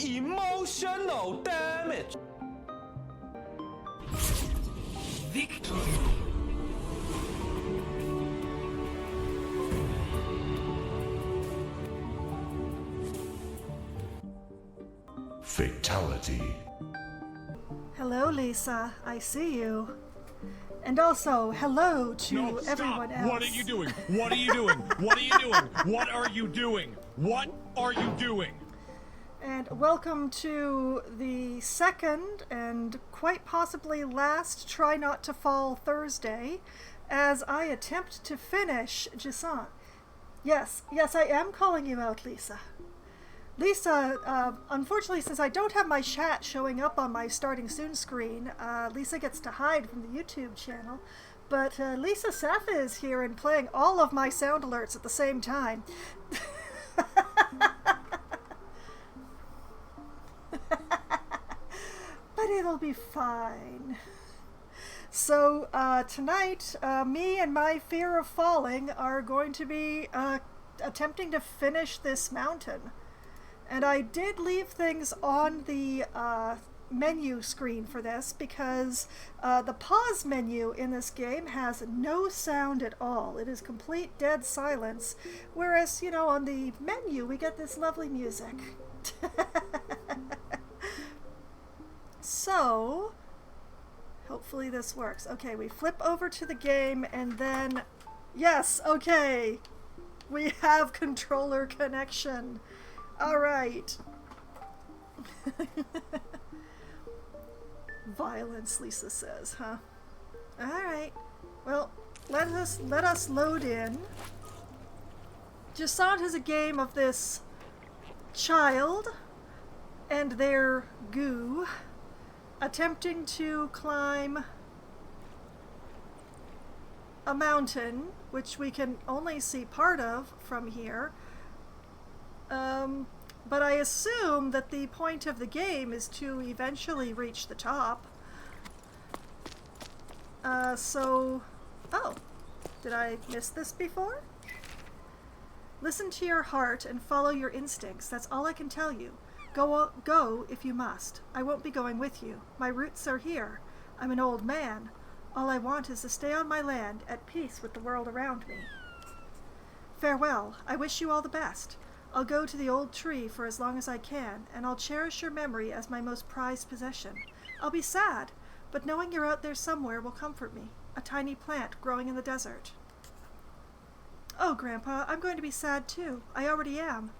Emotional damage. Victory. Fatality. Hello, Lisa. I see you. And also, hello to everyone else. What are you doing? What are you doing? What are you doing? What are you doing? What are you doing? And welcome to the second and quite possibly last Try Not to Fall Thursday as I attempt to finish Jusant. Yes, I am calling you out, Lisa. Lisa, unfortunately, since I don't have my chat showing up on my starting soon screen, Lisa gets to hide from the YouTube channel. But Lisa Safa is here and playing all of my sound alerts at the same time. But it'll be fine. So tonight, me and my fear of falling are going to be attempting to finish this mountain. And I did leave things on the menu screen for this because the pause menu in this game has no sound at all. It is complete dead silence. Whereas, you know, on the menu we get this lovely music. So, hopefully this works. Okay, we flip over to the game and then, yes, okay, we have controller connection. Alright. Violence, Lisa says, huh? Alright. Well, let us load in. Jusant is a game of this child and their goo attempting to climb a mountain, which we can only see part of from here. But I assume that the point of the game is to eventually reach the top. Oh, did I miss this before? Listen to your heart and follow your instincts. That's all I can tell you. Go if you must. I won't be going with you. My roots are here. I'm an old man. All I want is to stay on my land, at peace with the world around me. Farewell. I wish you all the best. I'll go to the old tree for as long as I can, and I'll cherish your memory as my most prized possession. I'll be sad, but knowing you're out there somewhere will comfort me. A tiny plant growing in the desert. Oh, Grandpa, I'm going to be sad too. I already am.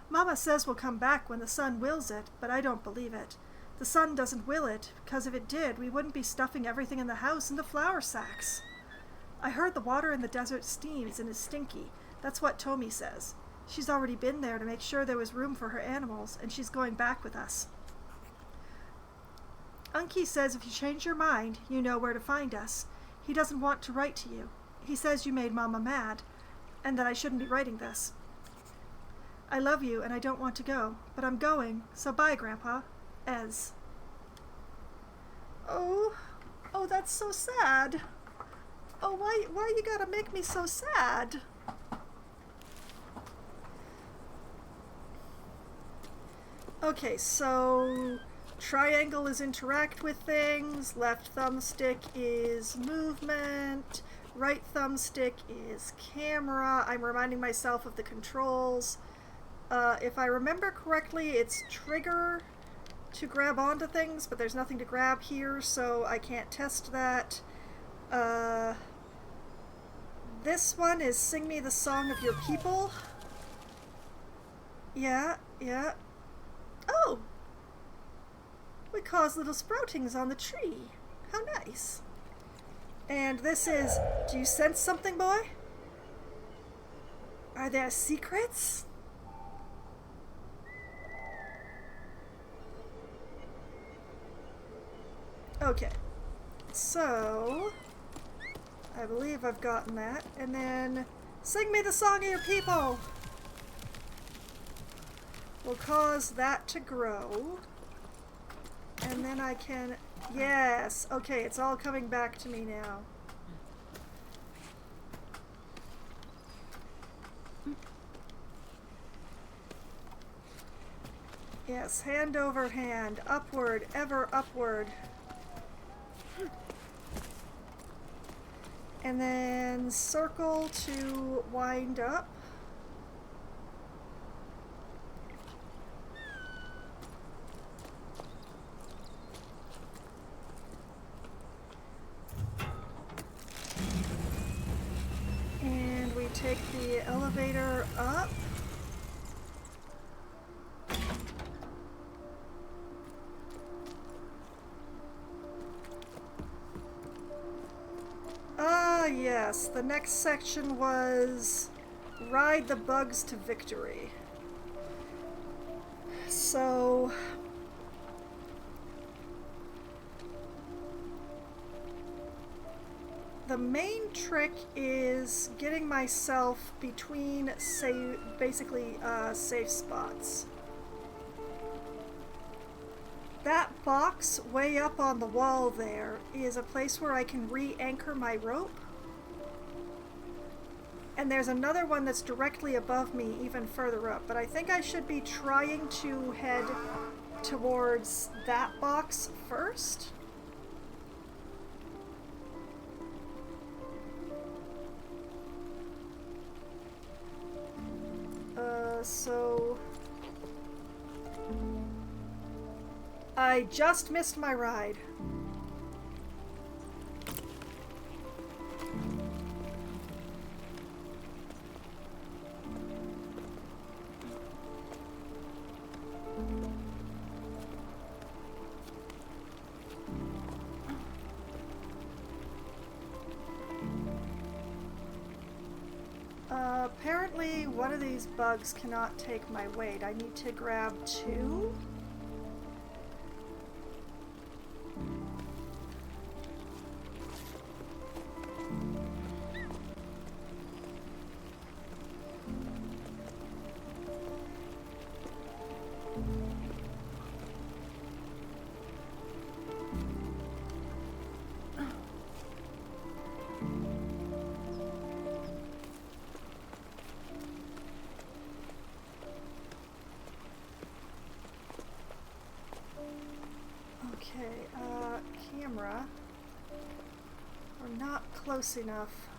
Mama says we'll come back when the sun wills it, but I don't believe it. The sun doesn't will it, because if it did, we wouldn't be stuffing everything in the house into flour sacks. I heard the water in the desert steams and is stinky. That's what Tommy says. She's already been there to make sure there was room for her animals, and she's going back with us. Unky says if you change your mind, you know where to find us. He doesn't want to write to you. He says you made Mama mad, and that I shouldn't be writing this. I love you, and I don't want to go, but I'm going, so bye, Grandpa. Ez. Oh, that's so sad. Oh, why you gotta make me so sad? Okay, so triangle is interact with things, left thumbstick is movement, right thumbstick is camera. I'm reminding myself of the controls. If I remember correctly, it's trigger to grab onto things, but there's nothing to grab here, so I can't test that. This one is Sing Me the Song of Your People. Yeah. Oh! We cause little sproutings on the tree. How nice. And this is, do you sense something, boy? Are there secrets? Okay. So, I believe I've gotten that. And then, sing me the song of your people! We'll cause that to grow. And then I can... Yes! Okay, it's all coming back to me now. Yes, hand over hand, upward, ever upward. And then circle to wind up. And we take the elevator up. Yes, the next section was ride the bugs to victory. So the main trick is getting myself between basically safe spots. That box way up on the wall there is a place where I can re-anchor my rope. And there's another one that's directly above me even further up, but I think I should be trying to head towards that box first. So I just missed my ride. Apparently one of these bugs cannot take my weight. I need to grab 2. Camera. We're not close enough.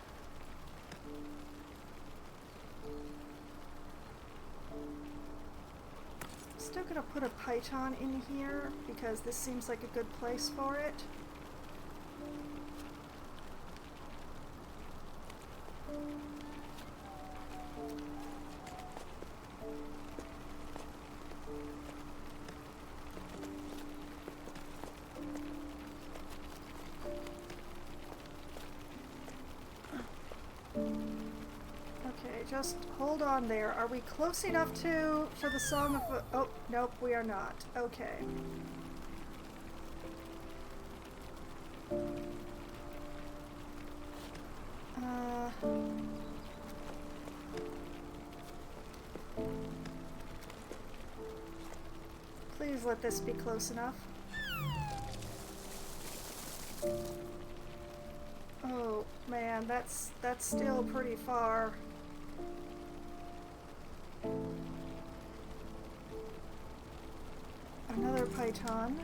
Still gonna put a python in here because this seems like a good place for it. Just hold on there. Are we close enough to the Song of... Oh, nope, we are not. Okay. Please let this be close enough. Oh, man, that's still pretty far. Another python.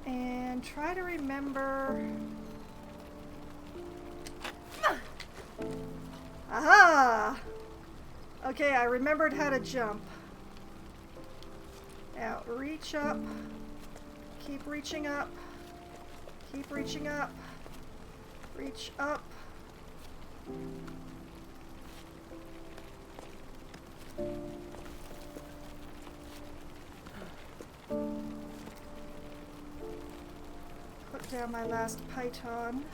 And try to remember... Aha! Okay, I remembered how to jump. Now, reach up. Keep reaching up. Keep reaching up. Reach up. Put down my last python.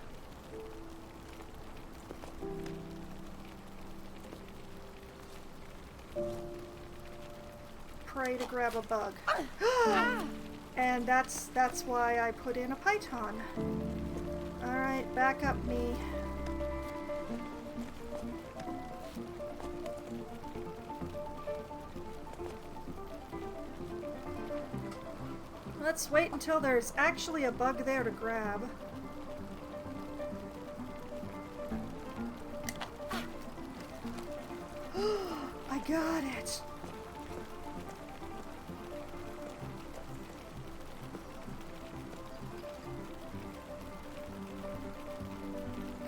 Pray to grab a bug. And that's why I put in a python. Alright, back up me. Let's wait until there's actually a bug there to grab. I it.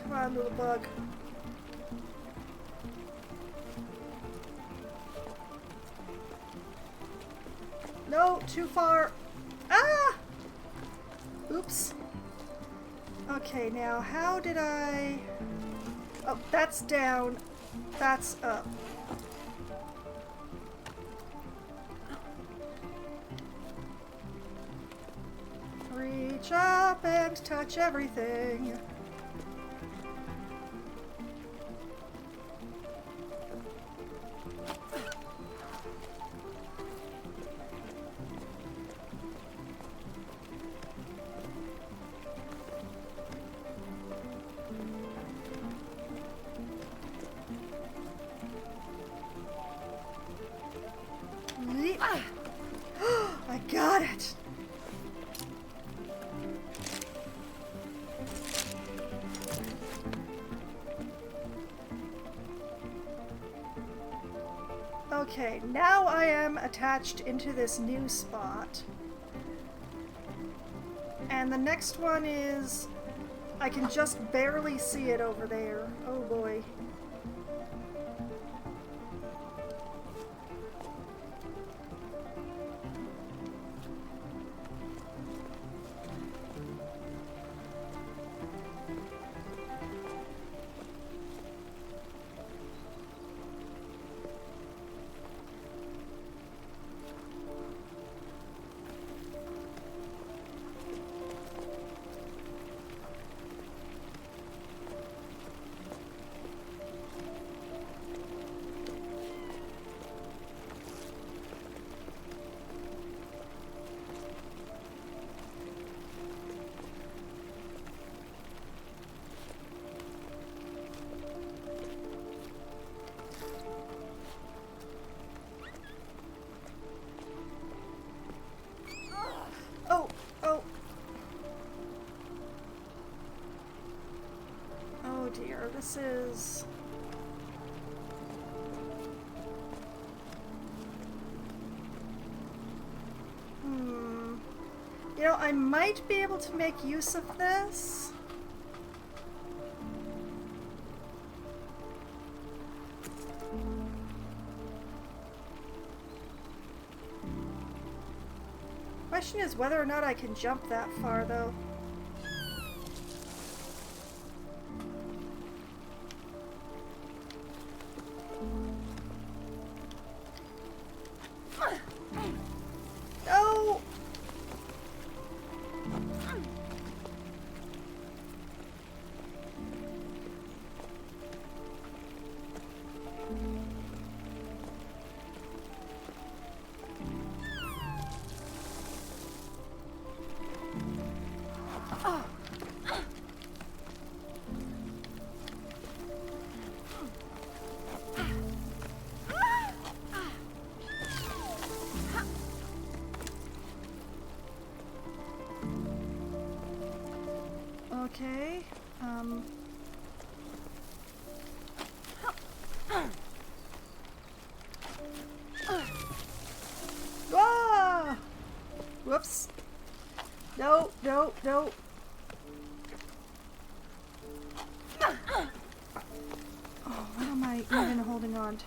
Come on, little bug. No, too far. Ah! Oops. Okay, now how did I... Oh, that's down. That's up. Reach up and touch everything. I got it! Okay, now I am attached into this new spot. And the next one is... I can just barely see it over there. Oh boy. Oh, oh. Oh dear, this is... You know, I might be able to make use of this. Question is whether or not I can jump that far, though. No! Okay, Ah! Whoops. No, no, no. Oh, what am I even holding on to?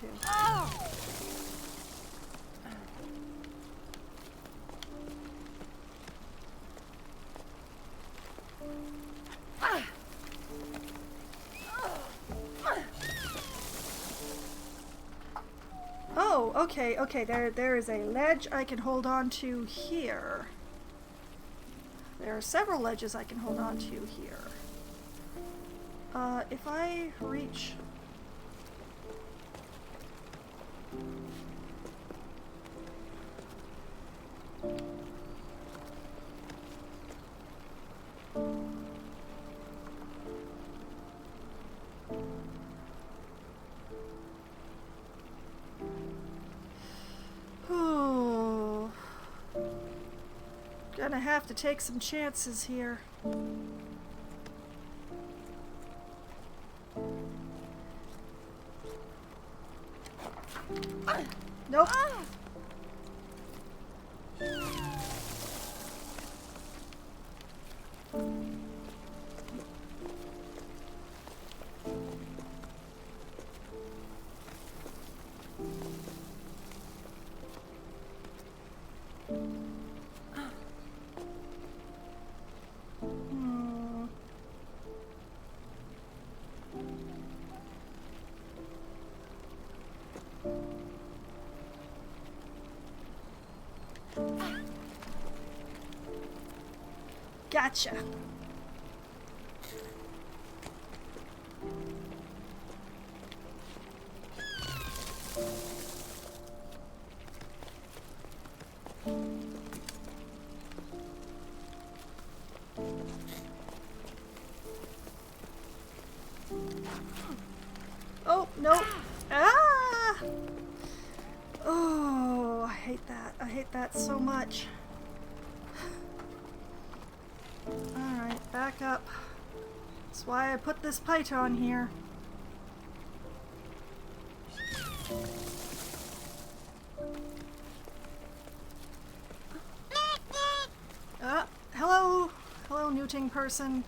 Oh, okay, okay, there is a ledge I can hold on to here. There are several ledges I can hold on to here. If I reach... Oh, gonna have to take some chances here. Nope. Gotcha. Oh, no. Ah! Oh, I hate that. I hate that so much. Alright, back up. That's why I put this python here. Hello! Hello, Newting person.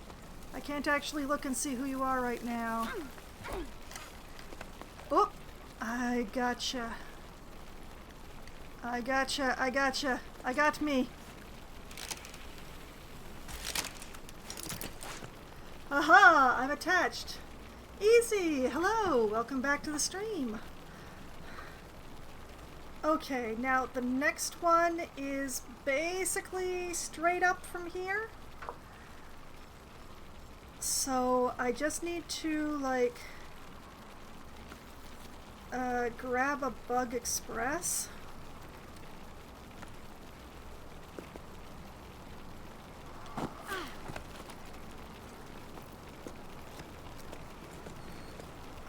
I can't actually look and see who you are right now. Oh! I gotcha. I gotcha, I gotcha. I got me. Aha! I'm attached. Easy! Hello! Welcome back to the stream. Okay, now the next one is basically straight up from here. So I just need to, like, grab a Bug Express.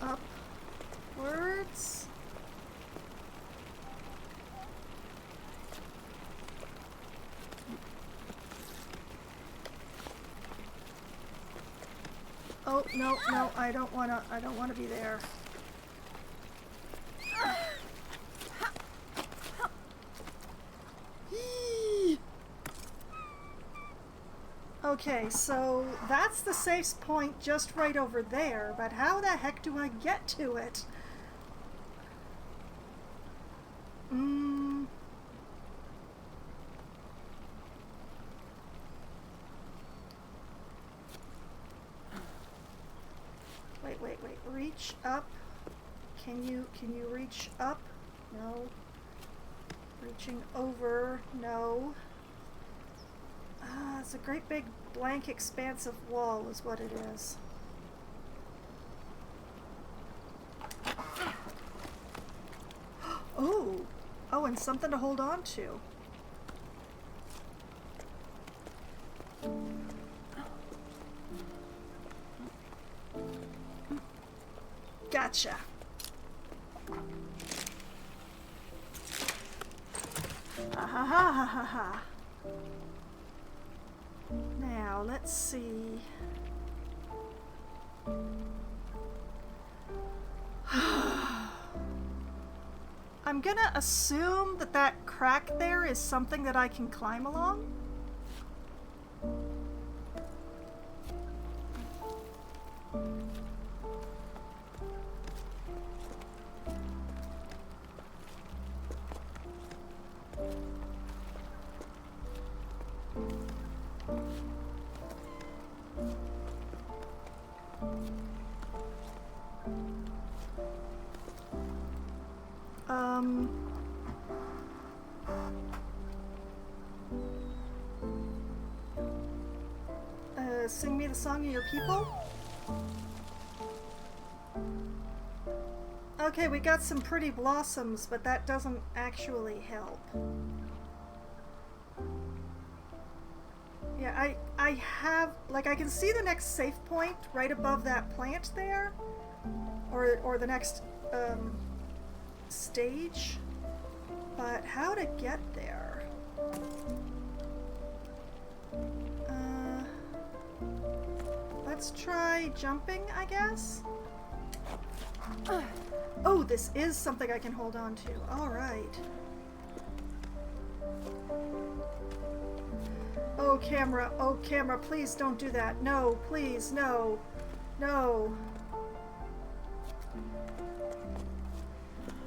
Upwards. Oh, no, no, I don't wanna be there. Okay, so that's the safe point just right over there, but how the heck do I get to it? Wait, reach up. Can you reach up? No. Reaching over, no. It's a great big blank expanse of wall is what it is. Oh! Oh, and something to hold on to. Gotcha. Ha ha ha ha ha ha. Now, let's see. I'm gonna assume that that crack there is something that I can climb along. Sing me the song of your people? Okay, we got some pretty blossoms, but that doesn't actually help. Yeah, I have, like, I can see the next safe point right above that plant there, or the next stage, but how to get there? Let's try jumping, I guess. Oh, this is something I can hold on to. Alright. Oh, camera, please don't do that. No, please, no. No.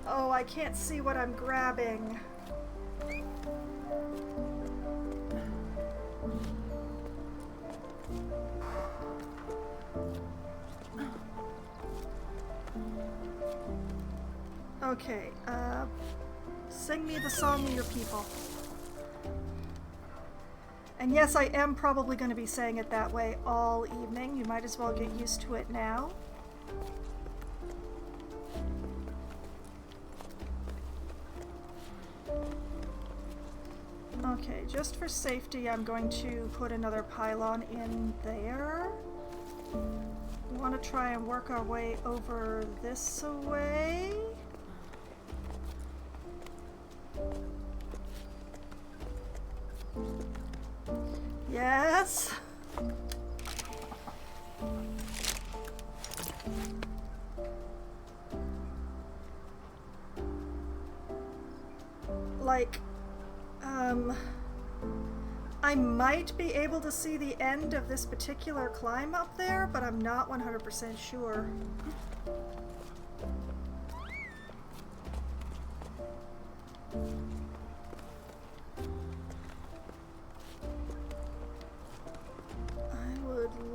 Oh, I can't see what I'm grabbing. Okay, sing me the song of your people. And yes, I am probably going to be saying it that way all evening. You might as well get used to it now. Okay, just for safety, I'm going to put another pylon in there. We want to try and work our way over this way. Yes. Like, I might be able to see the end of this particular climb up there, but I'm not 100% sure.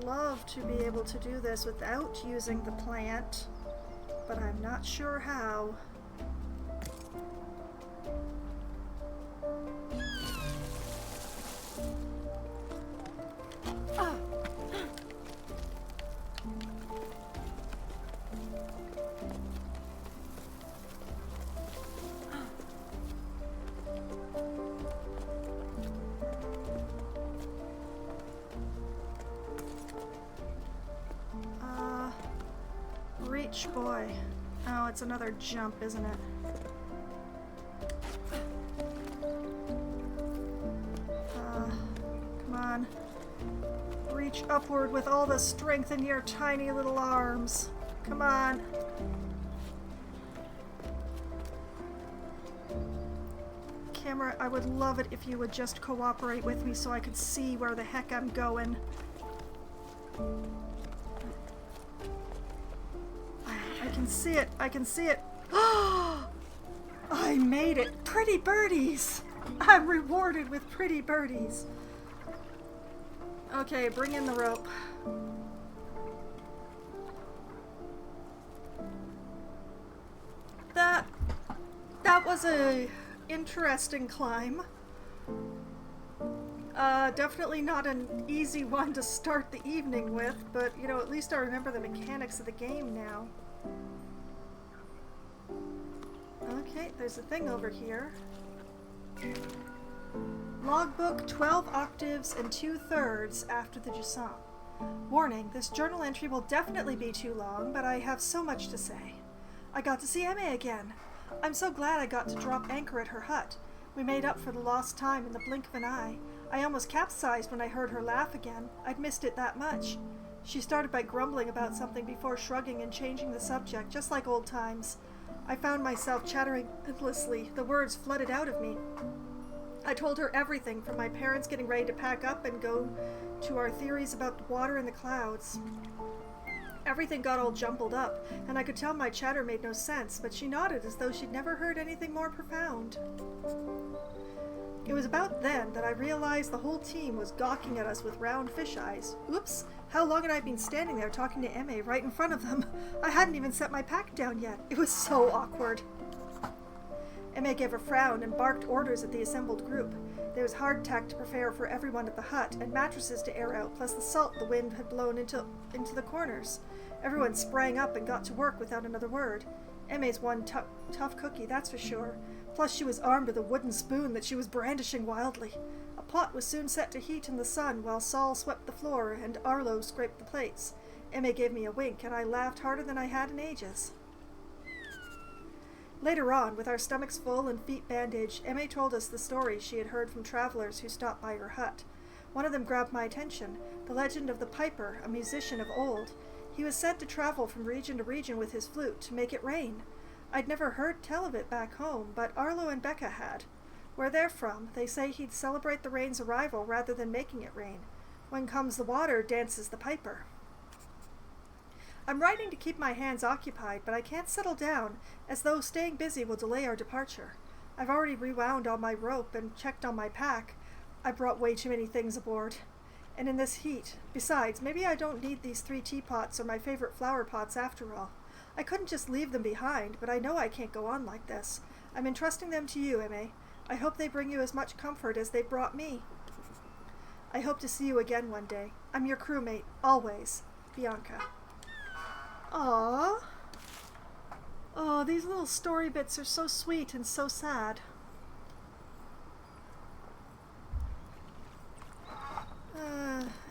Love to be able to do this without using the plant, but I'm not sure how. Reach, boy. Oh, it's another jump, isn't it? Come on. Reach upward with all the strength in your tiny little arms. Come on. Camera, I would love it if you would just cooperate with me so I could see where the heck I'm going. I can see it. I can see it. I made it. Pretty birdies. I'm rewarded with pretty birdies. Okay, bring in the rope. That was a interesting climb. Definitely not an easy one to start the evening with, but you know, at least I remember the mechanics of the game now. Okay, there's a thing over here. Logbook 12 octaves and 2/3 after the Jusant. Warning, this journal entry will definitely be too long, but I have so much to say. I got to see Emma again. I'm so glad I got to drop anchor at her hut. We made up for the lost time in the blink of an eye. I almost capsized when I heard her laugh again. I'd missed it that much. She started by grumbling about something before shrugging and changing the subject, just like old times. I found myself chattering endlessly. The words flooded out of me. I told her everything, from my parents getting ready to pack up and go to our theories about the water in the clouds. Everything got all jumbled up, and I could tell my chatter made no sense, but she nodded as though she'd never heard anything more profound. It was about then that I realized the whole team was gawking at us with round fish eyes. Oops! How long had I been standing there talking to Emma right in front of them? I hadn't even set my pack down yet. It was so awkward. Emma gave a frown and barked orders at the assembled group. There was hardtack to prepare for everyone at the hut, and mattresses to air out, plus the salt the wind had blown into the corners. Everyone sprang up and got to work without another word. Emma's one tough cookie, that's for sure. Plus she was armed with a wooden spoon that she was brandishing wildly. A pot was soon set to heat in the sun while Saul swept the floor and Arlo scraped the plates. Emma gave me a wink, and I laughed harder than I had in ages. Later on, with our stomachs full and feet bandaged, Emma told us the stories she had heard from travelers who stopped by her hut. One of them grabbed my attention, the legend of the piper, a musician of old. He was sent to travel from region to region with his flute to make it rain. I'd never heard tell of it back home, but Arlo and Becca had. Where they're from, they say he'd celebrate the rain's arrival rather than making it rain. When comes the water, dances the piper. I'm writing to keep my hands occupied, but I can't settle down, as though staying busy will delay our departure. I've already rewound all my rope and checked on my pack. I brought way too many things aboard. And in this heat. Besides, maybe I don't need these 3 teapots or my favorite flower pots after all. I couldn't just leave them behind, but I know I can't go on like this. I'm entrusting them to you, Emma. I hope they bring you as much comfort as they brought me. I hope to see you again one day. I'm your crewmate, always. Bianca. Aww. Oh, these little story bits are so sweet and so sad.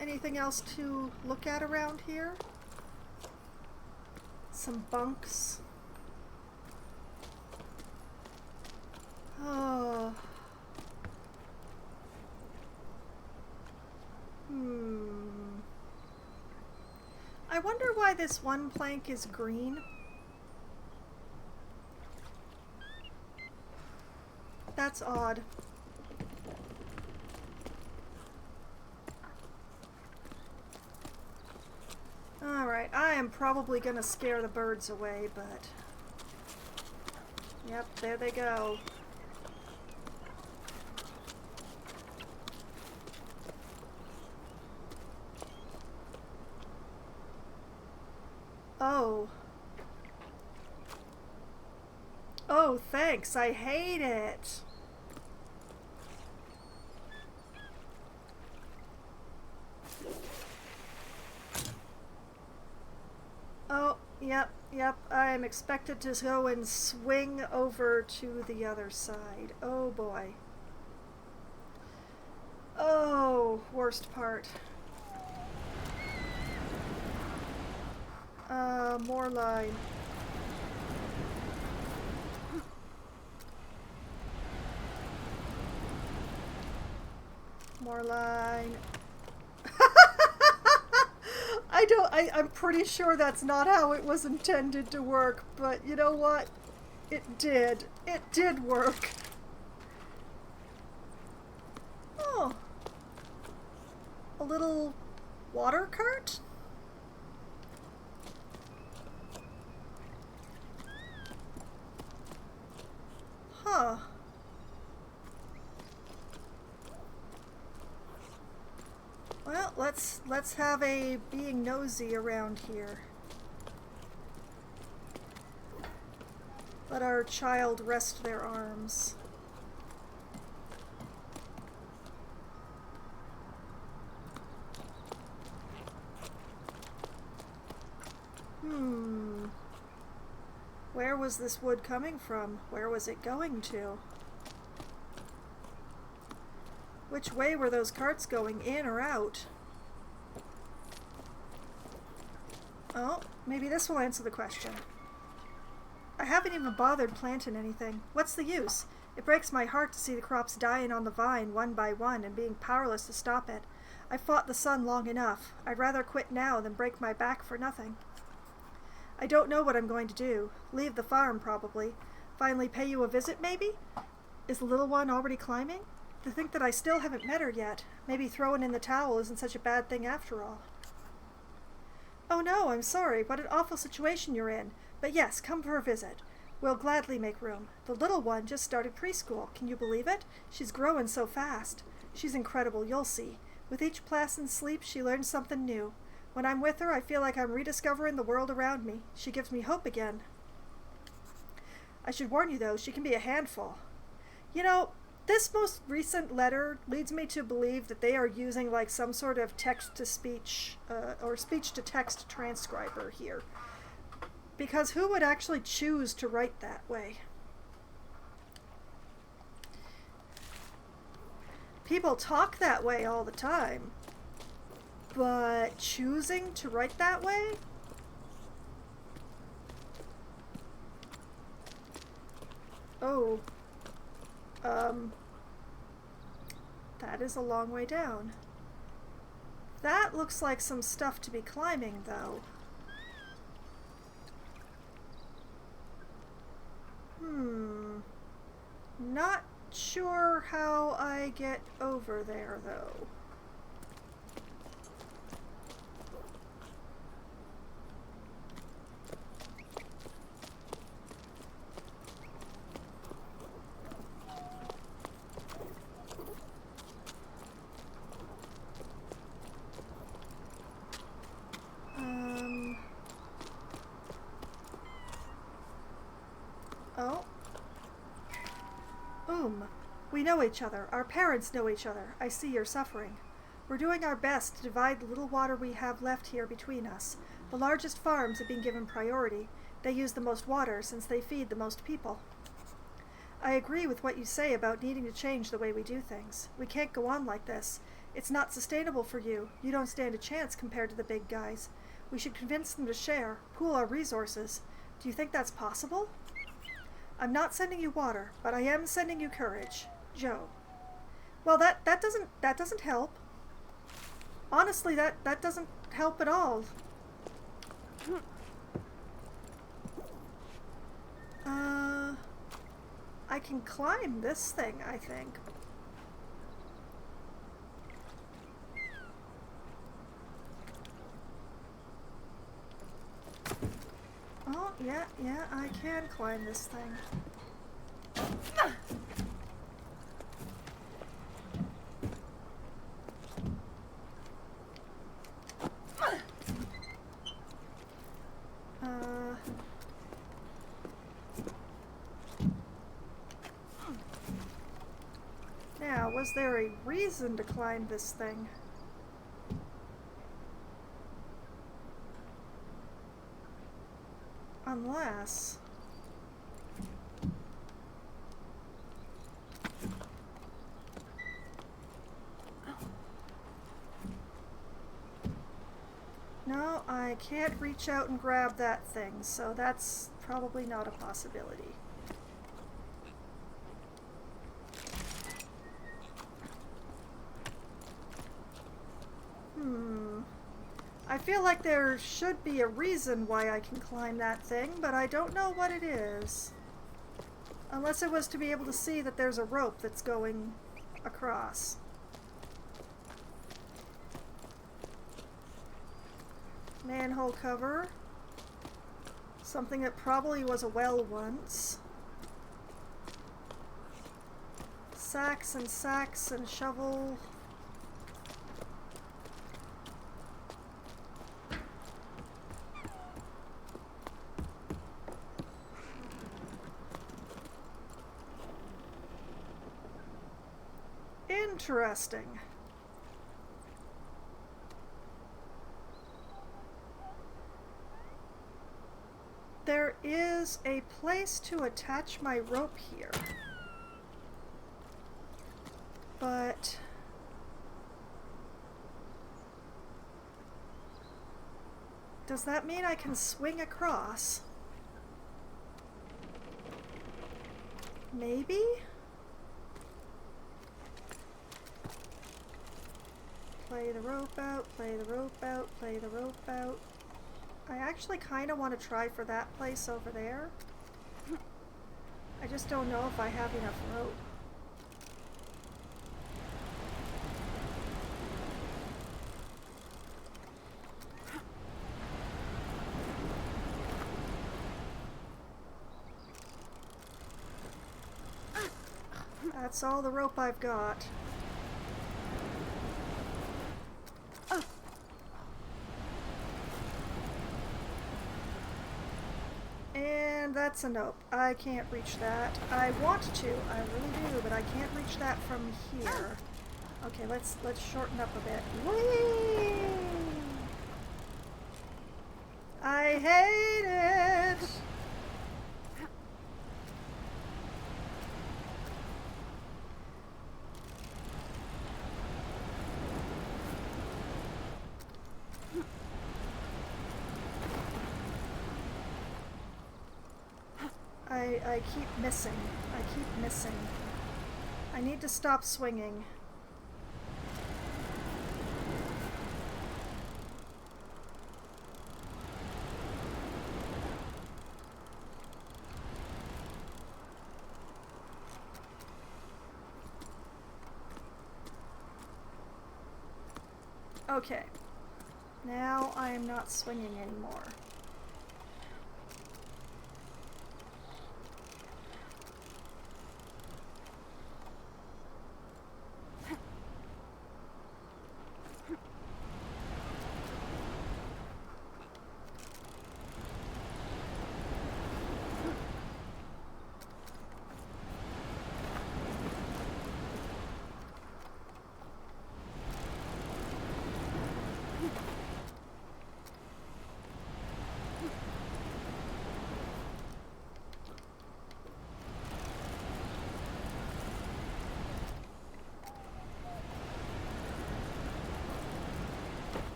Anything else to look at around here? Some bunks. Oh. I wonder why this one plank is green. That's odd. Alright, I am probably gonna scare the birds away, but... Yep, there they go. Oh. Oh, thanks. I hate it. Oh, yep. I am expected to go and swing over to the other side. Oh, boy. Oh, worst part. More line. More line. I'm pretty sure that's not how it was intended to work, but you know what? It did. It did work. Oh. A little water cart? Huh. Well, let's have a being nosy around here. Let our child rest their arms. Where was this wood coming from? Where was it going to? Which way were those carts going, in or out? Oh, maybe this will answer the question. I haven't even bothered planting anything. What's the use? It breaks my heart to see the crops dying on the vine one by one and being powerless to stop it. I've fought the sun long enough. I'd rather quit now than break my back for nothing. I don't know what I'm going to do. Leave the farm, probably. Finally pay you a visit, maybe? Is the little one already climbing? To think that I still haven't met her yet. Maybe throwing in the towel isn't such a bad thing after all. Oh no, I'm sorry. What an awful situation you're in. But yes, come for a visit. We'll gladly make room. The little one just started preschool. Can you believe it? She's growing so fast. She's incredible, you'll see. With each placid sleep, she learns something new. When I'm with her, I feel like I'm rediscovering the world around me. She gives me hope again. I should warn you, though, she can be a handful. You know, this most recent letter leads me to believe that they are using like some sort of text-to-speech or speech-to-text transcriber here. Because who would actually choose to write that way? People talk that way all the time. But choosing to write that way? Oh. That is a long way down. That looks like some stuff to be climbing, though. Not sure how I get over there, though. Oh. We know each other. Our parents know each other. I see you're suffering. We're doing our best to divide the little water we have left here between us. The largest farms have been given priority. They use the most water since they feed the most people. I agree with what you say about needing to change the way we do things. We can't go on like this. It's not sustainable for you. You don't stand a chance compared to the big guys. We should convince them to share, pool our resources. Do you think that's possible? I'm not sending you water, but I am sending you courage. Joe. Well, that doesn't help. Honestly, that doesn't help at all. I can climb this thing, I think. Oh, yeah, I can climb this thing. Now, was there a reason to climb this thing? Unless... No, I can't reach out and grab that thing, so that's probably not a possibility. I feel like there should be a reason why I can climb that thing, but I don't know what it is. Unless it was to be able to see that there's a rope that's going across. Manhole cover. Something that probably was a well once. Sacks and shovel. Interesting. There is a place to attach my rope here. But does that mean I can swing across? Maybe? Play the rope out, play the rope out, play the rope out. I actually kind of want to try for that place over there. I just don't know if I have enough rope. That's all the rope I've got. And that's a nope. I can't reach that. I want to, I really do, but I can't reach that from here. Okay, let's shorten up a bit. Whee! I hate it! I keep missing. I keep missing. I need to stop swinging. Okay. Now I am not swinging anymore.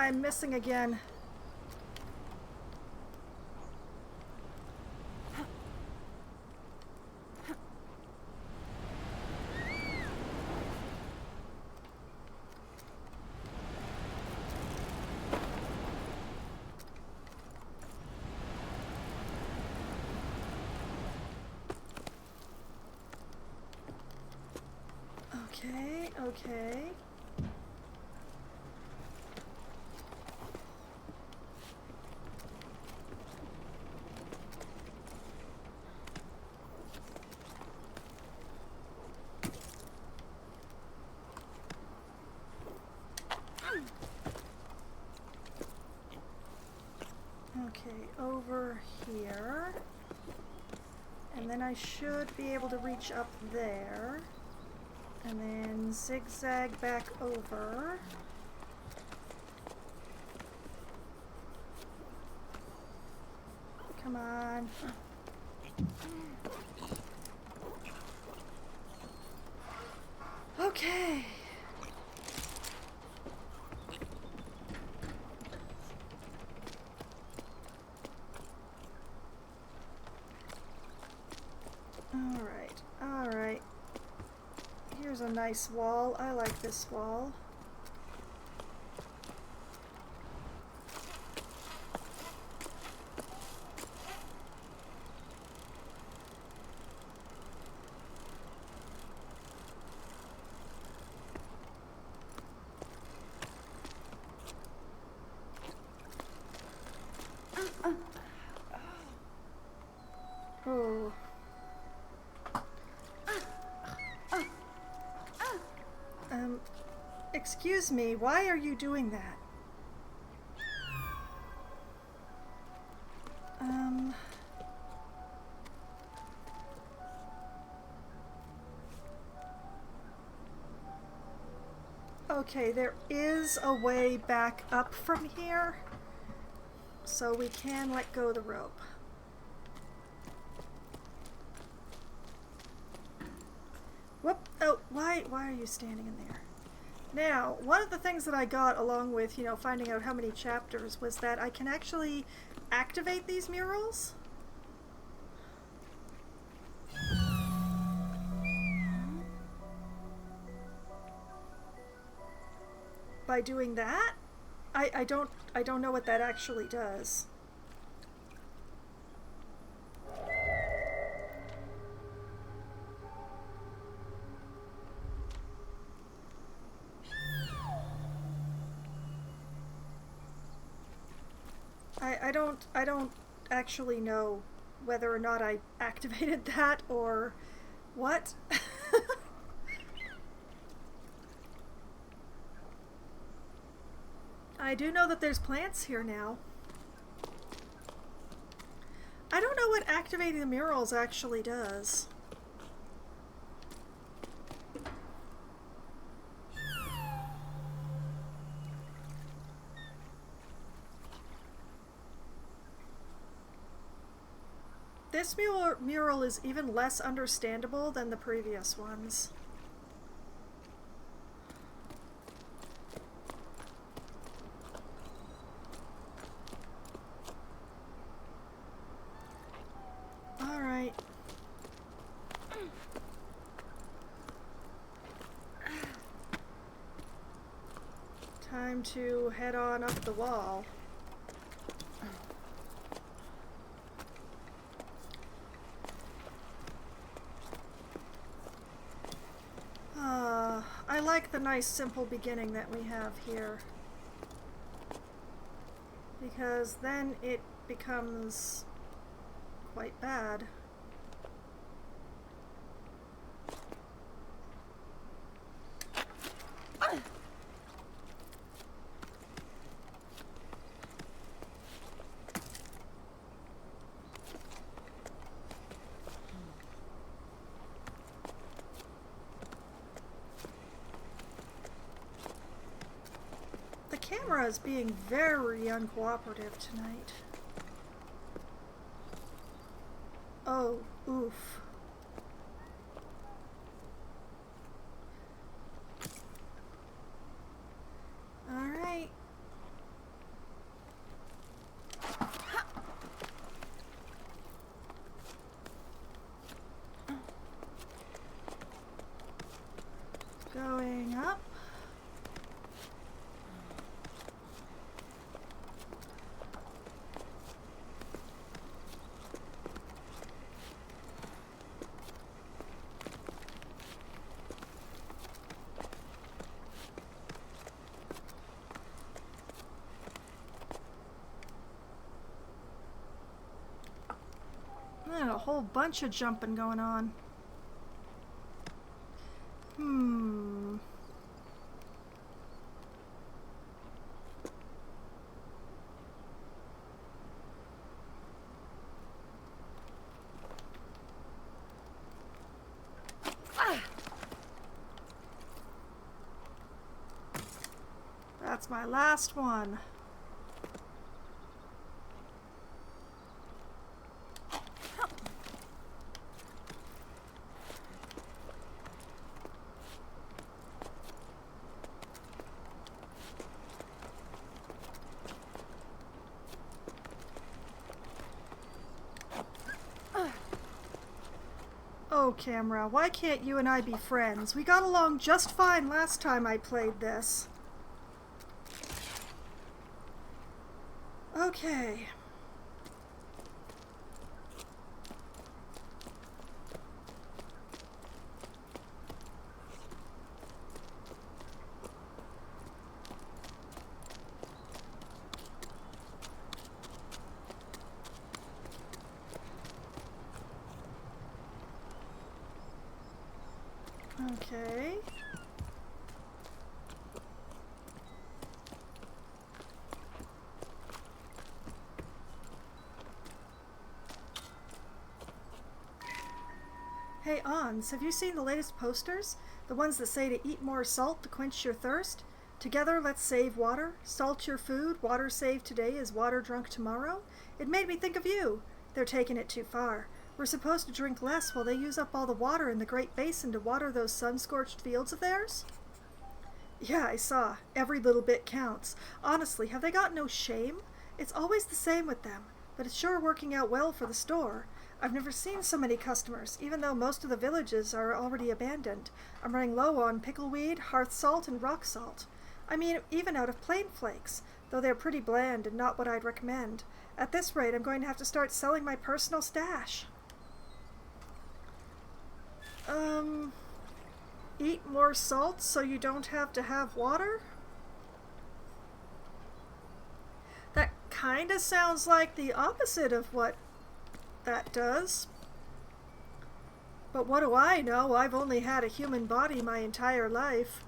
I'm missing again. Okay, okay. Okay, over here. And then I should be able to reach up there. And then zigzag back over. Come on. Okay. All right. Here's a nice wall. I like this wall. Oh. Excuse me, why are you doing that? Okay, there is a way back up from here, so we can let go of the rope. Whoop! Oh, why are you standing in there? Now, one of the things that I got along with, finding out how many chapters was that I can actually activate these murals. By doing that, I don't know what that actually does. I don't actually know whether or not I activated that or what. I do know that there's plants here now. I don't know what activating the murals actually does. This mural is even less understandable than the previous ones. All right. Time to head on up the wall. I like the nice simple beginning that we have here. Because then it becomes quite bad. The camera is being very uncooperative tonight. Oh, oof. All right. Going up. And a whole bunch of jumping going on. That's my last one. Oh, camera, why can't you and I be friends? We got along just fine last time I played this. Okay. Okay. Hey, Ons, have you seen the latest posters? The ones that say to eat more salt to quench your thirst? Together, let's save water. Salt your food. Water saved today is water drunk tomorrow. It made me think of you. They're taking it too far. We're supposed to drink less while they use up all the water in the Great Basin to water those sun-scorched fields of theirs? Yeah, I saw. Every little bit counts. Honestly, have they got no shame? It's always the same with them, but it's sure working out well for the store. I've never seen so many customers, even though most of the villages are already abandoned. I'm running low on pickleweed, hearth salt, and rock salt. I mean, even out of plain flakes, though they're pretty bland and not what I'd recommend. At this rate, I'm going to have to start selling my personal stash. Eat more salt so you don't have to have water? That kind of sounds like the opposite of what that does. But what do I know? I've only had a human body my entire life.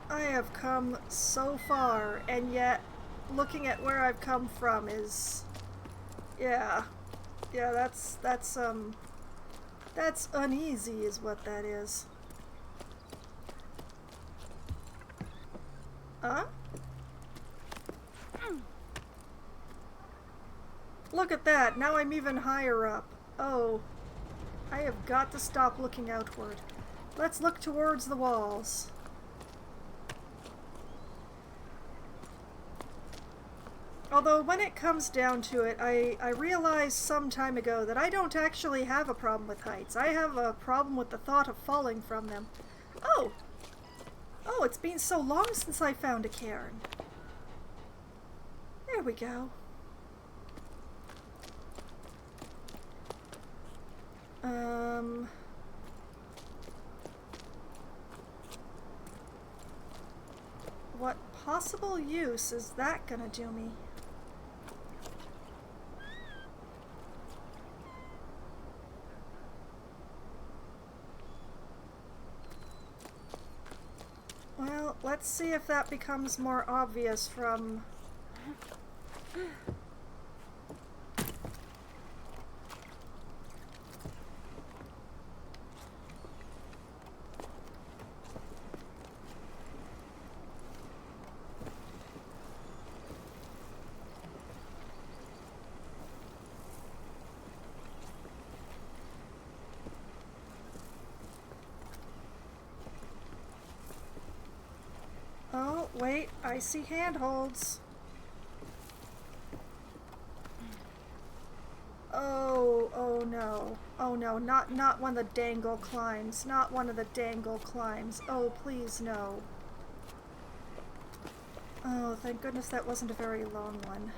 I have come so far, and yet looking at where I've come from is, yeah, that's uneasy is what that is. Huh? Look at that, now I'm even higher up. Oh, I have got to stop looking outward. Let's look towards the walls. Although when it comes down to it, I realized some time ago that I don't actually have a problem with heights. I have a problem with the thought of falling from them. Oh! Oh, it's been so long since I found a cairn. we go. What possible use is that gonna do me? Well, let's see if that becomes more obvious from... Oh, wait, I see handholds. Oh no. Oh no, not one of the dangle climbs. Not one of the dangle climbs. Oh, please no. Oh, thank goodness that wasn't a very long one.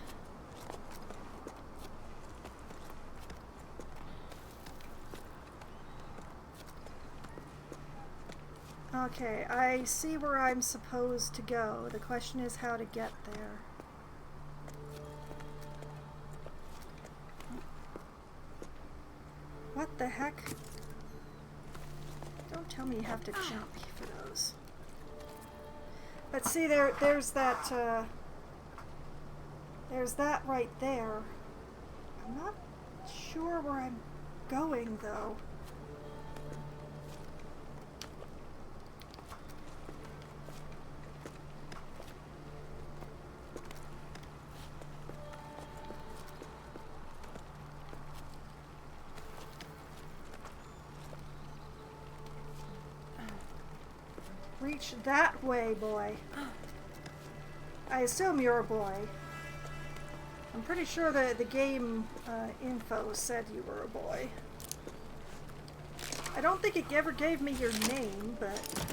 Okay, I see where I'm supposed to go. The question is how to get there. What the heck? Don't tell me you have to jump for those. But see, there's that right there. I'm not sure where I'm going, though. Reach that way, boy. I assume you're a boy. I'm pretty sure the game info said you were a boy. I don't think it ever gave me your name, but...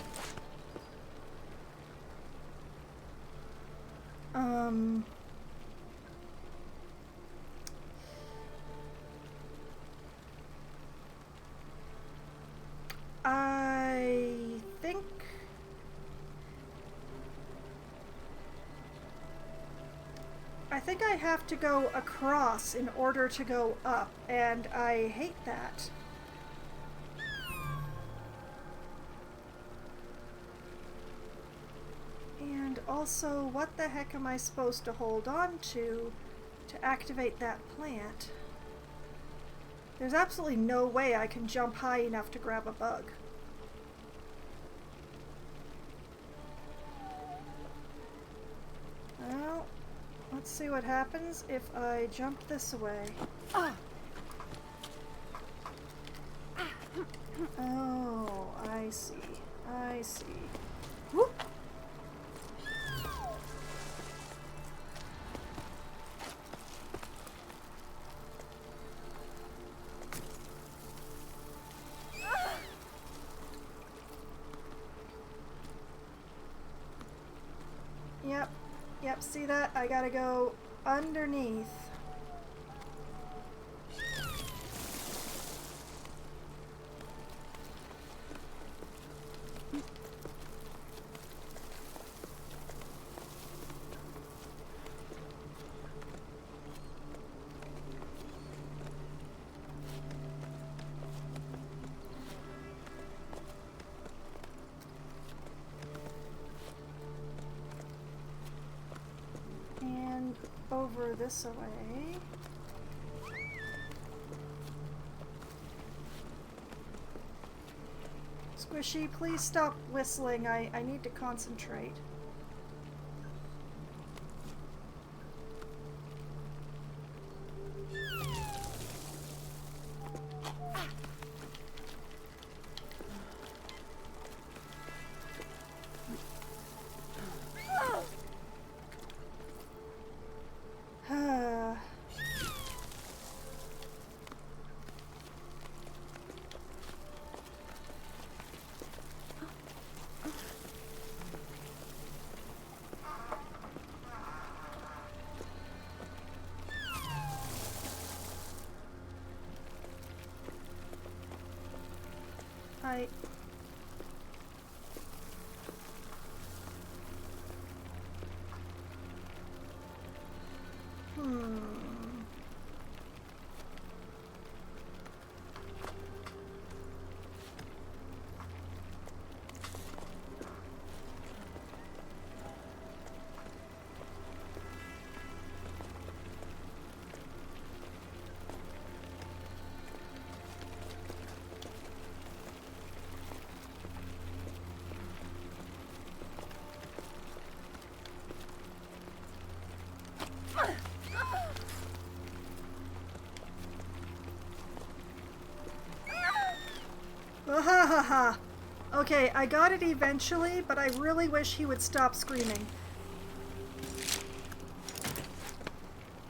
I think I have to go across in order to go up, and I hate that. And also, what the heck am I supposed to hold on to activate that plant? There's absolutely no way I can jump high enough to grab a bug. Well, let's see what happens if I jump this way. Oh, I see. I see. Whoop! Yep, see that? I gotta go underneath. Over this way. Squishy, please stop whistling. I need to concentrate. right. Ha ha ha. Okay, I got it eventually, but I really wish he would stop screaming.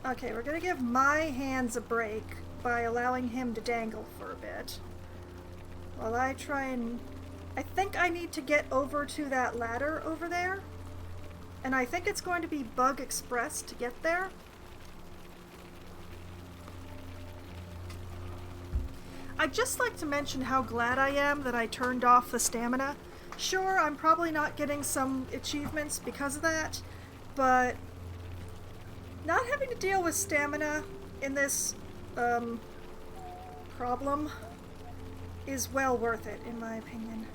Okay, we're gonna give my hands a break by allowing him to dangle for a bit. While I try and... I think I need to get over to that ladder over there. And I think it's going to be Bug Express to get there. I'd just like to mention how glad I am that I turned off the stamina. Sure, I'm probably not getting some achievements because of that, but not having to deal with stamina in this problem is well worth it, in my opinion.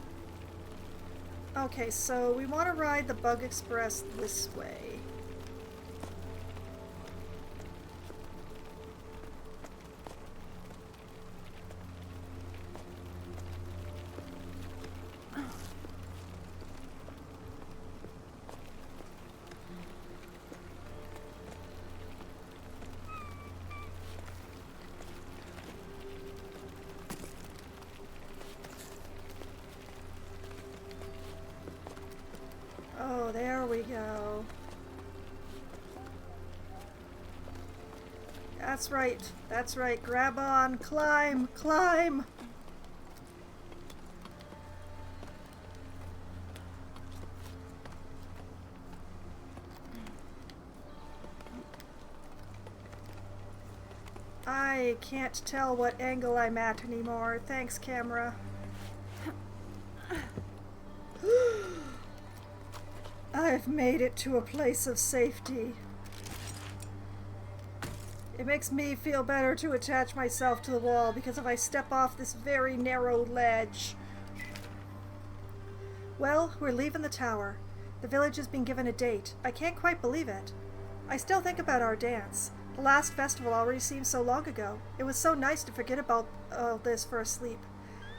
Okay, so we want to ride the Bug Express this way. Oh, there we go. That's right. That's right. Grab on. Climb. Climb. I can't tell what angle I'm at anymore. Thanks, camera. I've made it to a place of safety. It makes me feel better to attach myself to the wall, because if I step off this very narrow ledge... Well, we're leaving the tower. The village has been given a date. I can't quite believe it. I still think about our dance. The last festival already seems so long ago. It was so nice to forget about all this for a sleep.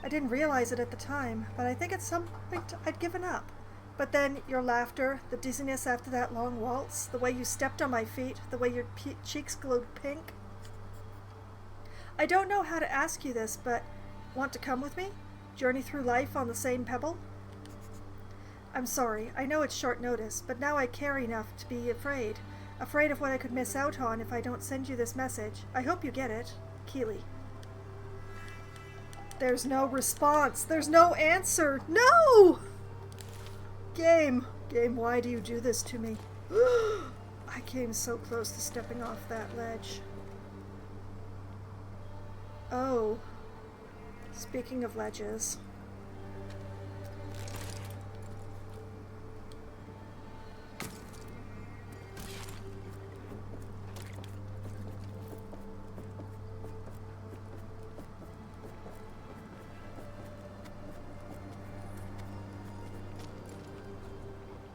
I didn't realize it at the time, but I think at some point I'd given up. But then your laughter, the dizziness after that long waltz, the way you stepped on my feet, the way your cheeks glowed pink. I don't know how to ask you this, but want to come with me? Journey through life on the same pebble? I'm sorry, I know it's short notice, but now I care enough to be afraid. Afraid of what I could miss out on if I don't send you this message. I hope you get it. Keely. There's no response. There's no answer. No! Game, why do you do this to me? I came so close to stepping off that ledge. Oh. Speaking of ledges.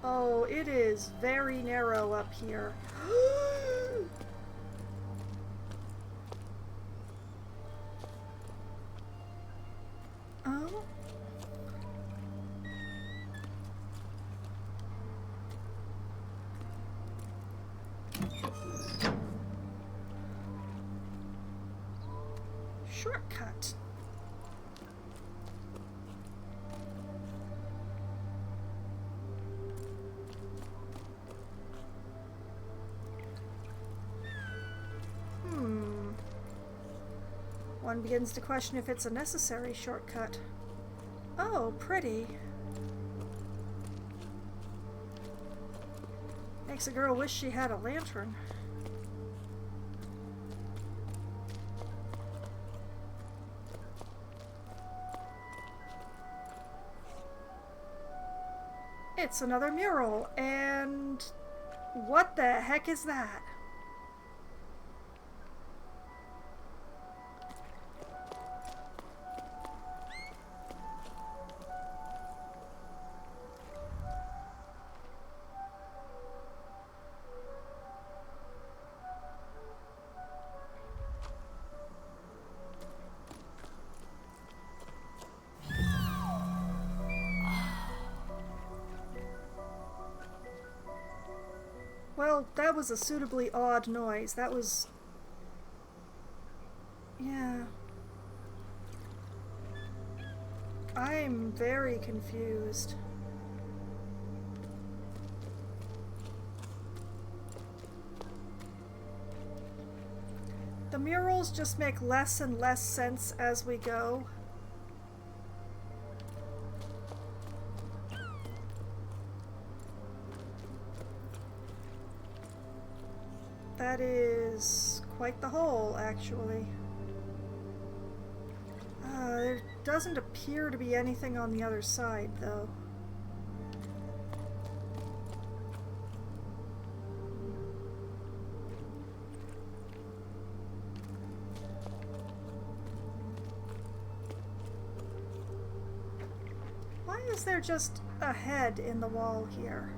Oh, it is very narrow up here. Oh. Shortcut. One begins to question if it's a necessary shortcut. Oh, pretty. Makes a girl wish she had a lantern. It's another mural, and what the heck is that? Well, that was a suitably odd noise. That was... yeah. I'm very confused. The murals just make less and less sense as we go. That is quite the hole, actually. There doesn't appear to be anything on the other side, though. Why is there just a head in the wall here?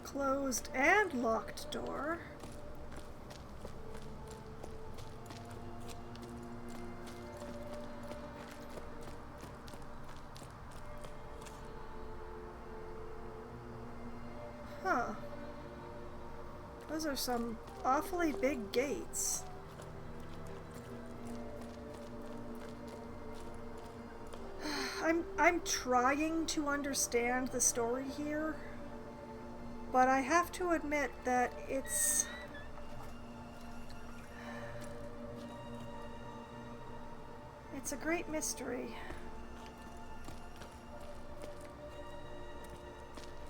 Closed and locked door. Huh. Those are some awfully big gates. I'm trying to understand the story here. But I have to admit that it's a great mystery.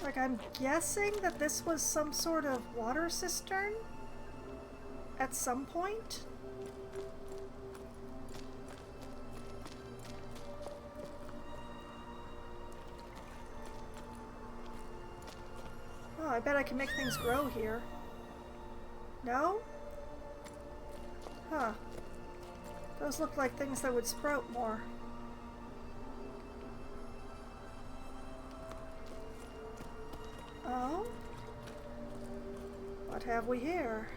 Like, I'm guessing that this was some sort of water cistern at some point. Oh, I bet I can make things grow here. No? Huh. Those look like things that would sprout more. Oh? What have we here?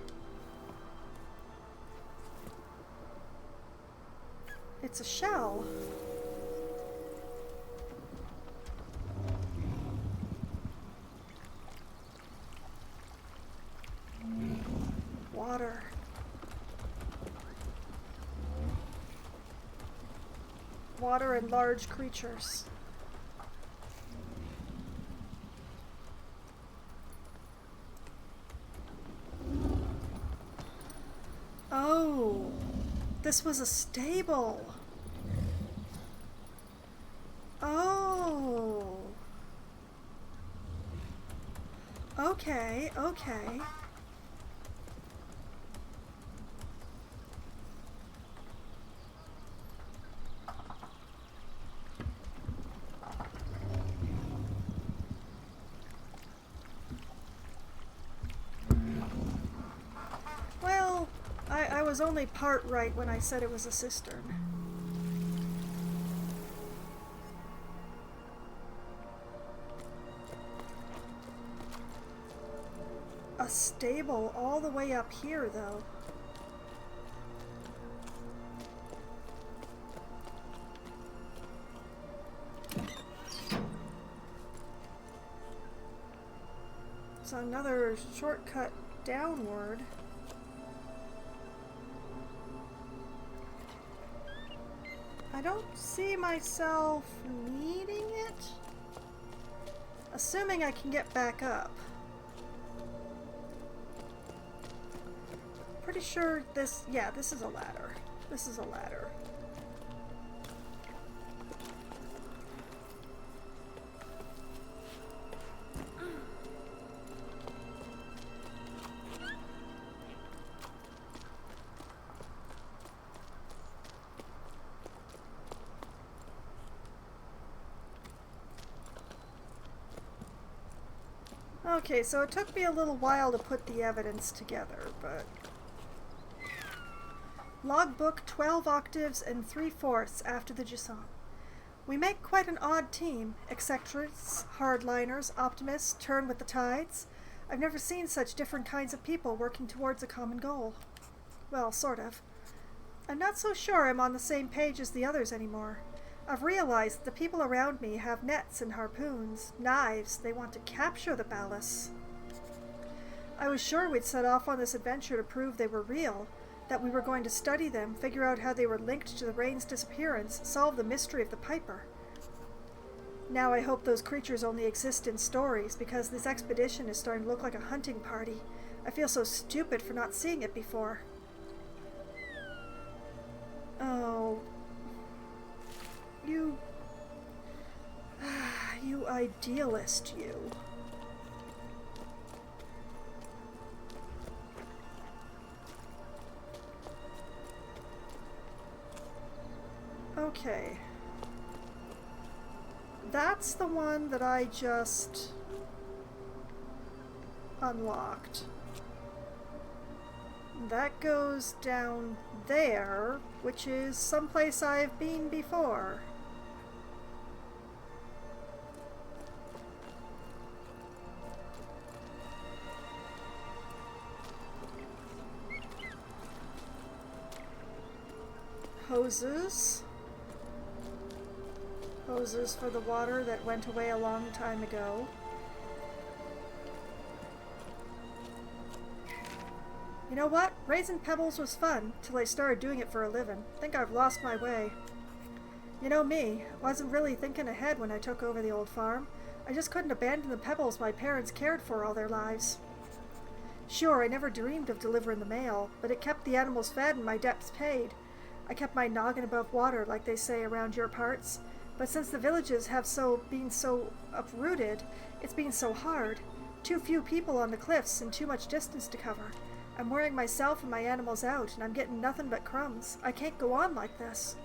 It's a shell. Water. Water and large creatures. Oh, this was a stable. Oh. Okay, okay. Well, I was only part right when I said it was a cistern. A stable all the way up here, though. It's another shortcut downward. I don't see myself needing it. Assuming I can get back up. Pretty sure this, yeah, this is a ladder. This is a ladder. Okay, so it took me a little while to put the evidence together, but... Logbook 12 octaves and 3/4 after the Jusant. We make quite an odd team. Eccentrics, hardliners, optimists, turn with the tides. I've never seen such different kinds of people working towards a common goal. Well, sort of. I'm not so sure I'm on the same page as the others anymore. I've realized that the people around me have nets and harpoons, knives. They want to capture the ballast. I was sure we'd set off on this adventure to prove they were real, that we were going to study them, figure out how they were linked to the rain's disappearance, solve the mystery of the Piper. Now I hope those creatures only exist in stories, because this expedition is starting to look like a hunting party. I feel so stupid for not seeing it before. Oh... You... you idealist, you. Okay. That's the one that I just unlocked. That goes down there, which is someplace I've been before. Hoses. Hoses for the water that went away a long time ago. You know what? Raising pebbles was fun, till I started doing it for a living. Think I've lost my way. You know me, wasn't really thinking ahead when I took over the old farm. I just couldn't abandon the pebbles my parents cared for all their lives. Sure, I never dreamed of delivering the mail, but it kept the animals fed and my debts paid. I kept my noggin above water, like they say around your parts. But since the villages have been so uprooted, it's been so hard. Too few people on the cliffs and too much distance to cover. I'm wearing myself and my animals out, and I'm getting nothing but crumbs. I can't go on like this.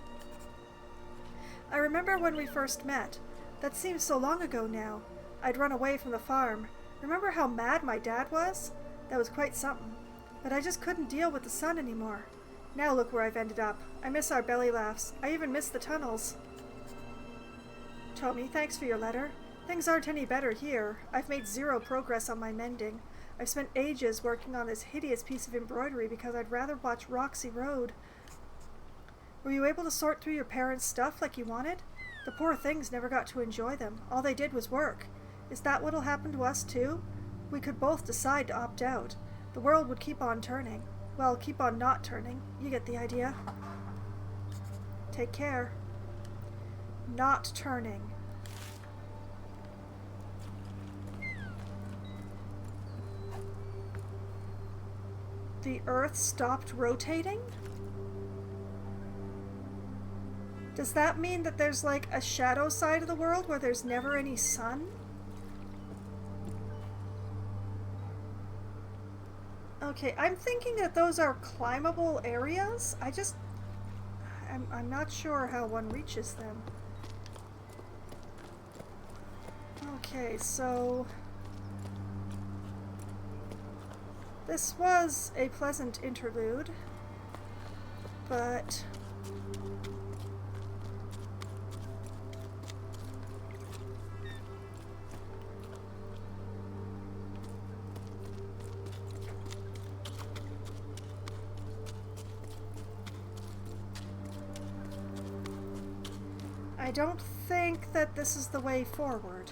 I remember when we first met. That seems so long ago now. I'd run away from the farm. Remember how mad my dad was? That was quite something. But I just couldn't deal with the sun anymore. Now look where I've ended up. I miss our belly laughs. I even miss the tunnels. Tommy, thanks for your letter. Things aren't any better here. I've made zero progress on my mending. I've spent ages working on this hideous piece of embroidery because I'd rather watch Roxy Road. Were you able to sort through your parents' stuff like you wanted? The poor things never got to enjoy them. All they did was work. Is that what'll happen to us too? We could both decide to opt out. The world would keep on turning. Well, keep on not turning. You get the idea. Take care. Not turning. The Earth stopped rotating? Does that mean that there's like a shadow side of the world where there's never any sun? Okay, I'm thinking that those are climbable areas. I'm not sure how one reaches them. Okay, so this was a pleasant interlude, but I don't think that this is the way forward.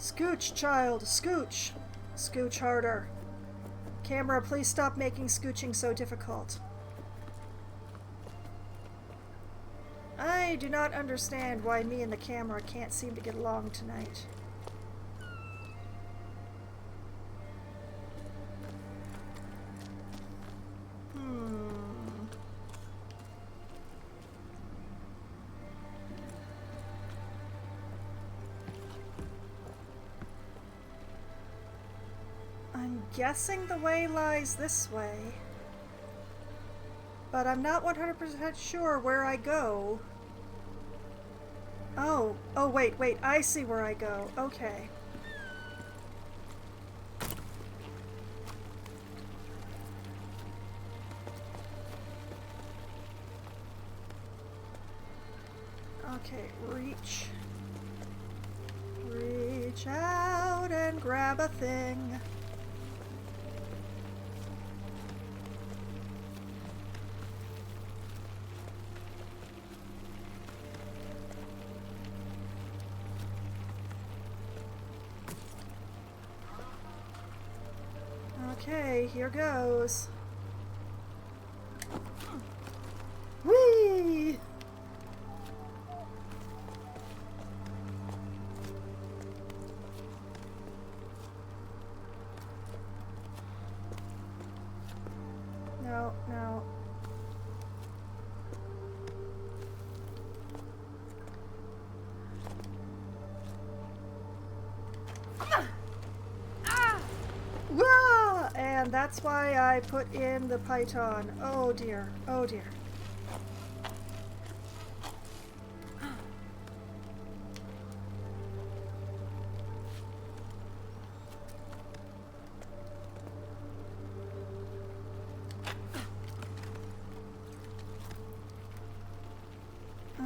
Scooch, child, scooch. Scooch harder. Camera, please stop making scooching so difficult. I do not understand why me and the camera can't seem to get along tonight. I'm guessing the way lies this way, but I'm not 100% sure where I go. Oh, wait, I see where I go. Okay. Okay, reach out and grab a thing. Okay, here goes. Whee! No. Wah! And that's why I put in the python. Oh dear, oh dear.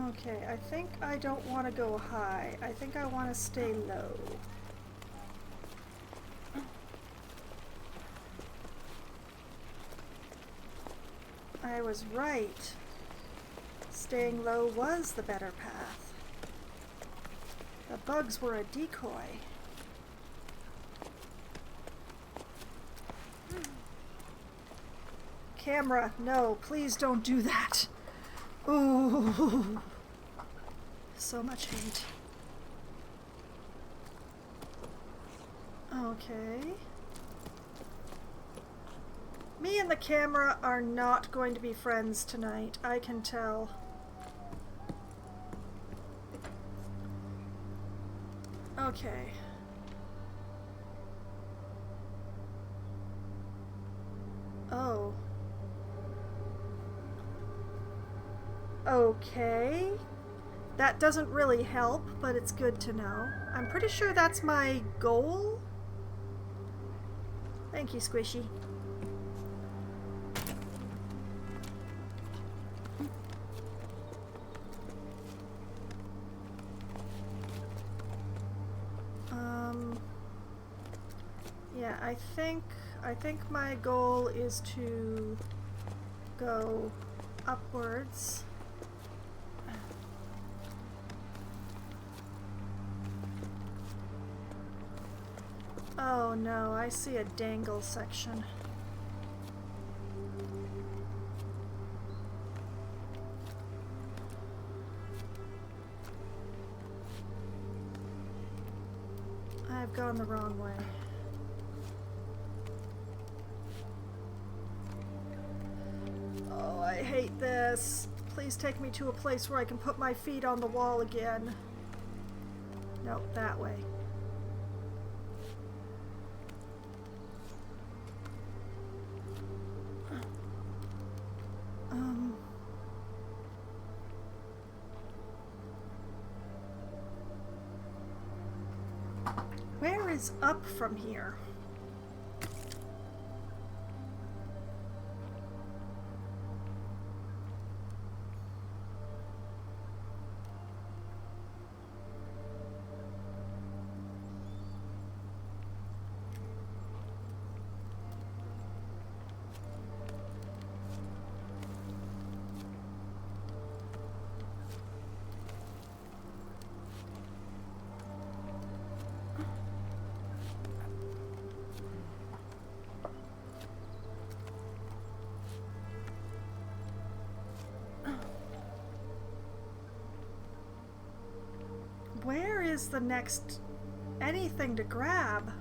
Okay, I think I don't want to go high. I think I want to stay low. I was right. Staying low was the better path. The bugs were a decoy. Camera, no, please don't do that. Ooh. So much hate. Okay. Me and the camera are not going to be friends tonight, I can tell. Okay. Oh. Okay. That doesn't really help, but it's good to know. I'm pretty sure that's my goal. Thank you, Squishy. Yeah, I think my goal is to go upwards. Oh no, I see a dangle section. I've gone the wrong way. Oh, I hate this. Please take me to a place where I can put my feet on the wall again. No, that way. Where is up from here? where is the next anything to grab?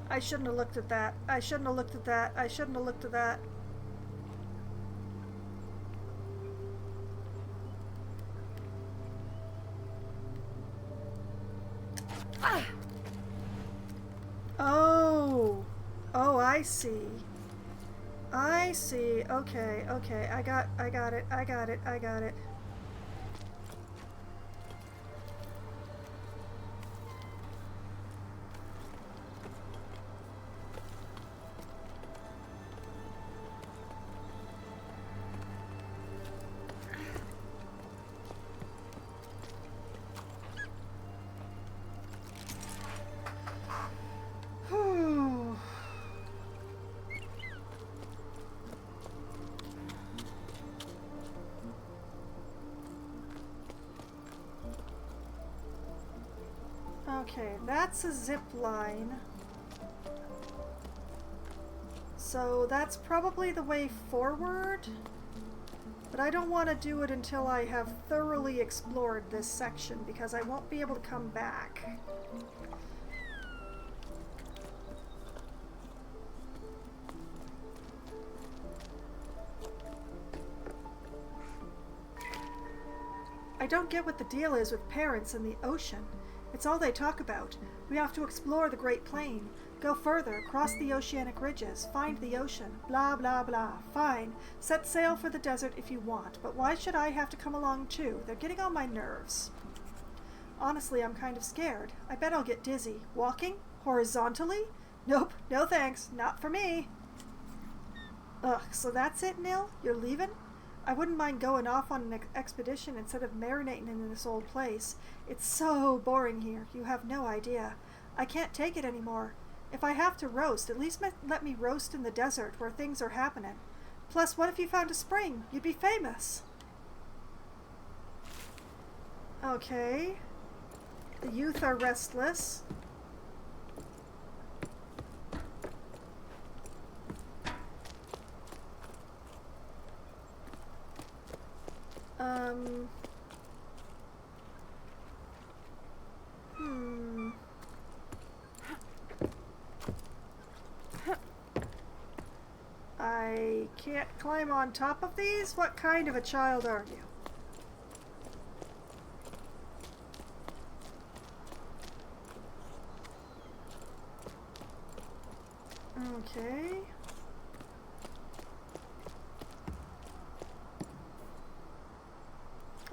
I shouldn't have looked at that. I shouldn't have looked at that. I shouldn't have looked at that. Oh. Oh, I see. I see. Okay, okay. I got it. I got it. I got it. Okay, that's a zip line. So that's probably the way forward. But I don't want to do it until I have thoroughly explored this section because I won't be able to come back. I don't get what the deal is with parents and the ocean. It's all they talk about. We have to explore the Great Plain, go further, cross the oceanic ridges, find the ocean, blah blah blah. Fine, set sail for the desert if you want, but why should I have to come along too? They're getting on my nerves. Honestly, I'm kind of scared. I bet I'll get dizzy. Walking? Horizontally? Nope, no thanks, not for me. Ugh, so that's it, Nil? You're leaving? I wouldn't mind going off on an expedition instead of marinating in this old place. It's so boring here. You have no idea. I can't take it anymore. If I have to roast, at least let me roast in the desert where things are happening. Plus, what if you found a spring? You'd be famous. Okay. The youth are restless. I can't climb on top of these? What kind of a child are you? Okay.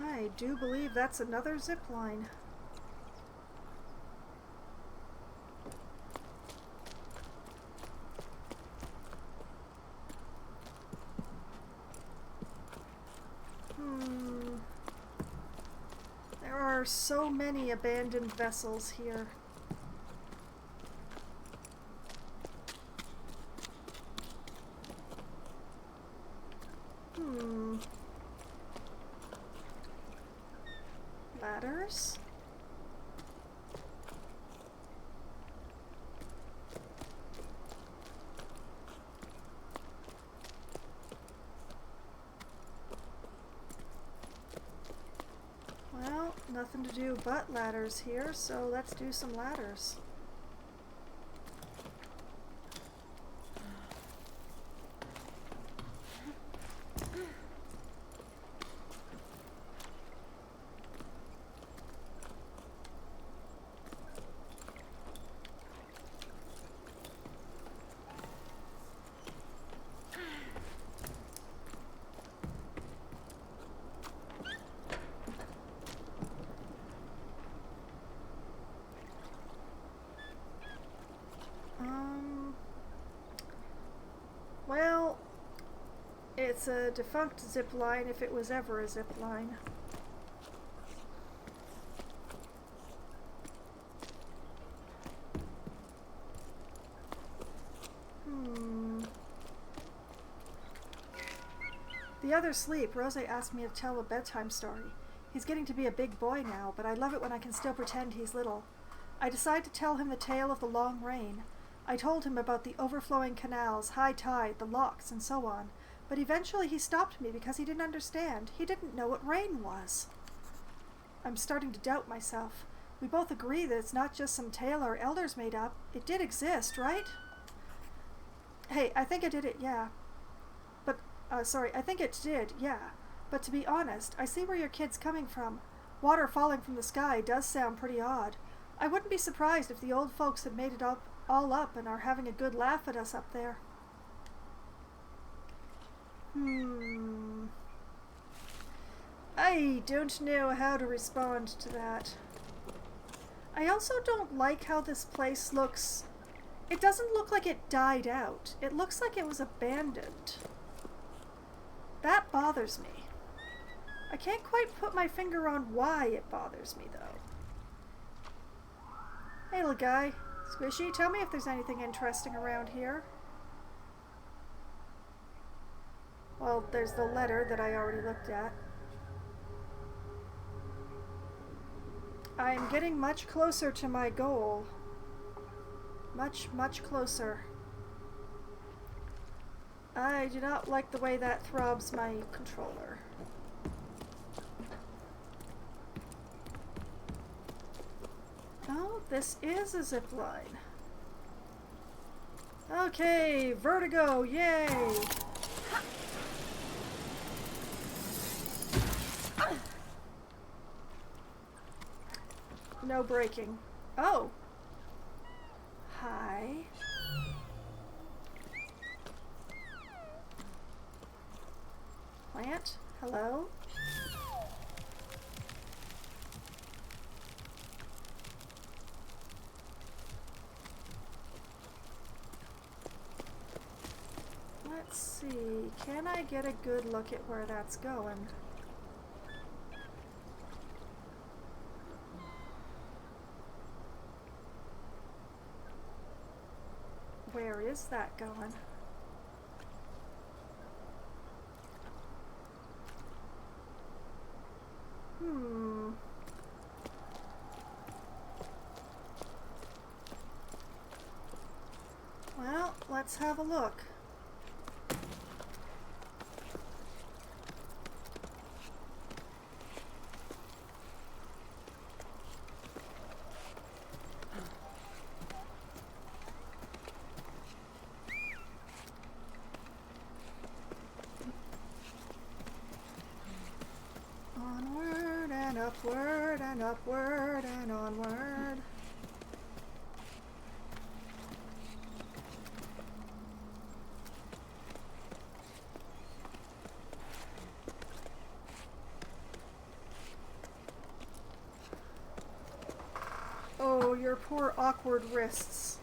I do believe that's another zip line. There are so many abandoned vessels here. Ladders? Well, nothing to do but ladders here, so let's do some ladders. Well, it's a defunct zip line if it was ever a zip line. The others sleep. Rose asked me to tell a bedtime story. He's getting to be a big boy now, but I love it when I can still pretend he's little. I decide to tell him the tale of the long rain. I told him about the overflowing canals, high tide, the locks, and so on. But eventually he stopped me because he didn't understand. He didn't know what rain was. I'm starting to doubt myself. We both agree that it's not just some tale our elders made up. It did exist, right? Hey, I think I did it, yeah. But, I think it did, yeah. But to be honest, I see where your kid's coming from. Water falling from the sky does sound pretty odd. I wouldn't be surprised if the old folks had made it all up and are having a good laugh at us up there. I don't know how to respond to that. I also don't like how this place looks. It doesn't look like it died out. It looks like it was abandoned. That bothers me. I can't quite put my finger on why it bothers me, though. Hey, little guy. Squishy, tell me if there's anything interesting around here. Well, there's the letter that I already looked at. I'm getting much closer to my goal. Much, much closer. I do not like the way that throbs my controller. Oh, this is a zip line. Okay, vertigo, yay! No braking. Oh! Hi. Plant, hello? Let's see, can I get a good look at where that's going? Where is that going? Well, let's have a look. Onward and upward and upward and onward. Oh, your poor awkward wrists.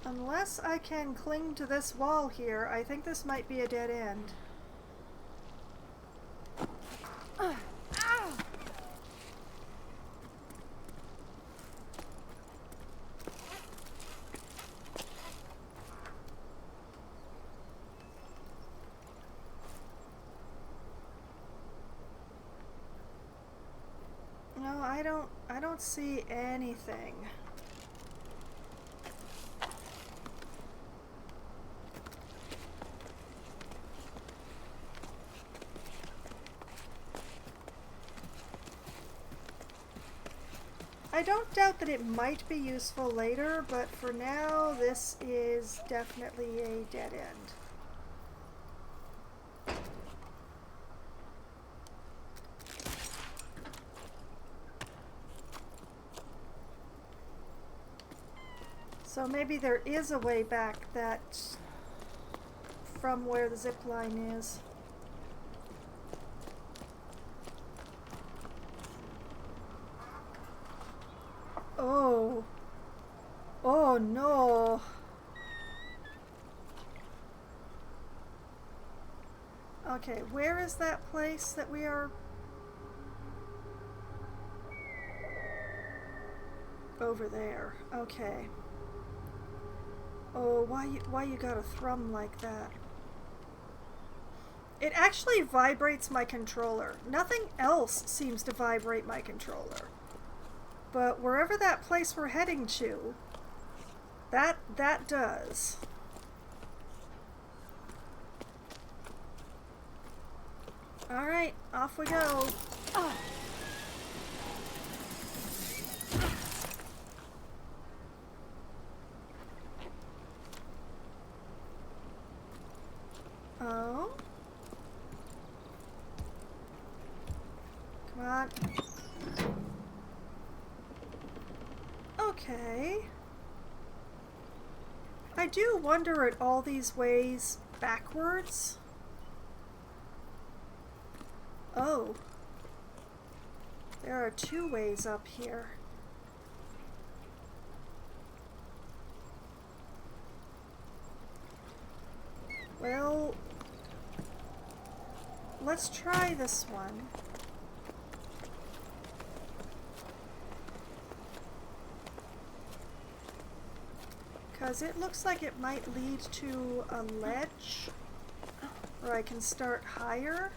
Unless I can cling to this wall here, I think this might be a dead end. No, I don't see anything. I don't doubt that it might be useful later, but for now, this is definitely a dead end. So maybe there is a way back that from where the zip line is. Oh. Oh no. Okay, where is that place that we are? over there. Okay. Oh, why you gotta thrum like that? It actually vibrates my controller. Nothing else seems to vibrate my controller. But wherever that place we're heading to, that does. Alright, off we go. Oh. Come on. Okay. I do wonder at all these ways backwards. Oh. There are 2 ways up here. Well, let's try this one. Because it looks like it might lead to a ledge where I can start higher.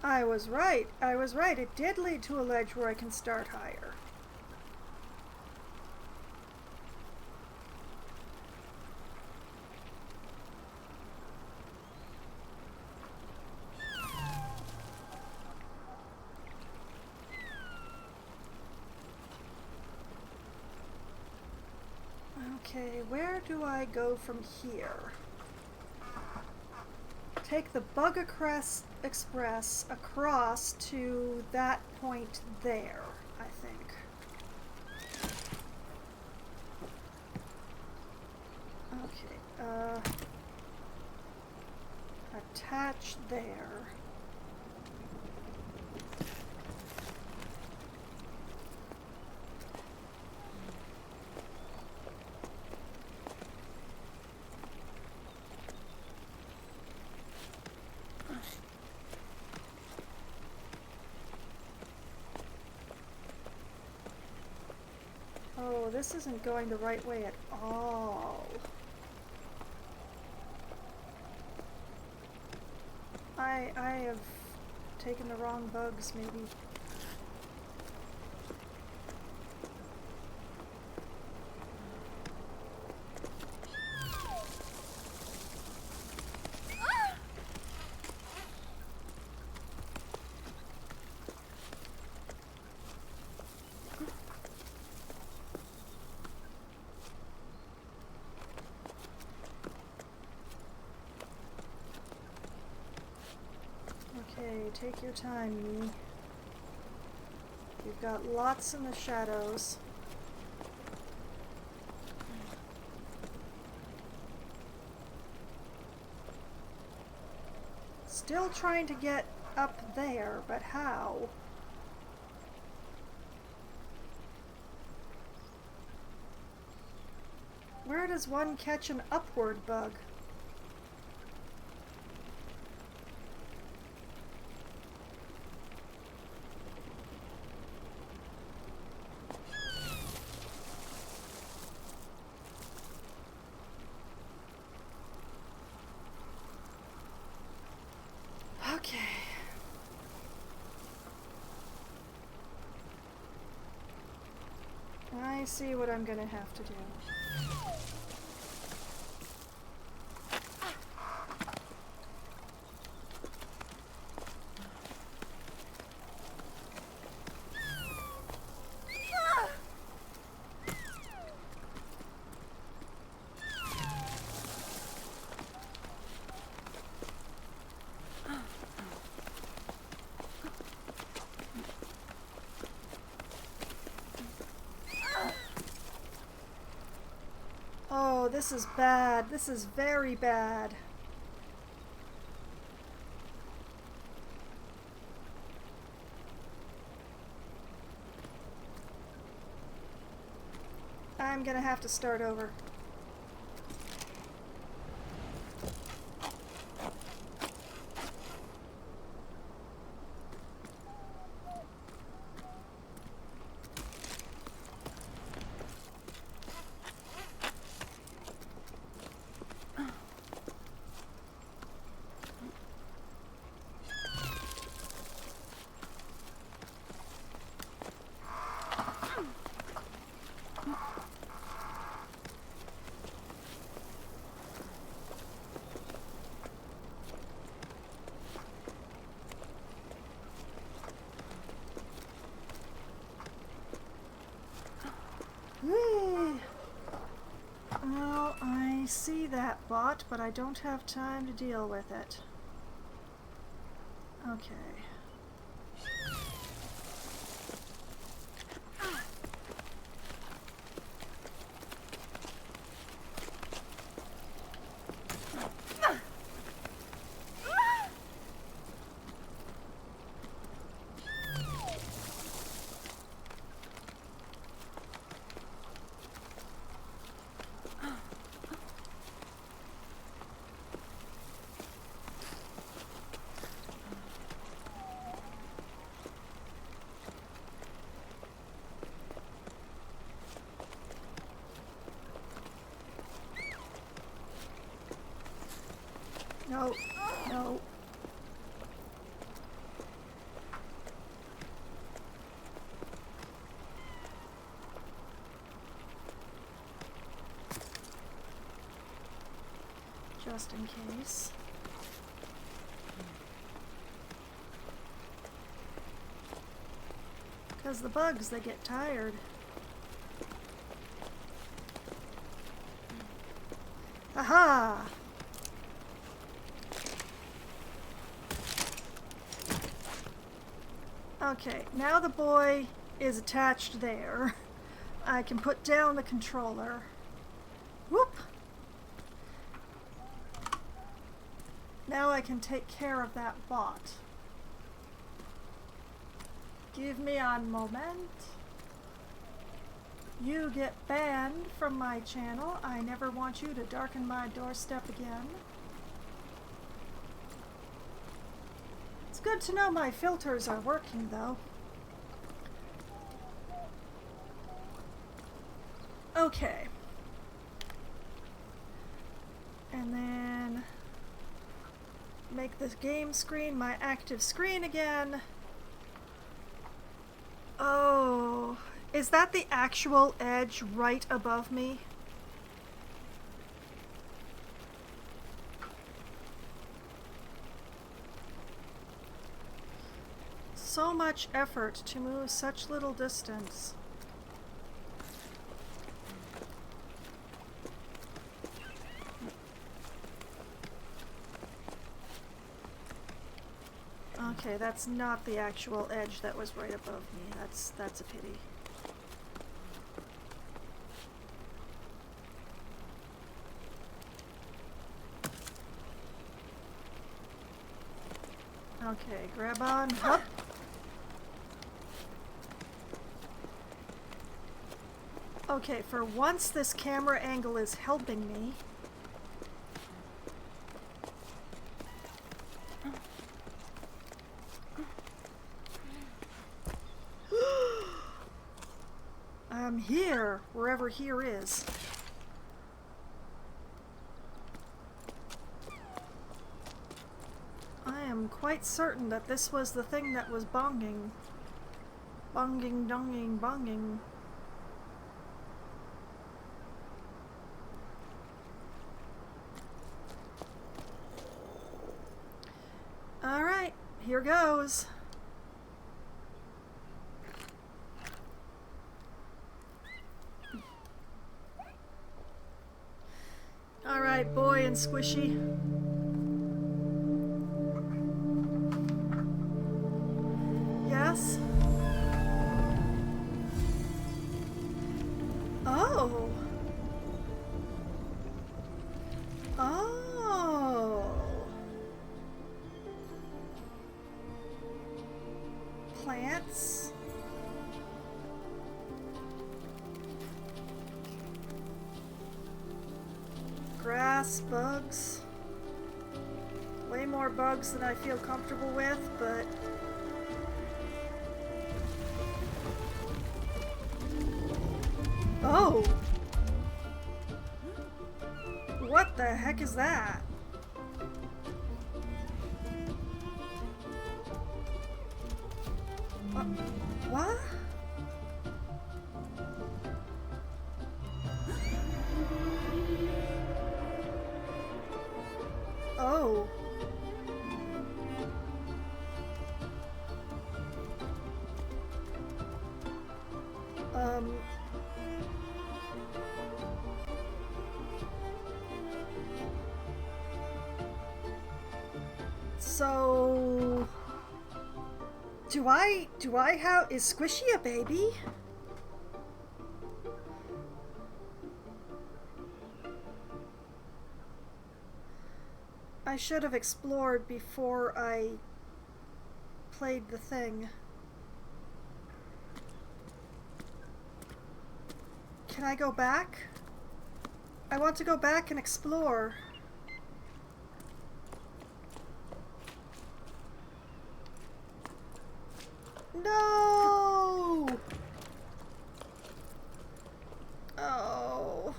I was right. I was right. It did lead to a ledge where I can start higher. Okay, where do I go from here? Take the Bug Express across to that point there, I think. Okay, attach there. Oh, this isn't going the right way at all. I have taken the wrong bugs, maybe. Okay, take your time, me. You've got lots in the shadows. Still trying to get up there, but how? Where does one catch an upward bug? Okay. I see what I'm gonna have to do. this is bad. This is very bad. I'm gonna have to start over. Well, I see that bot, but I don't have time to deal with it. Okay. No, no. Just in case. Because the bugs, they get tired. Aha! Okay, now the boy is attached there. I can put down the controller. Whoop! Now I can take care of that bot. Give me a moment. You get banned from my channel. I never want you to darken my doorstep again. It's good to know my filters are working, though. Okay. And then make the game screen my active screen again. Oh, is that the actual edge right above me? So much effort to move such little distance. Okay, that's not the actual edge that was right above me. That's a pity. Okay, grab on, up. Okay, for once this camera angle is helping me. I'm here, wherever here is. I am quite certain that this was the thing that was bonging. Bonging, donging, bonging. Alright, here goes. Alright, boy and squishy. Yes? Oh! plants. Grass, bugs. Way more bugs than I feel comfortable with, but... Oh! What the heck is that? What? Oh. So... Do I have... Is Squishy a baby? I should have explored before I played the thing. Can I go back? I want to go back and explore. No! Oh.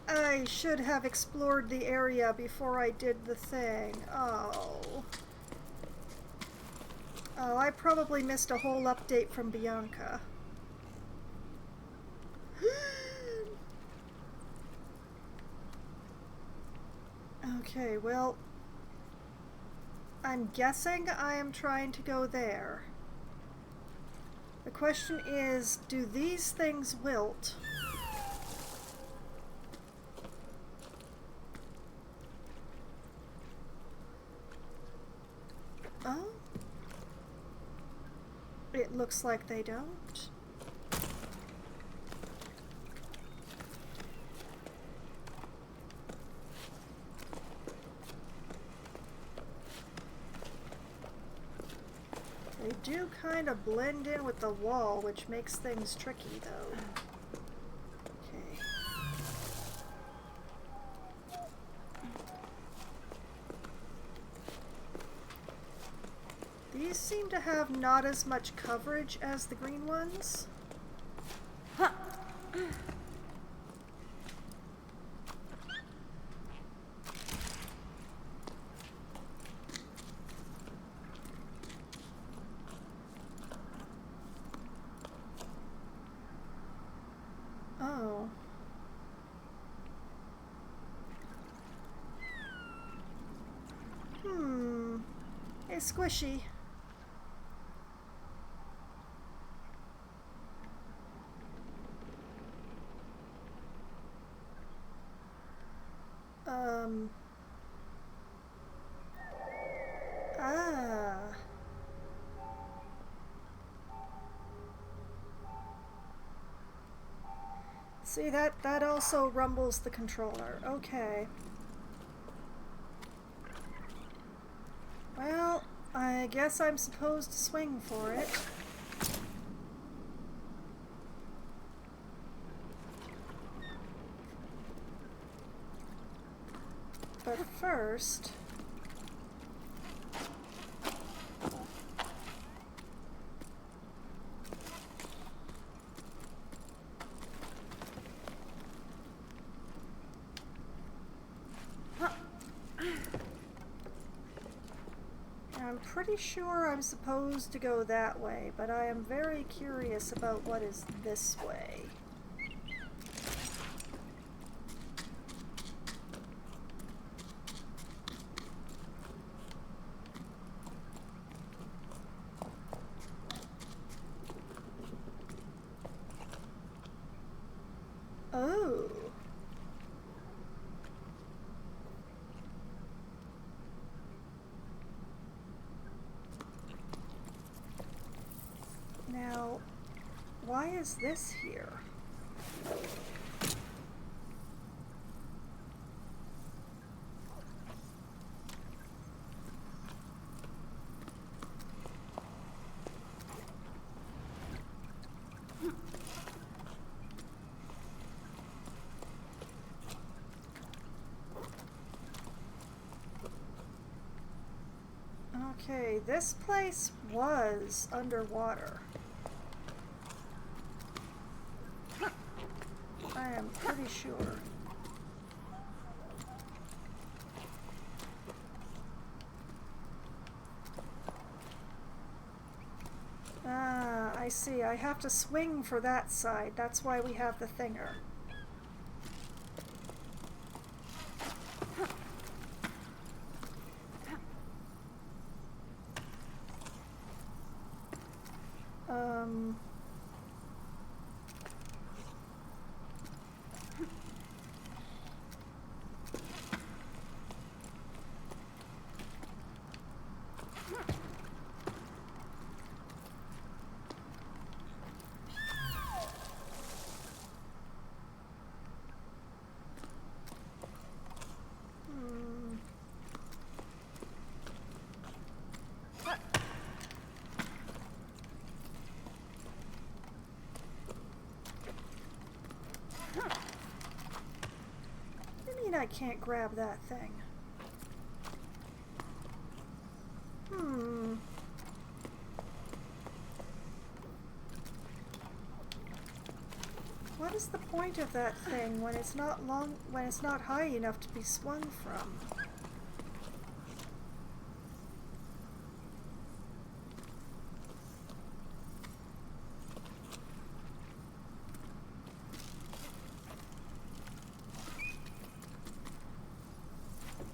I should have explored the area before I did the thing. Oh. Oh, I probably missed a whole update from Bianca. Okay, well, I'm guessing I am trying to go there. The question is, do these things wilt? Oh? It looks like they don't. They do kind of blend in with the wall, which makes things tricky, though. Okay. These seem to have not as much coverage as the green ones. Huh. Oh. Hey, Squishy. Ah. See, that also rumbles the controller. Okay. Well, I guess I'm supposed to swing for it. But first... I'm pretty sure I'm supposed to go that way, but I am very curious about what is this way. Oh. Now, why is this here? Okay, this place was underwater. I am pretty sure. Ah, I see. I have to swing for that side. That's why we have the thinger. I can't grab that thing. What is the point of that thing when it's not high enough to be swung from?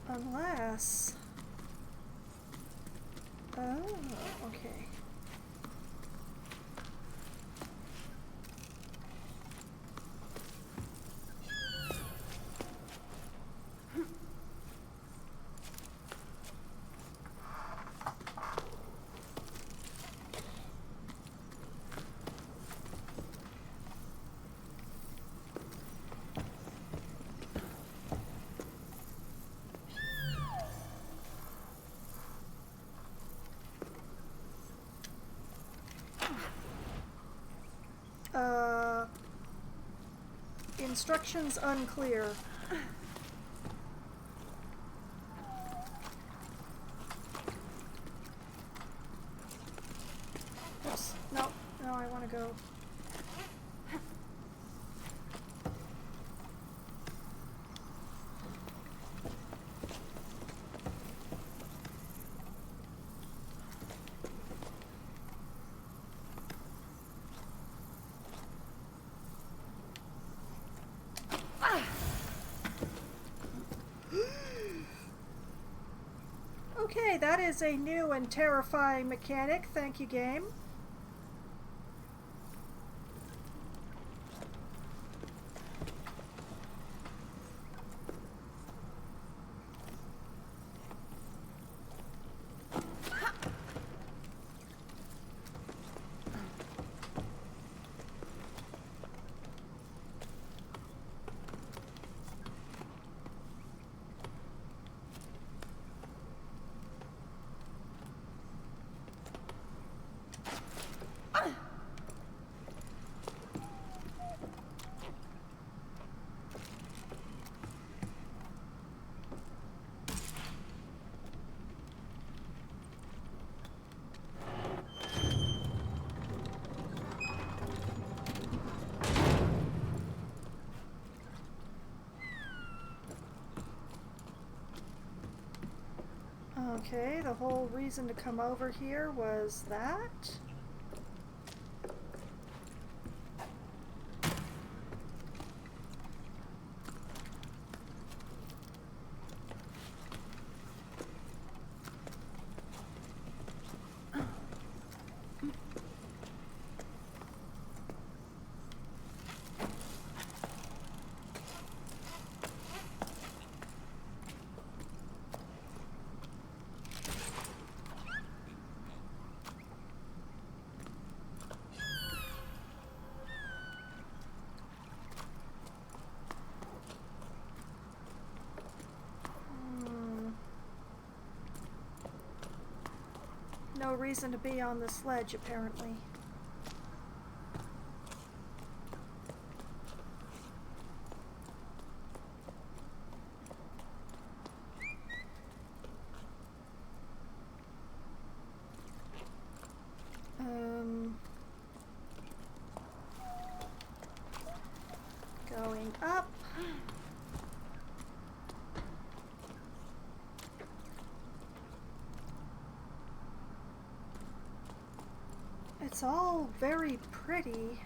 Unless... Oh, okay. Instructions unclear. Oops. No, I want to go. Okay, that is a new and terrifying mechanic. Thank you, game. Okay, the whole reason to come over here was that. No reason to be on the sledge, apparently. It's all very pretty,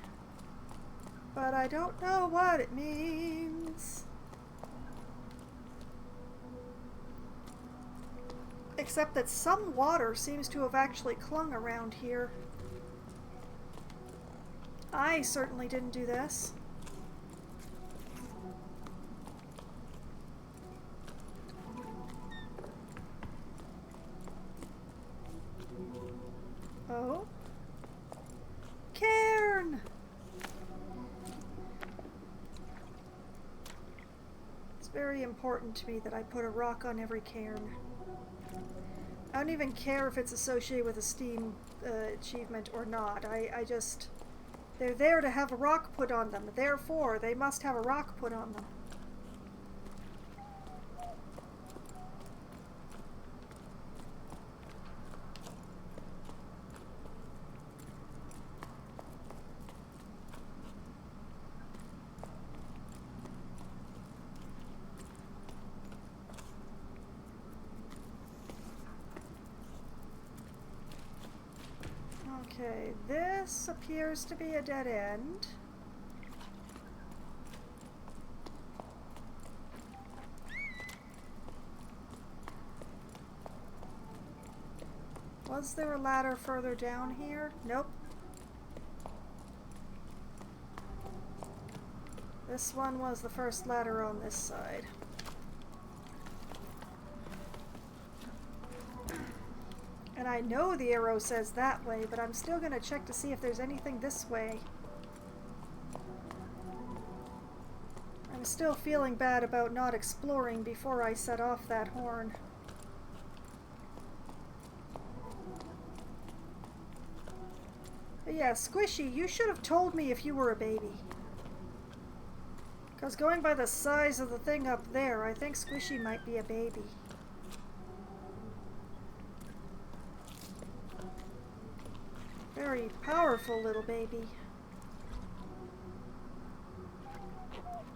but I don't know what it means. Except that some water seems to have actually clung around here. I certainly didn't do this. Oh? Cairn! It's very important to me that I put a rock on every cairn. I don't even care if it's associated with a Steam achievement or not. I just... They're there to have a rock put on them. Therefore, they must have a rock put on them. Okay, this appears to be a dead end. Was there a ladder further down here? Nope. This one was the first ladder on this side. And I know the arrow says that way, but I'm still going to check to see if there's anything this way. I'm still feeling bad about not exploring before I set off that horn. But yeah, Squishy, you should have told me if you were a baby. Because going by the size of the thing up there, I think Squishy might be a baby. Very powerful little baby.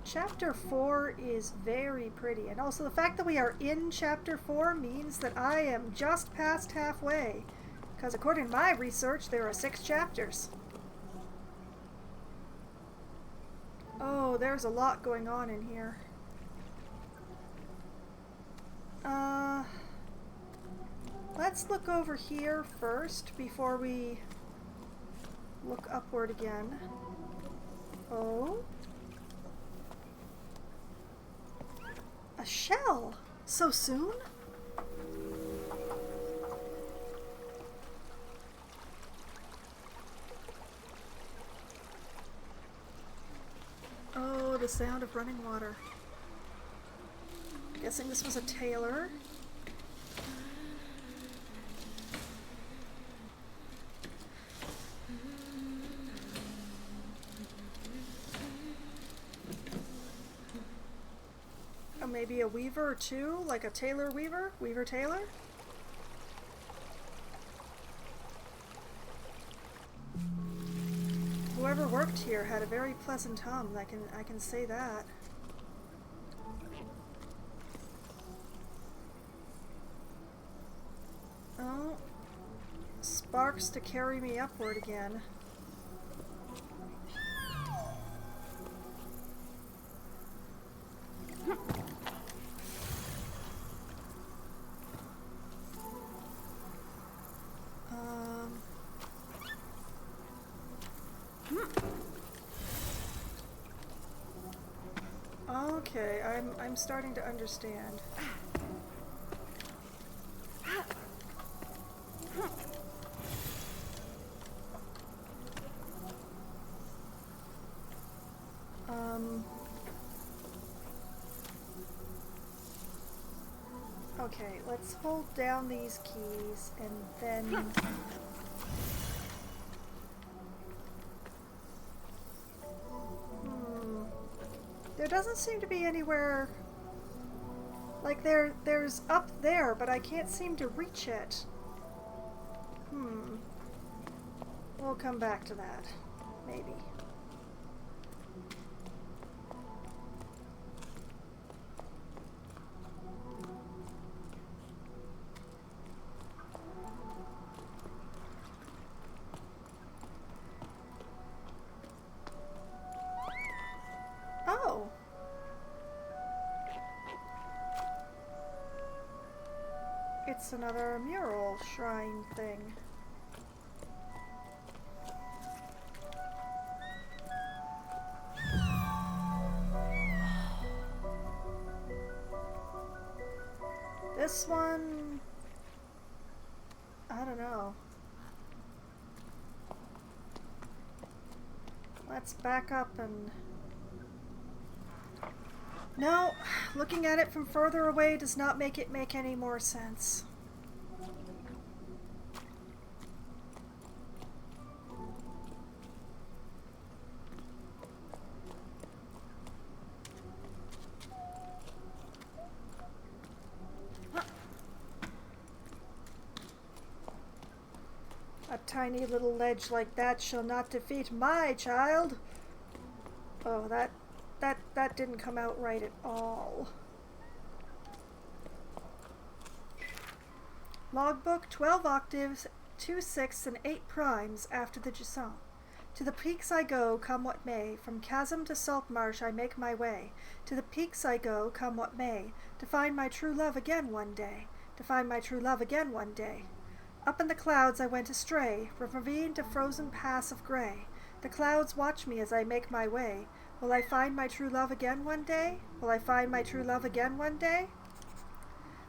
Chapter 4 is very pretty, and also the fact that we are in Chapter 4 means that I am just past halfway, because according to my research, there are 6 chapters. Oh, there's a lot going on in here. Let's look over here first before we look upward again. Oh. A shell! So soon? Oh, the sound of running water. Guessing this was a tailor. Oh, maybe a weaver too? Like a tailor weaver? Weaver tailor? Whoever worked here had a very pleasant hum, I can say that. Oh, sparks to carry me upward again. Okay, I'm starting to understand. Okay, let's hold down these keys and then... There doesn't seem to be anywhere... Like there's up there, but I can't seem to reach it. We'll come back to that. Maybe. that's another mural shrine thing. This one, I don't know. Let's back up and... No, looking at it from further away does not make it make any more sense. A tiny little ledge like that shall not defeat my child. Oh, that didn't come out right at all. Logbook 12 octaves, 2 sixths, and 8 primes after the Jusant. To the peaks I go, come what may. From chasm to salt marsh I make my way. To the peaks I go, come what may. To find my true love again one day. To find my true love again one day. Up in the clouds I went astray, from ravine to frozen pass of grey. The clouds watch me as I make my way. Will I find my true love again one day? Will I find my true love again one day?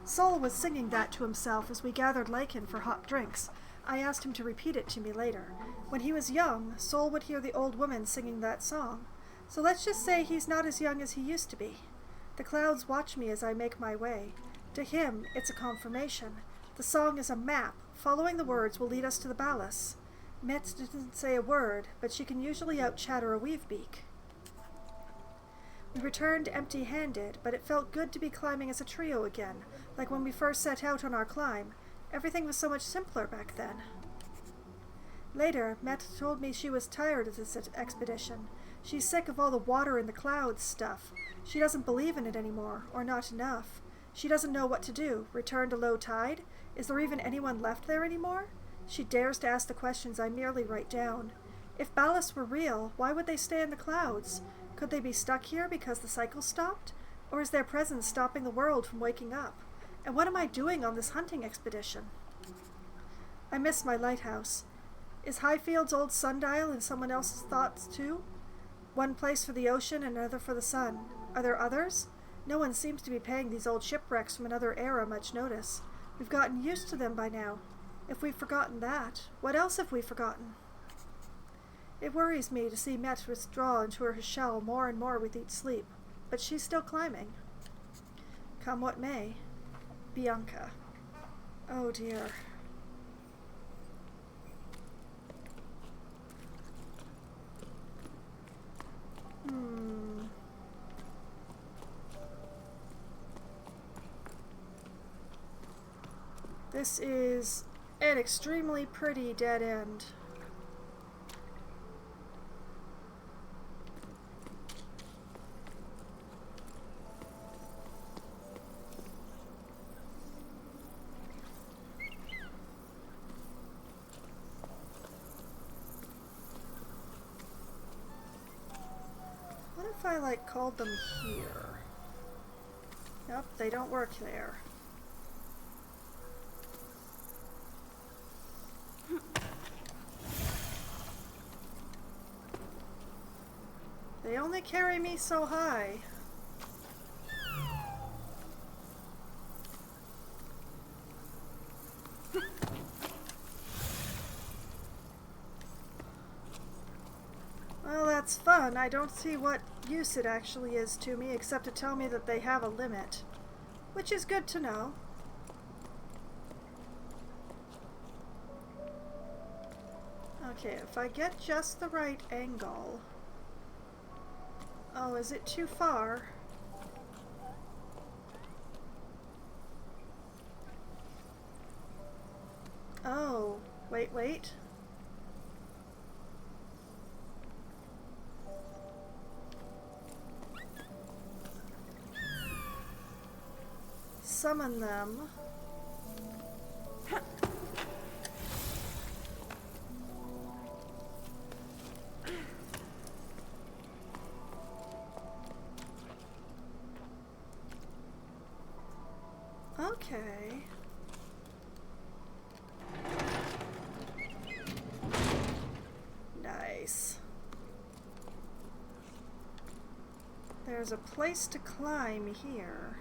Sol was singing that to himself as we gathered lichen for hot drinks. I asked him to repeat it to me later. When he was young, Sol would hear the old woman singing that song. So let's just say he's not as young as he used to be. The clouds watch me as I make my way. To him, it's a confirmation. The song is a map. Following the words will lead us to the Ballas. Met didn't say a word, but she can usually out-chatter a weavebeak. We returned empty-handed, but it felt good to be climbing as a trio again, like when we first set out on our climb. Everything was so much simpler back then. Later, Met told me she was tired of this expedition. She's sick of all the water in the clouds stuff. She doesn't believe in it anymore, or not enough. She doesn't know what to do. Return to low tide? Is there even anyone left there anymore? She dares to ask the questions I merely write down. If Ballas were real, why would they stay in the clouds? Could they be stuck here because the cycle stopped? Or is their presence stopping the world from waking up? And what am I doing on this hunting expedition? I miss my lighthouse. Is Highfield's old sundial in someone else's thoughts too? One place for the ocean and another for the sun. Are there others? No one seems to be paying these old shipwrecks from another era much notice. We've gotten used to them by now. If we've forgotten that, what else have we forgotten? It worries me to see Met withdraw into her shell more and more with each sleep, but she's still climbing. Come what may. Bianca. Oh dear. This is an extremely pretty dead end. What if I called them here? Nope, they don't work there. They only carry me so high. Well, that's fun. I don't see what use it actually is to me, except to tell me that they have a limit. Which is good to know. Okay, if I get just the right angle... Oh, is it too far? Oh, wait. Summon them. Okay. There's a place to climb here.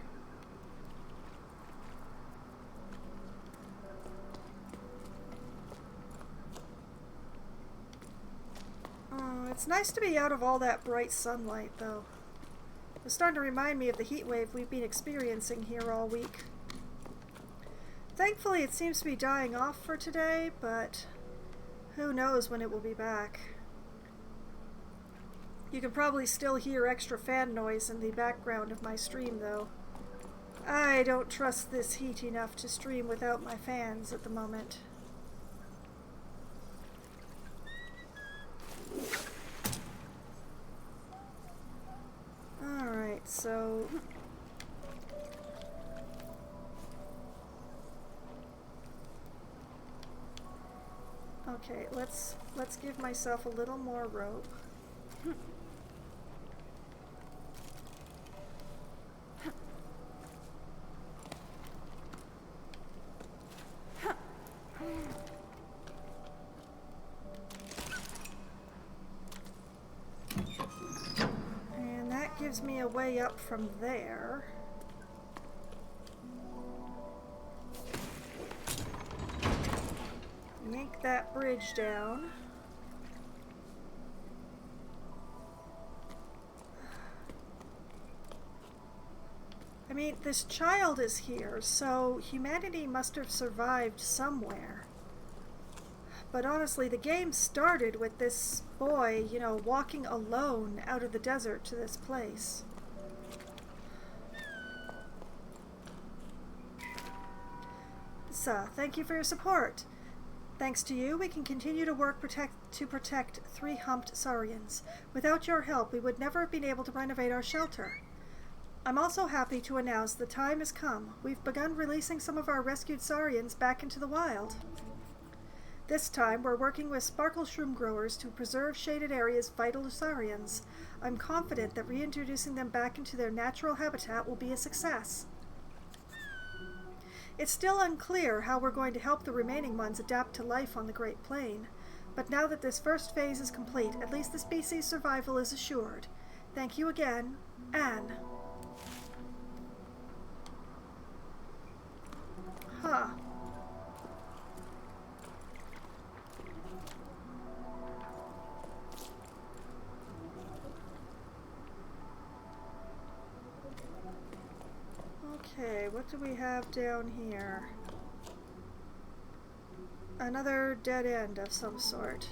Oh, it's nice to be out of all that bright sunlight, though. It's starting to remind me of the heat wave we've been experiencing here all week. Thankfully, it seems to be dying off for today, but who knows when it will be back. You can probably still hear extra fan noise in the background of my stream, though. I don't trust this heat enough to stream without my fans at the moment. Alright, so... Okay, let's give myself a little more rope. And that gives me a way up from there. Yank that bridge down. I mean, this child is here, so humanity must have survived somewhere. But honestly, the game started with this boy, you know, walking alone out of the desert to this place. So, thank you for your support. Thanks to you, we can continue to work to protect three-humped saurians. Without your help, we would never have been able to renovate our shelter. I'm also happy to announce the time has come. We've begun releasing some of our rescued saurians back into the wild. This time, we're working with sparkle shroom growers to preserve shaded areas vital to saurians. I'm confident that reintroducing them back into their natural habitat will be a success. It's still unclear how we're going to help the remaining ones adapt to life on the Great Plain, but now that this first phase is complete, at least the species' survival is assured. Thank you again, Anne. Huh. Okay, what do we have down here? Another dead end of some sort.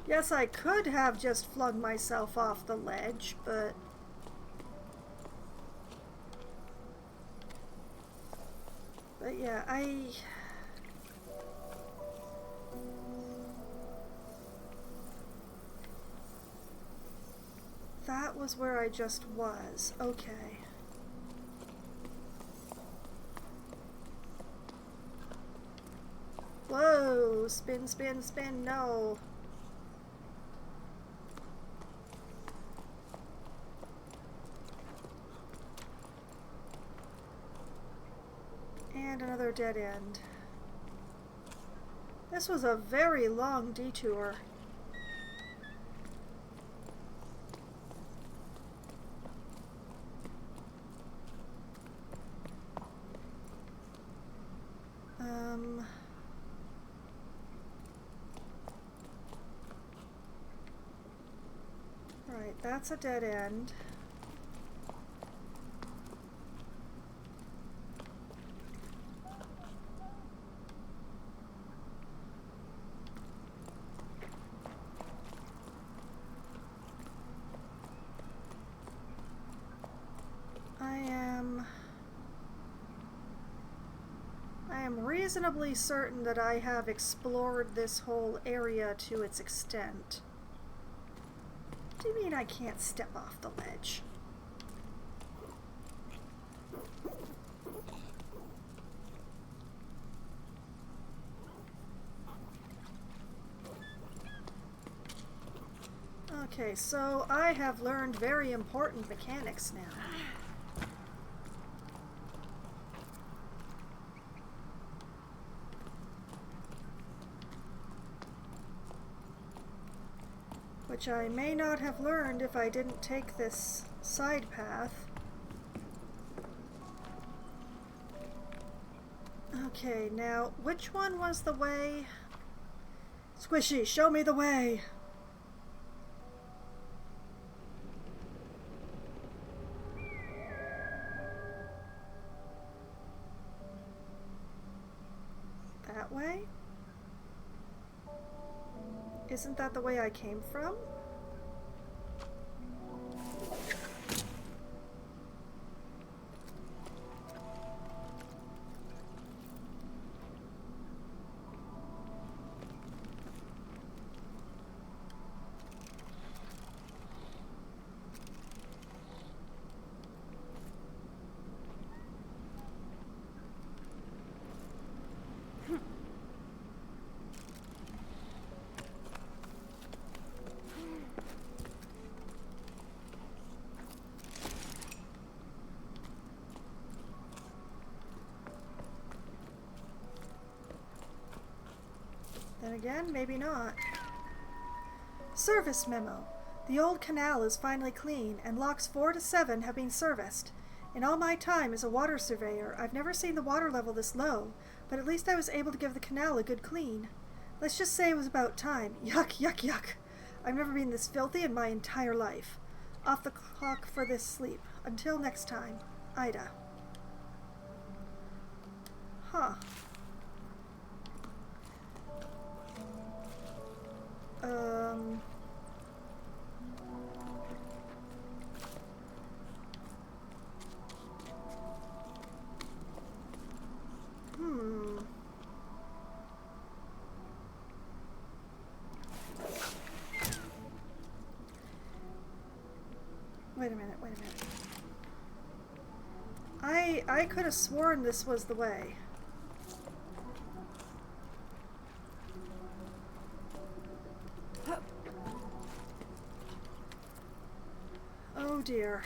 Yes, I could have just flung myself off the ledge, but... But yeah, that was where I just was. Okay. Whoa! Spin, spin, spin, no! And another dead end. This was a very long detour. Right, that's a dead end. I am am reasonably certain that I have explored this whole area to its extent. What do you mean I can't step off the ledge? Okay, so I have learned very important mechanics now. Which I may not have learned if I didn't take this side path. Okay, now, which one was the way? Squishy, show me the way! That way? Isn't that the way I came from? Then again, maybe not. Service memo. The old canal is finally clean, and locks 4 to 7 have been serviced. In all my time as a water surveyor, I've never seen the water level this low, but at least I was able to give the canal a good clean. Let's just say it was about time. Yuck, yuck, yuck. I've never been this filthy in my entire life. Off the clock for this sleep. Until next time. Ida. Huh. Wait a minute. I could have sworn this was the way. Oh dear.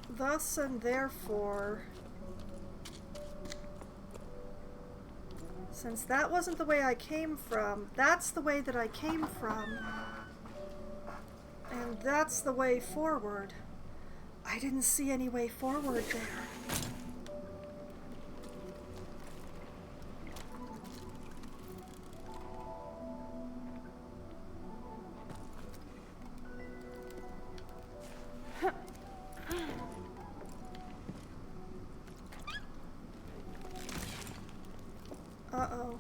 Thus and therefore, since that wasn't the way I came from, that's the way that I came from, and that's the way forward. I didn't see any way forward there. Uh-oh.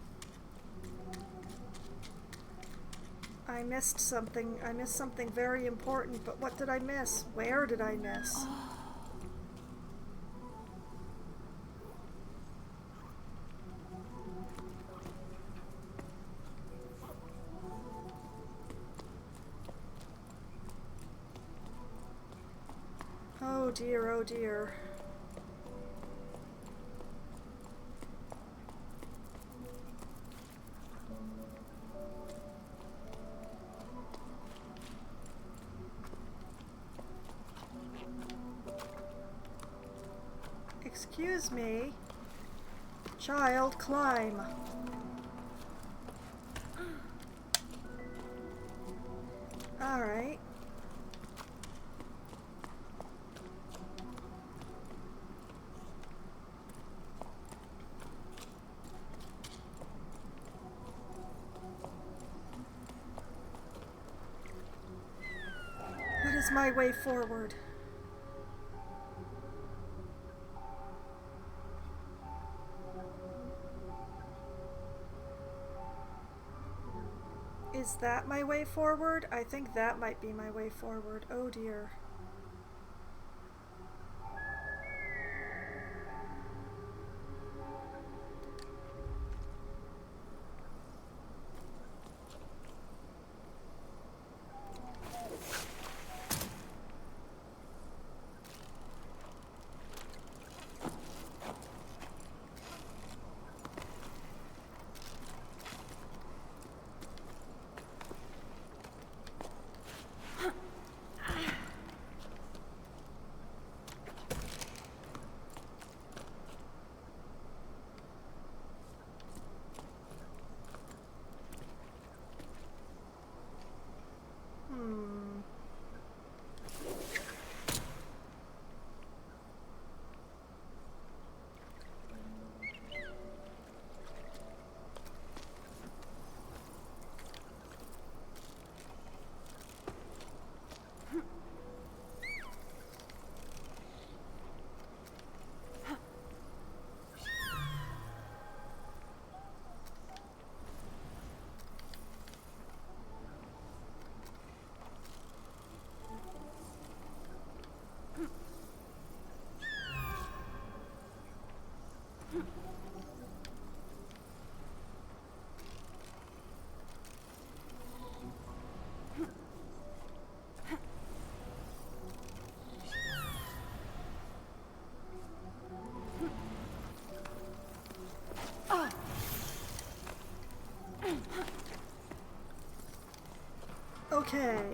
I missed something. I missed something very important, but what did I miss? Where did I miss? Oh dear, oh dear. Excuse me. Child, climb. All right. What is my way forward? Is that my way forward? I think that might be my way forward. Oh dear.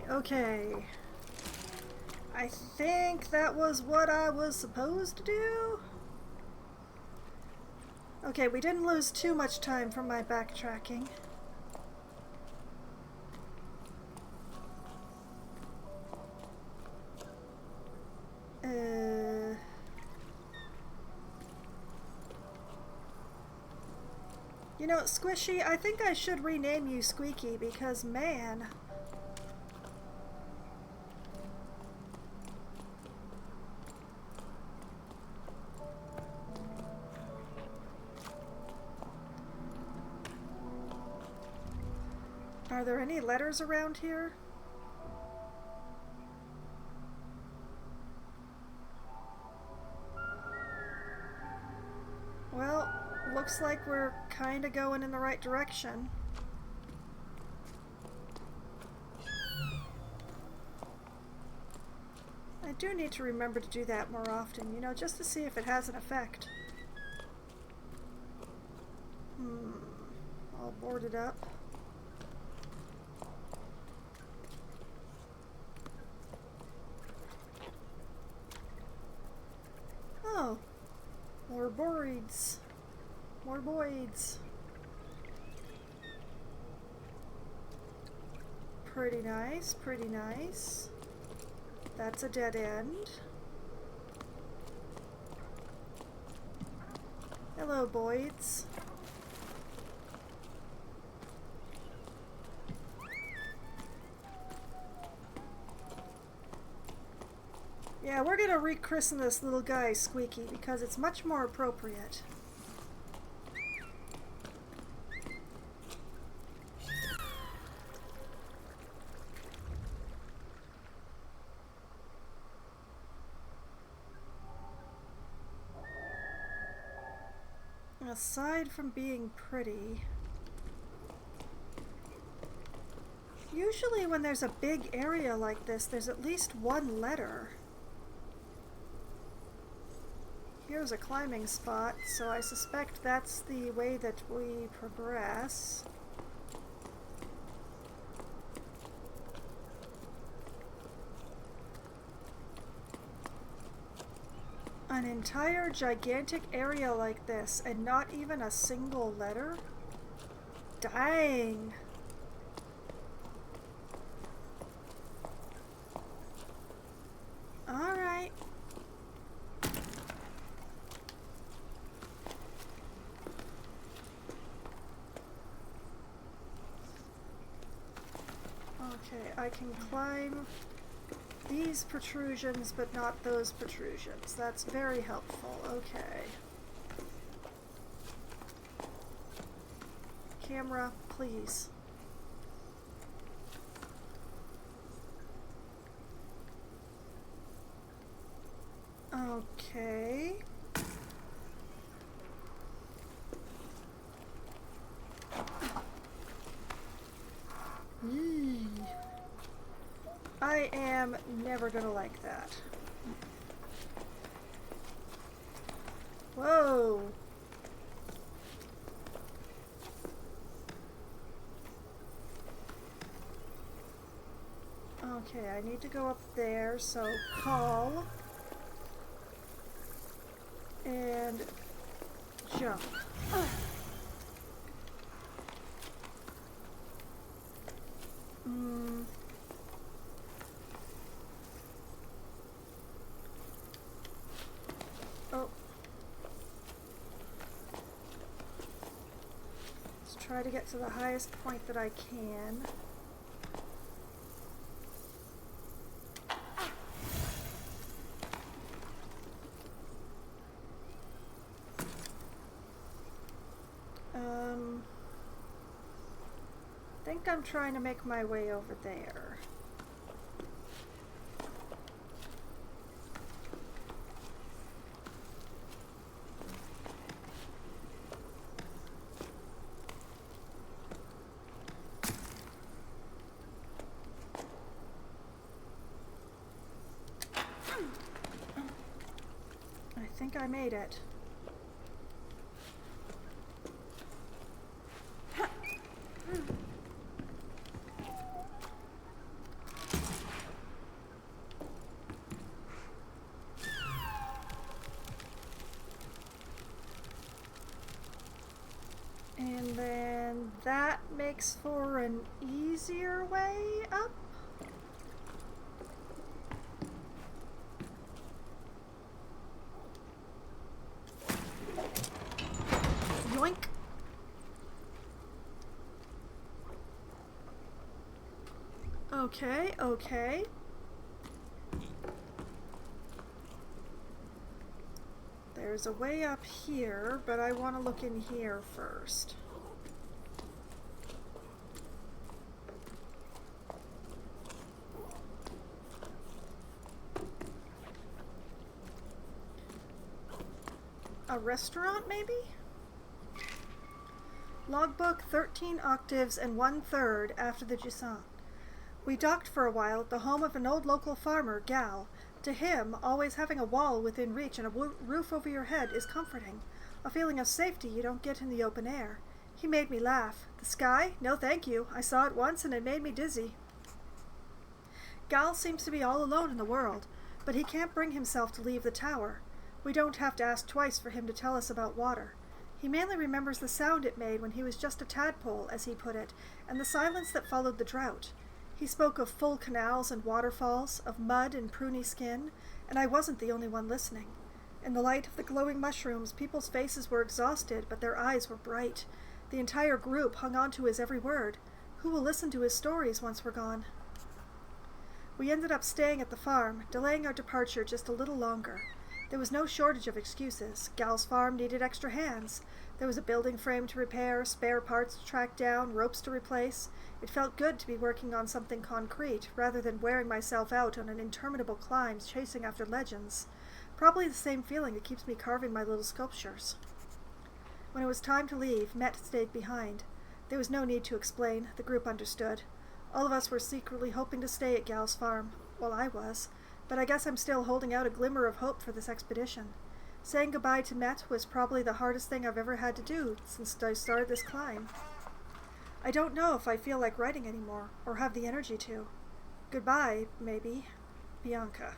Okay. I think that was what I was supposed to do. Okay, we didn't lose too much time from my backtracking. You know, Squishy, I think I should rename you Squeaky because, man... Are there any letters around here? Well, looks like we're kinda going in the right direction. I do need to remember to do that more often, you know, just to see if it has an effect. All boarded up. Oh, more boids. More boids. Pretty nice, pretty nice. That's a dead end. Hello, boids. Yeah, we're gonna rechristen this little guy Squeaky because it's much more appropriate. Aside from being pretty, usually when there's a big area like this, there's at least one letter. Here's a climbing spot, so I suspect that's the way that we progress. An entire gigantic area like this and not even a single letter? Dang! Alright. Okay, I can climb these protrusions, but not those protrusions. That's very helpful. Okay. Camera, please. I am never gonna like that. Whoa! Okay, I need to go up there, so call and jump. Oh. Let's try to get to the highest point that I can. I think I'm trying to make my way over there. I think I made it. And then that makes for an easier way up. Yoink. Okay, okay. There's a way up here, but I want to look in here first. A restaurant, maybe? Logbook 13 octaves and 1/3 after the Jusant. We docked for a while at the home of an old local farmer, Gal. To him, always having a wall within reach and a roof over your head is comforting, a feeling of safety you don't get in the open air. He made me laugh. The sky? No thank you. I saw it once and it made me dizzy. Gal seems to be all alone in the world, but he can't bring himself to leave the tower. We don't have to ask twice for him to tell us about water. He mainly remembers the sound it made when he was just a tadpole, as he put it, and the silence that followed the drought. He spoke of full canals and waterfalls, of mud and pruny skin, and I wasn't the only one listening. In the light of the glowing mushrooms, people's faces were exhausted, but their eyes were bright. The entire group hung on to his every word. Who will listen to his stories once we're gone? We ended up staying at the farm, delaying our departure just a little longer. There was no shortage of excuses. Gal's farm needed extra hands. There was a building frame to repair, spare parts to track down, ropes to replace. It felt good to be working on something concrete, rather than wearing myself out on an interminable climb chasing after legends. Probably the same feeling that keeps me carving my little sculptures. When it was time to leave, Met stayed behind. There was no need to explain. The group understood. All of us were secretly hoping to stay at Gal's farm. Well, I was. But I guess I'm still holding out a glimmer of hope for this expedition. Saying goodbye to Met was probably the hardest thing I've ever had to do since I started this climb. I don't know if I feel like writing anymore, or have the energy to. Goodbye, maybe. Bianca.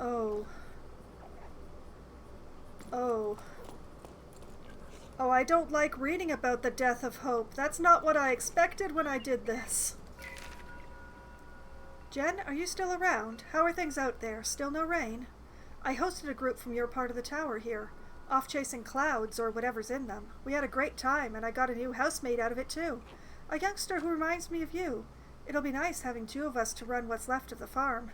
Oh. Oh. Oh, I don't like reading about the death of hope. That's not what I expected when I did this. Jen, are you still around? How are things out there? Still no rain? I hosted a group from your part of the tower here, off chasing clouds or whatever's in them. We had a great time, and I got a new housemate out of it too. A youngster who reminds me of you. It'll be nice having two of us to run what's left of the farm.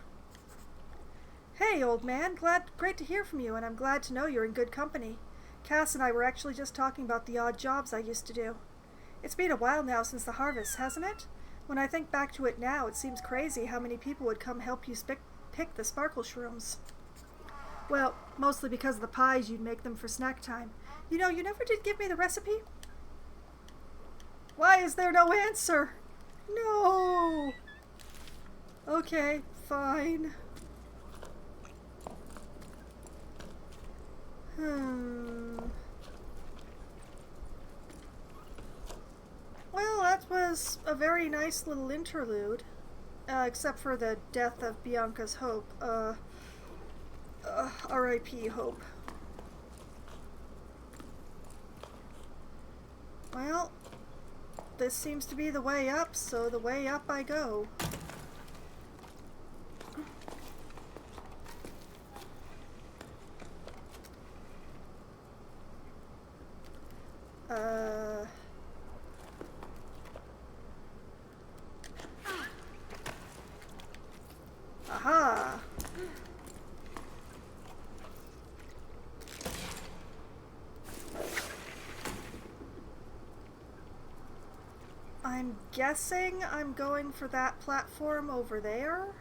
Hey, old man, great to hear from you, and I'm glad to know you're in good company. Cass and I were actually just talking about the odd jobs I used to do. It's been a while now since the harvest, hasn't it? When I think back to it now, it seems crazy how many people would come help you pick the sparkle shrooms. Well, mostly because of the pies you'd make them for snack time. You know, you never did give me the recipe. Why is there no answer? No! Okay, fine. Well, that was a very nice little interlude. Except for the death of Bianca's Hope. R.I.P. Hope. Well, this seems to be the way up, so the way up I go. Aha! I'm guessing I'm going for that platform over there.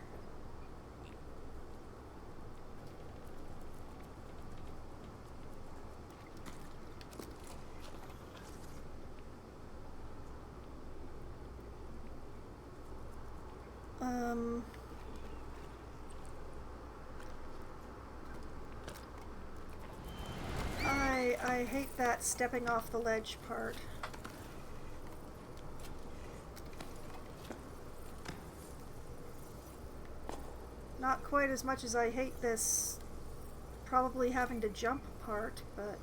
I hate that stepping off the ledge part. Not quite as much as I hate this probably having to jump part, but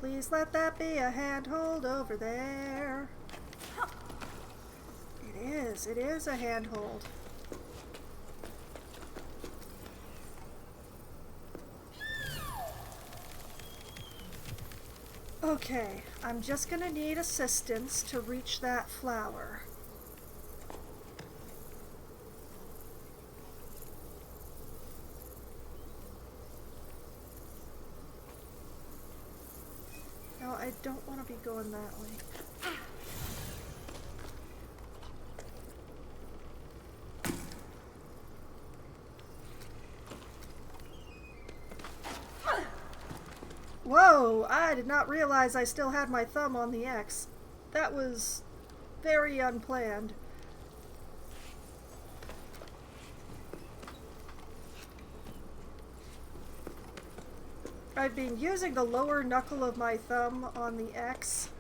please let that be a handhold over there. It is a handhold. Okay, I'm just gonna need assistance to reach that flower. No, I don't want to be going that way. Whoa! I did not realize I still had my thumb on the X. That was very unplanned. I've been using the lower knuckle of my thumb on the X,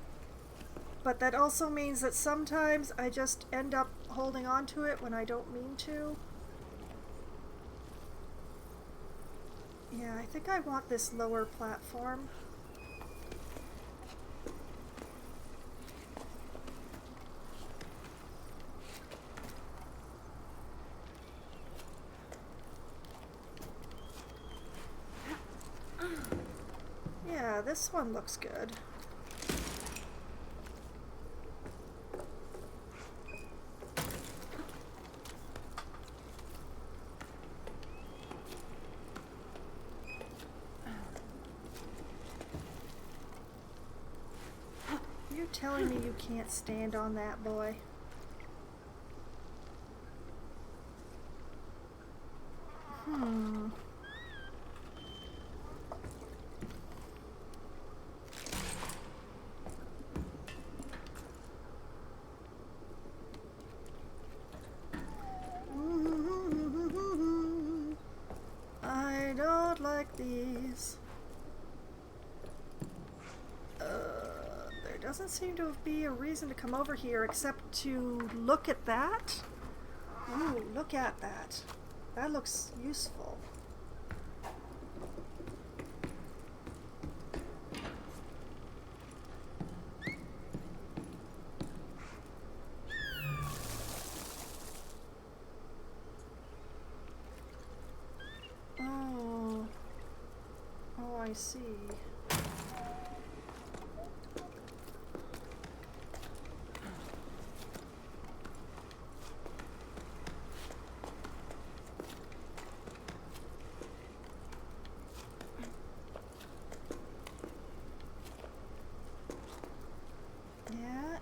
but that also means that sometimes I just end up holding on to it when I don't mean to. Yeah, I think I want this lower platform. Yeah, this one looks good. You're telling me you can't stand on that, boy? I don't like these. There doesn't seem to be a reason to come over here except to look at that. Ooh, look at that. That looks useful. Oh, I see. Yeah.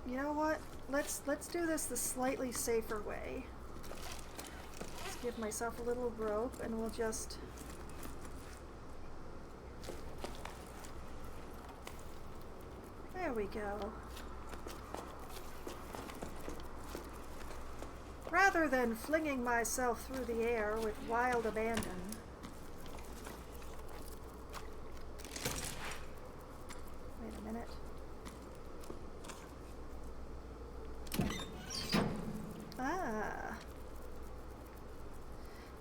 You know what? Let's do this the slightly safer way. Let's give myself a little rope and we'll just... There we go. Rather than flinging myself through the air with wild abandon. Wait a minute. Ah.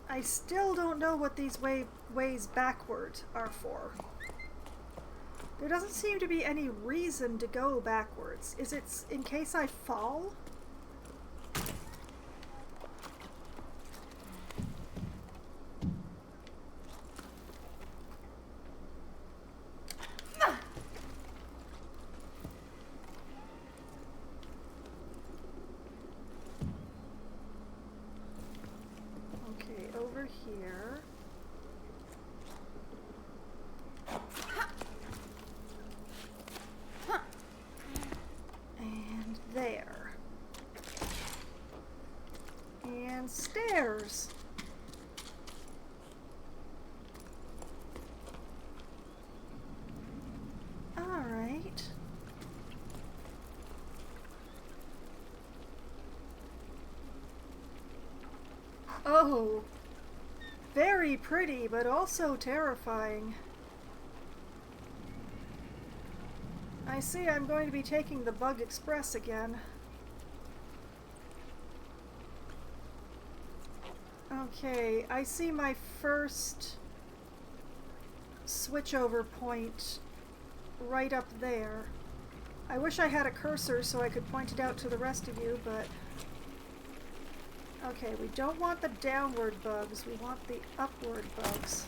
I still don't know what these ways backward are for. There doesn't seem to be any reason to go backwards. Is it in case I fall? Okay, over here. And there. And stairs. All right. Oh, very pretty, but also terrifying. I see I'm going to be taking the Bug Express again. Okay, I see my first switchover point right up there. I wish I had a cursor so I could point it out to the rest of you, but... Okay, we don't want the downward bugs, we want the upward bugs.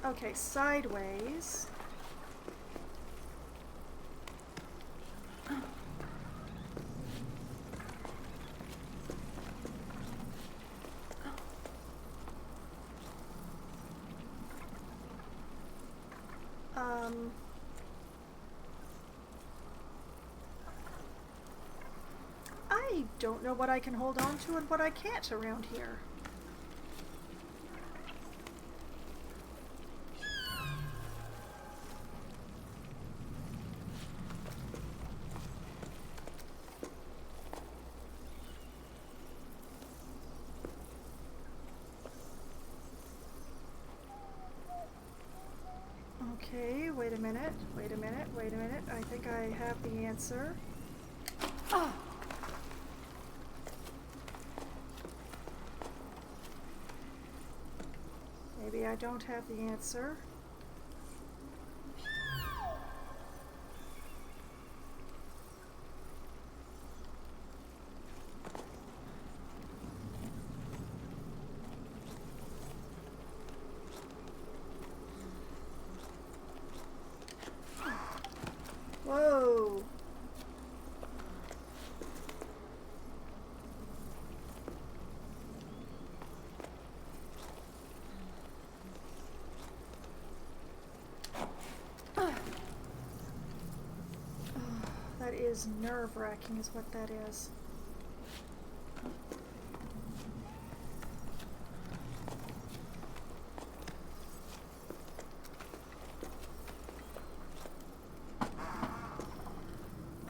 Okay, sideways. I don't know what I can hold on to and what I can't around here. Okay, wait a minute, wait a minute, wait a minute. I think I have the answer. Oh! Maybe I don't have the answer. Whoa! That is nerve-wracking is what that is.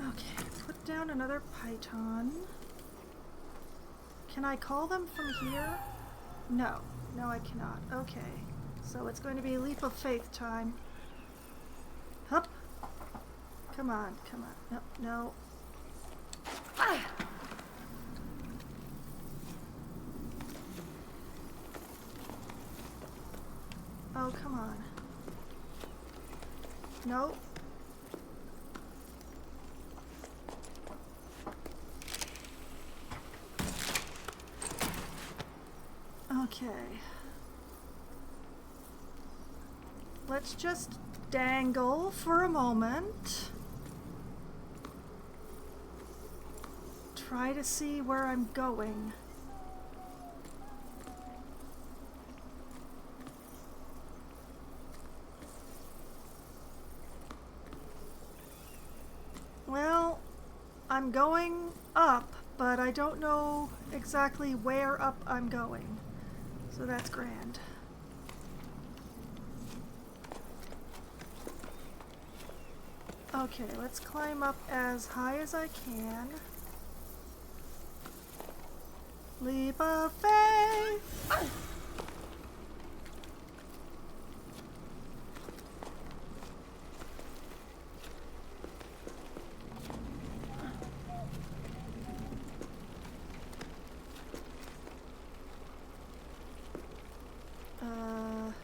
Okay, put down another python. Can I call them from here? No. No, I cannot. Okay. So it's going to be leap of faith time. Hup. Come on, come on. No, no. Ah! Oh, come on. No. let's just dangle for a moment. Try to see where I'm going. Well, I'm going up, but I don't know exactly where up I'm going. So that's grand. Okay, let's climb up as high as I can. Leap of faith! Oh.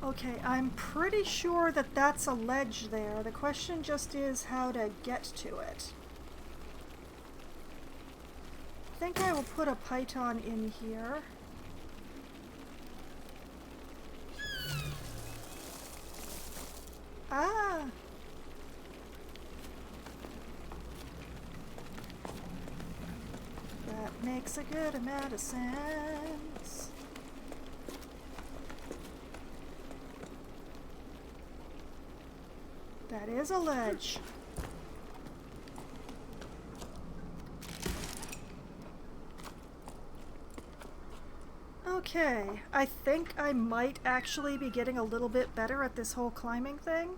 Okay, I'm pretty sure that that's a ledge there. The question just is how to get to it. I think I will put a python in here. Ah! That makes a good amount of sense. That is a ledge. Okay, I think I might actually be getting a little bit better at this whole climbing thing.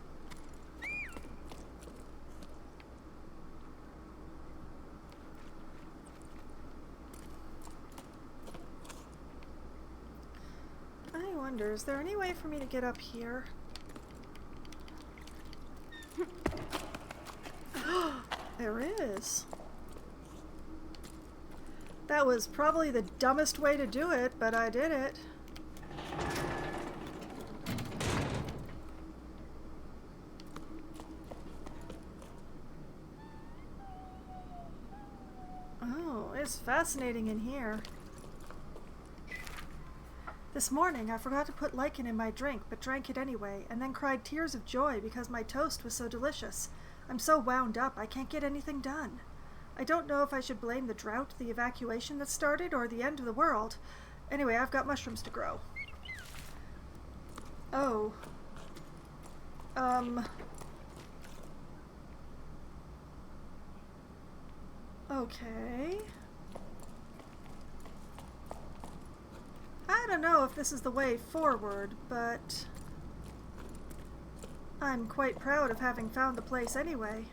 I wonder, is there any way for me to get up here? There is. That was probably the dumbest way to do it, but I did it. Oh, it's fascinating in here. This morning I forgot to put lichen in my drink, but drank it anyway, and then cried tears of joy because my toast was so delicious. I'm so wound up, I can't get anything done. I don't know if I should blame the drought, the evacuation that started, or the end of the world. Anyway, I've got mushrooms to grow. Oh. Okay. I don't know if this is the way forward, but I'm quite proud of having found the place anyway.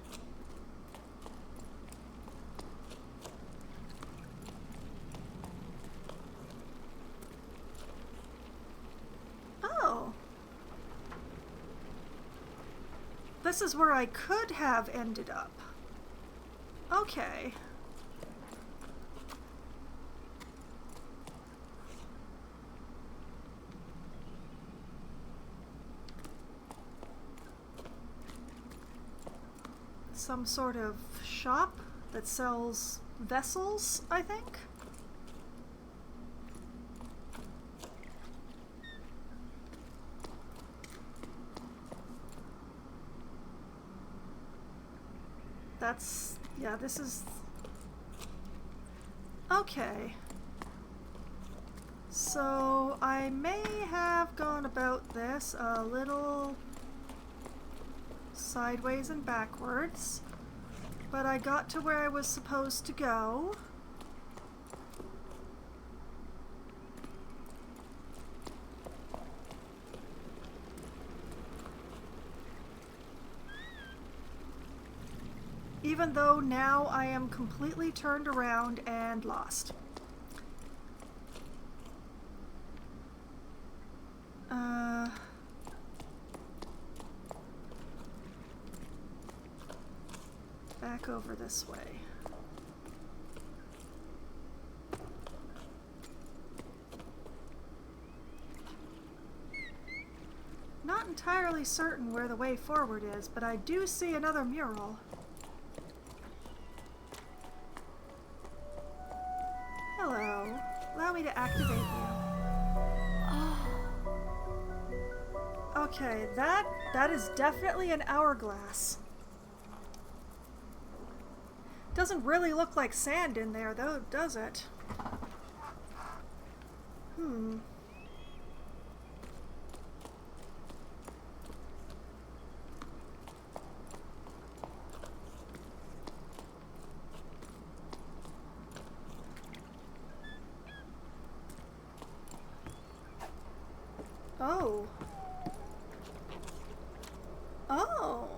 Oh. This is where I could have ended up. Okay. Some sort of shop that sells vessels, I think. That's, yeah, this is, okay. So I may have gone about this a little sideways and backwards, but I got to where I was supposed to go. Even though now I am completely turned around and lost. Back over this way. Not entirely certain where the way forward is, but I do see another mural. to activate you. Okay, that is definitely an hourglass. Doesn't really look like sand in there, though, does it? Oh. Oh.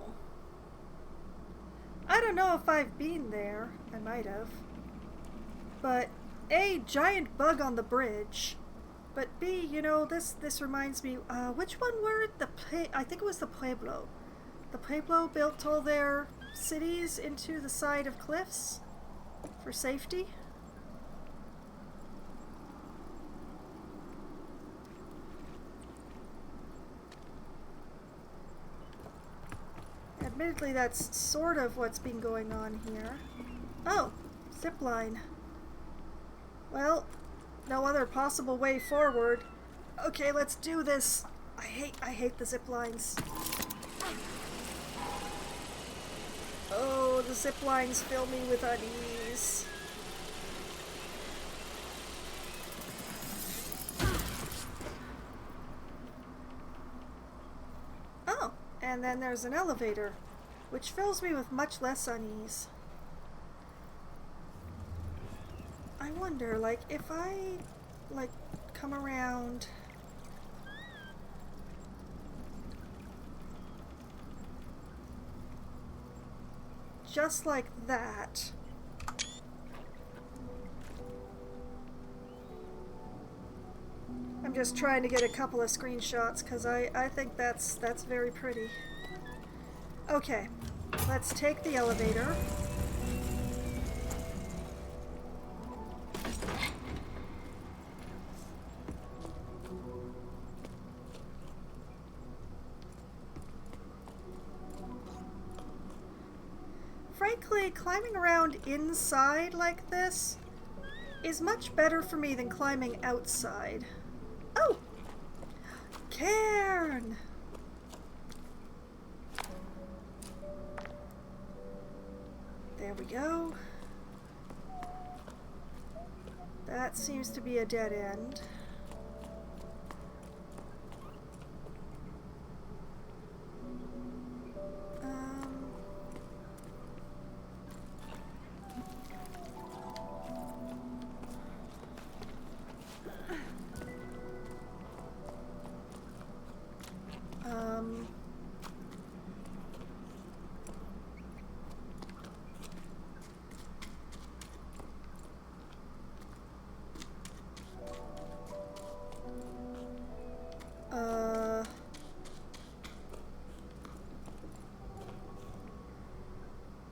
I don't know if I've been there. I might have. But A, giant bug on the bridge. But B, you know, this reminds me, which one were it? I think it was the Pueblo. The Pueblo built all their cities into the side of cliffs for safety. Admittedly, that's sort of what's been going on here. Oh, zipline. Well, no other possible way forward. Okay, let's do this. I hate the zip lines. Oh, the zip lines fill me with unease. Oh, and then there's an elevator, which fills me with much less unease. I wonder, like, if I, like, come around... just like that. I'm just trying to get a couple of screenshots because I think that's very pretty. Okay, let's take the elevator. Frankly, climbing around inside like this is much better for me than climbing outside. Oh! Cairn! There we go. That seems to be a dead end.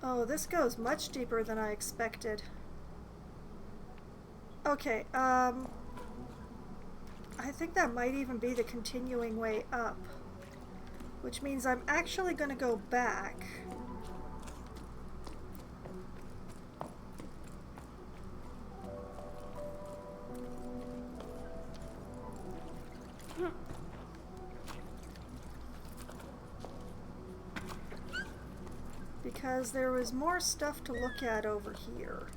Oh, this goes much deeper than I expected. Okay, I think that might even be the continuing way up, which means I'm actually going to go back. Because there was more stuff to look at over here.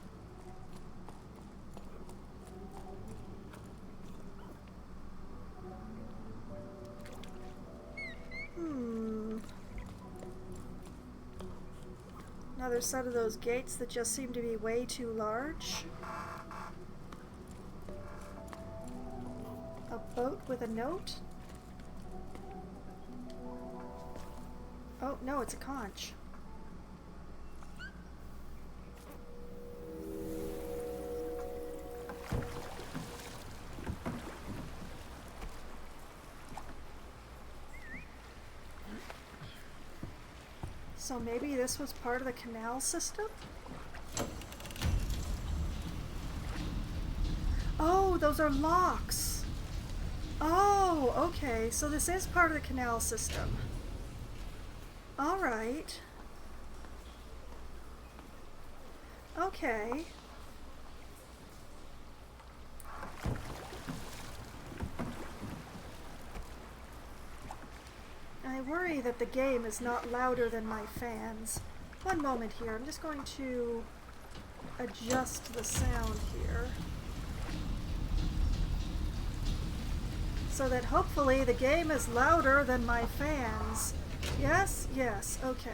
Another set of those gates that just seem to be way too large. A boat with a note? Oh, no, it's a conch. So maybe this was part of the canal system? Oh, those are locks! Oh, okay, so this is part of the canal system. Alright. Okay. worry that the game is not louder than my fans. One moment here. I'm just going to adjust the sound here, so that hopefully the game is louder than my fans. Yes? Yes. Okay.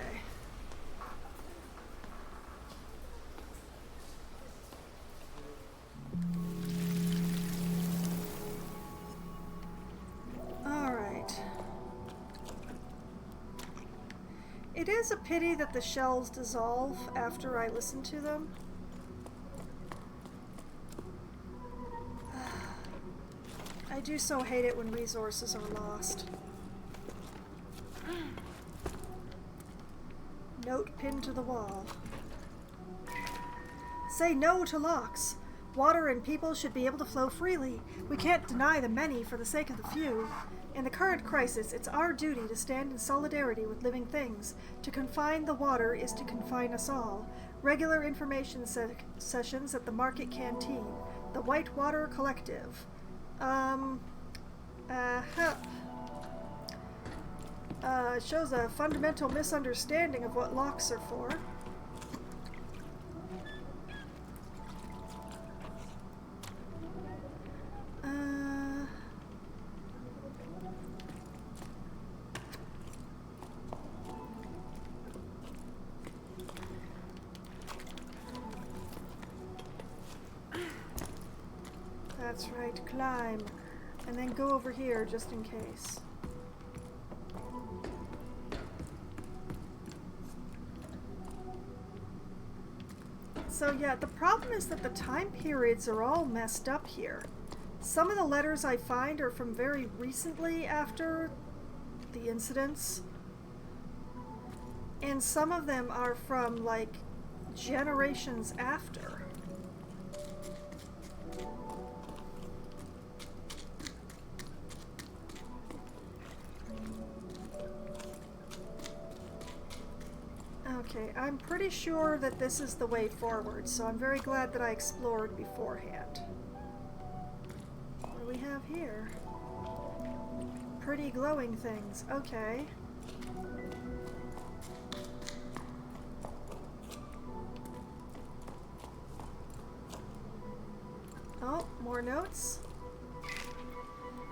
Alright. It is a pity that the shells dissolve after I listen to them. I do so hate it when resources are lost. Note pinned to the wall. Say no to locks. Water and people should be able to flow freely. We can't deny the many for the sake of the few. In the current crisis, it's our duty to stand in solidarity with living things. To confine the water is to confine us all. Regular information sessions at the Market Canteen. The Whitewater Collective. Shows a fundamental misunderstanding of what locks are for. That's right, climb. And then go over here just in case. So yeah, the problem is that the time periods are all messed up here. Some of the letters I find are from very recently after the incidents. And some of them are from like generations after. Okay, I'm pretty sure that this is the way forward, so I'm very glad that I explored beforehand. What do we have here? Pretty glowing things. Okay. Oh, more notes.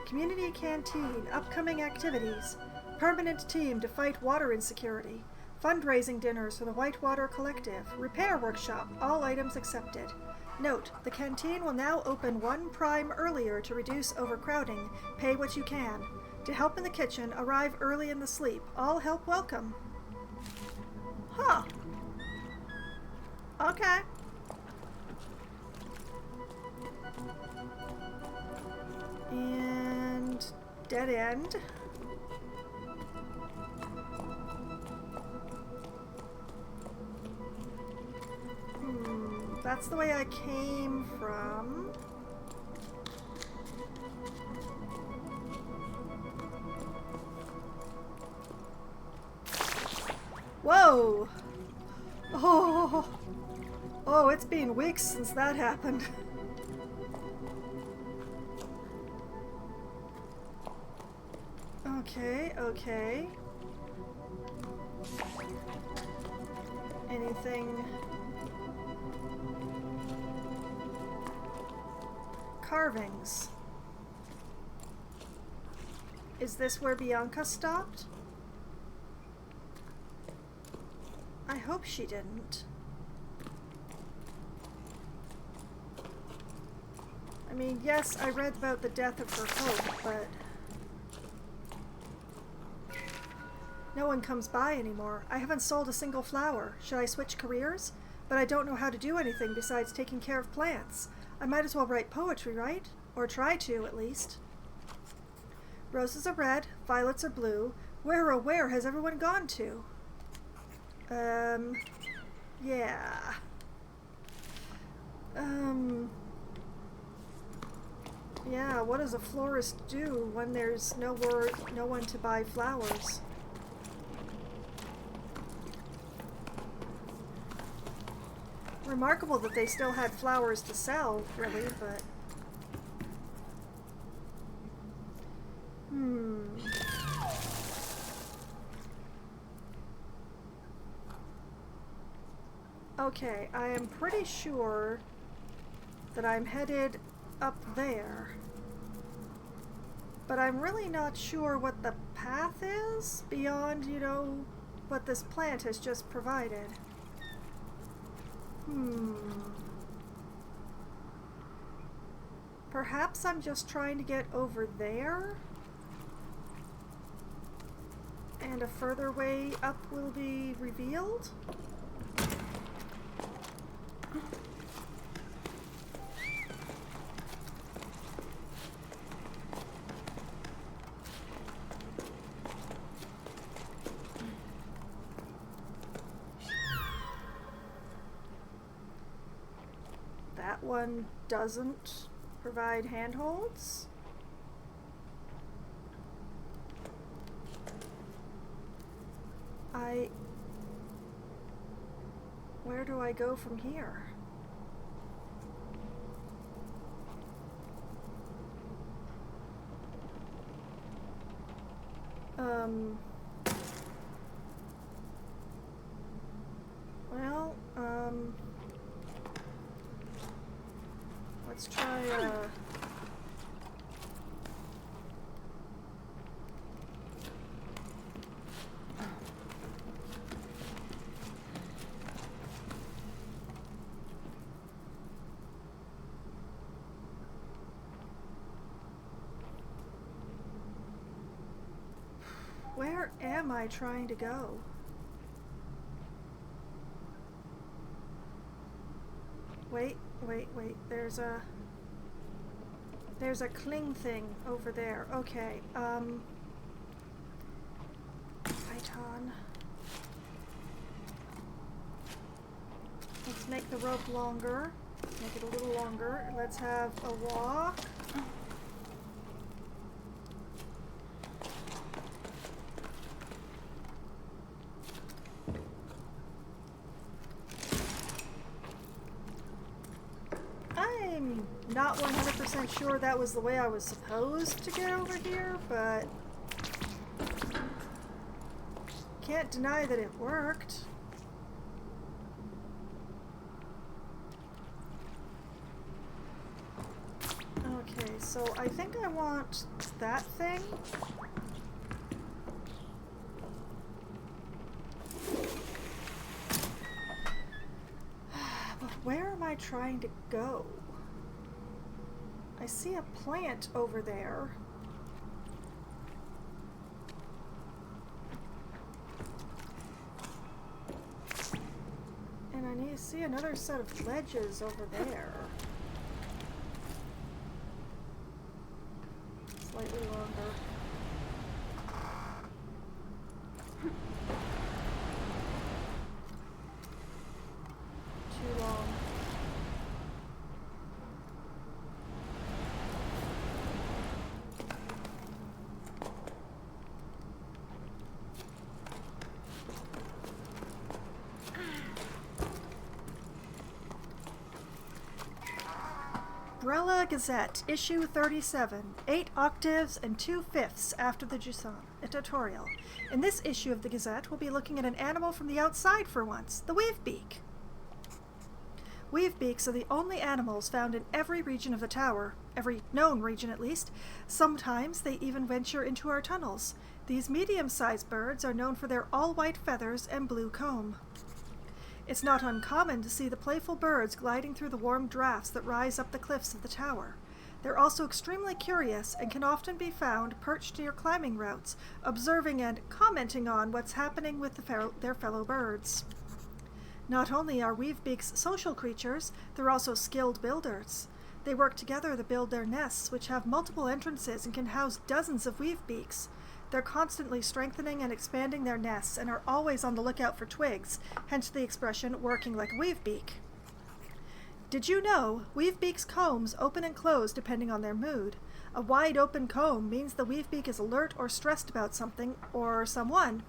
Community Canteen. Upcoming activities. Permanent team to fight water insecurity. Fundraising dinners for the Whitewater Collective. Repair workshop. All items accepted. Note, the canteen will now open 1 prime earlier to reduce overcrowding. Pay what you can. To help in the kitchen, arrive early in the sleep. All help welcome. Huh. Okay. And dead end. That's the way I came from. Whoa! Oh! Oh, it's been weeks since that happened. Okay, okay. Anything... Carvings. Is this where Bianca stopped? I hope she didn't. I mean, yes, I read about the death of her hope, but no one comes by anymore. I haven't sold a single flower. Should I switch careers? But I don't know how to do anything besides taking care of plants. I might as well write poetry, right? Or try to, at least. Roses are red, violets are blue. Where, oh where has everyone gone to? Yeah. Yeah, what does a florist do when there's no one to buy flowers? Remarkable that they still had flowers to sell, really, but... Okay, I am pretty sure that I'm headed up there. But I'm really not sure what the path is beyond, you know, what this plant has just provided. Perhaps I'm just trying to get over there? And a further way up will be revealed? That one doesn't provide handholds. Where do I go from here? Well, let's try, where am I trying to go? Wait, there's a cling thing over there. Okay, Python. Let's make the rope longer. Make it a little longer. Let's have a walk. I'm not 100% sure that was the way I was supposed to get over here, but can't deny that it worked. Okay, so I think I want that thing. But where am I trying to go? I see a plant over there. And I need to see another set of ledges over there. Slightly longer. Too long. Umbrella Gazette, Issue 37, 8 octaves and 2/5 after the Jusant. Editorial. In this issue of the Gazette, we'll be looking at an animal from the outside for once, the weavebeak. Weavebeaks are the only animals found in every region of the tower, every known region at least. Sometimes they even venture into our tunnels. These medium-sized birds are known for their all-white feathers and blue comb. It's not uncommon to see the playful birds gliding through the warm drafts that rise up the cliffs of the tower. They're also extremely curious and can often be found perched near climbing routes, observing and commenting on what's happening with their fellow birds. Not only are weavebeaks social creatures, they're also skilled builders. They work together to build their nests, which have multiple entrances and can house dozens of weavebeaks. They're constantly strengthening and expanding their nests and are always on the lookout for twigs, hence the expression working like a weavebeak. Did you know weavebeaks' combs open and close depending on their mood? A wide open comb means the weavebeak is alert or stressed about something or someone.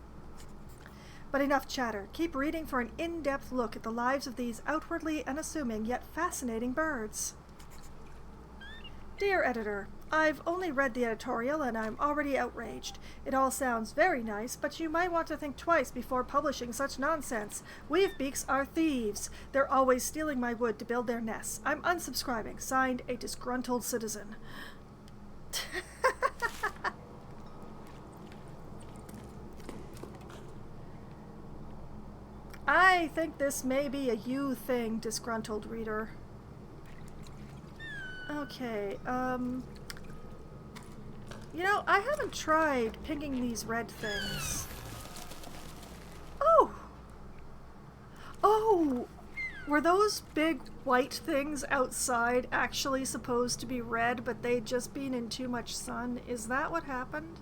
But enough chatter. Keep reading for an in-depth look at the lives of these outwardly unassuming yet fascinating birds. Dear Editor, I've only read the editorial and I'm already outraged. It all sounds very nice, but you might want to think twice before publishing such nonsense. Weave beaks are thieves. They're always stealing my wood to build their nests. I'm unsubscribing. Signed, a disgruntled citizen. I think this may be a you thing, disgruntled reader. Okay, you know, I haven't tried picking these red things. Oh! Oh! Were those big white things outside actually supposed to be red, but they'd just been in too much sun? Is that what happened?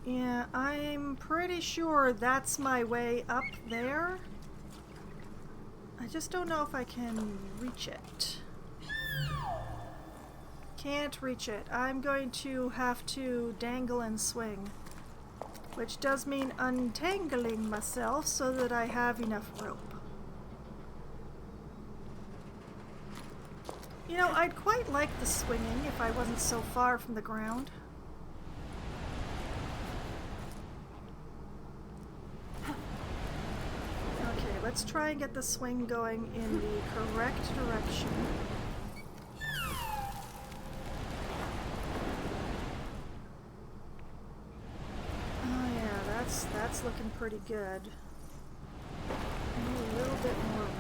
Yeah, I'm pretty sure that's my way up there. I just don't know if I can reach it. Can't reach it. I'm going to have to dangle and swing, which does mean untangling myself so that I have enough rope. You know, I'd quite like the swinging if I wasn't so far from the ground. Okay, let's try and get the swing going in the correct direction. Oh yeah, that's looking pretty good. Need a little bit more rope.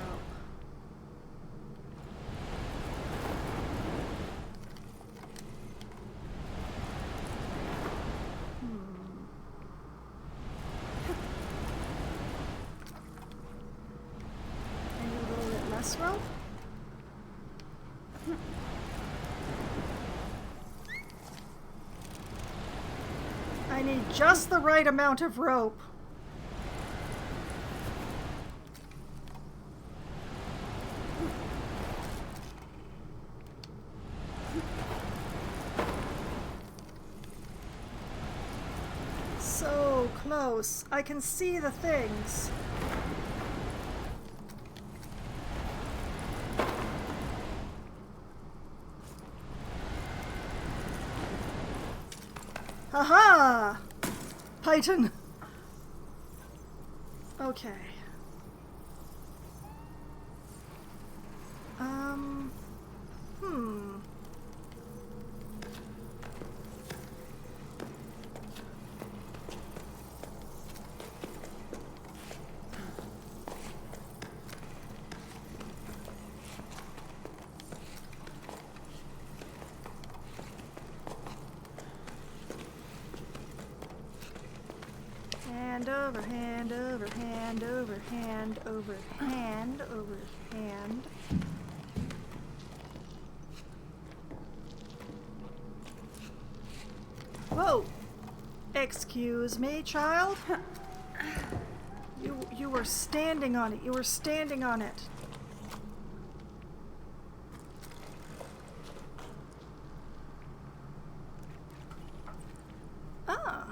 Rope? I need just the right amount of rope. So close. I can see the things. Haha! Python! Okay. Hand over hand over hand over hand over hand over hand. Whoa! Excuse me, child? You were standing on it. You were standing on it. Ah.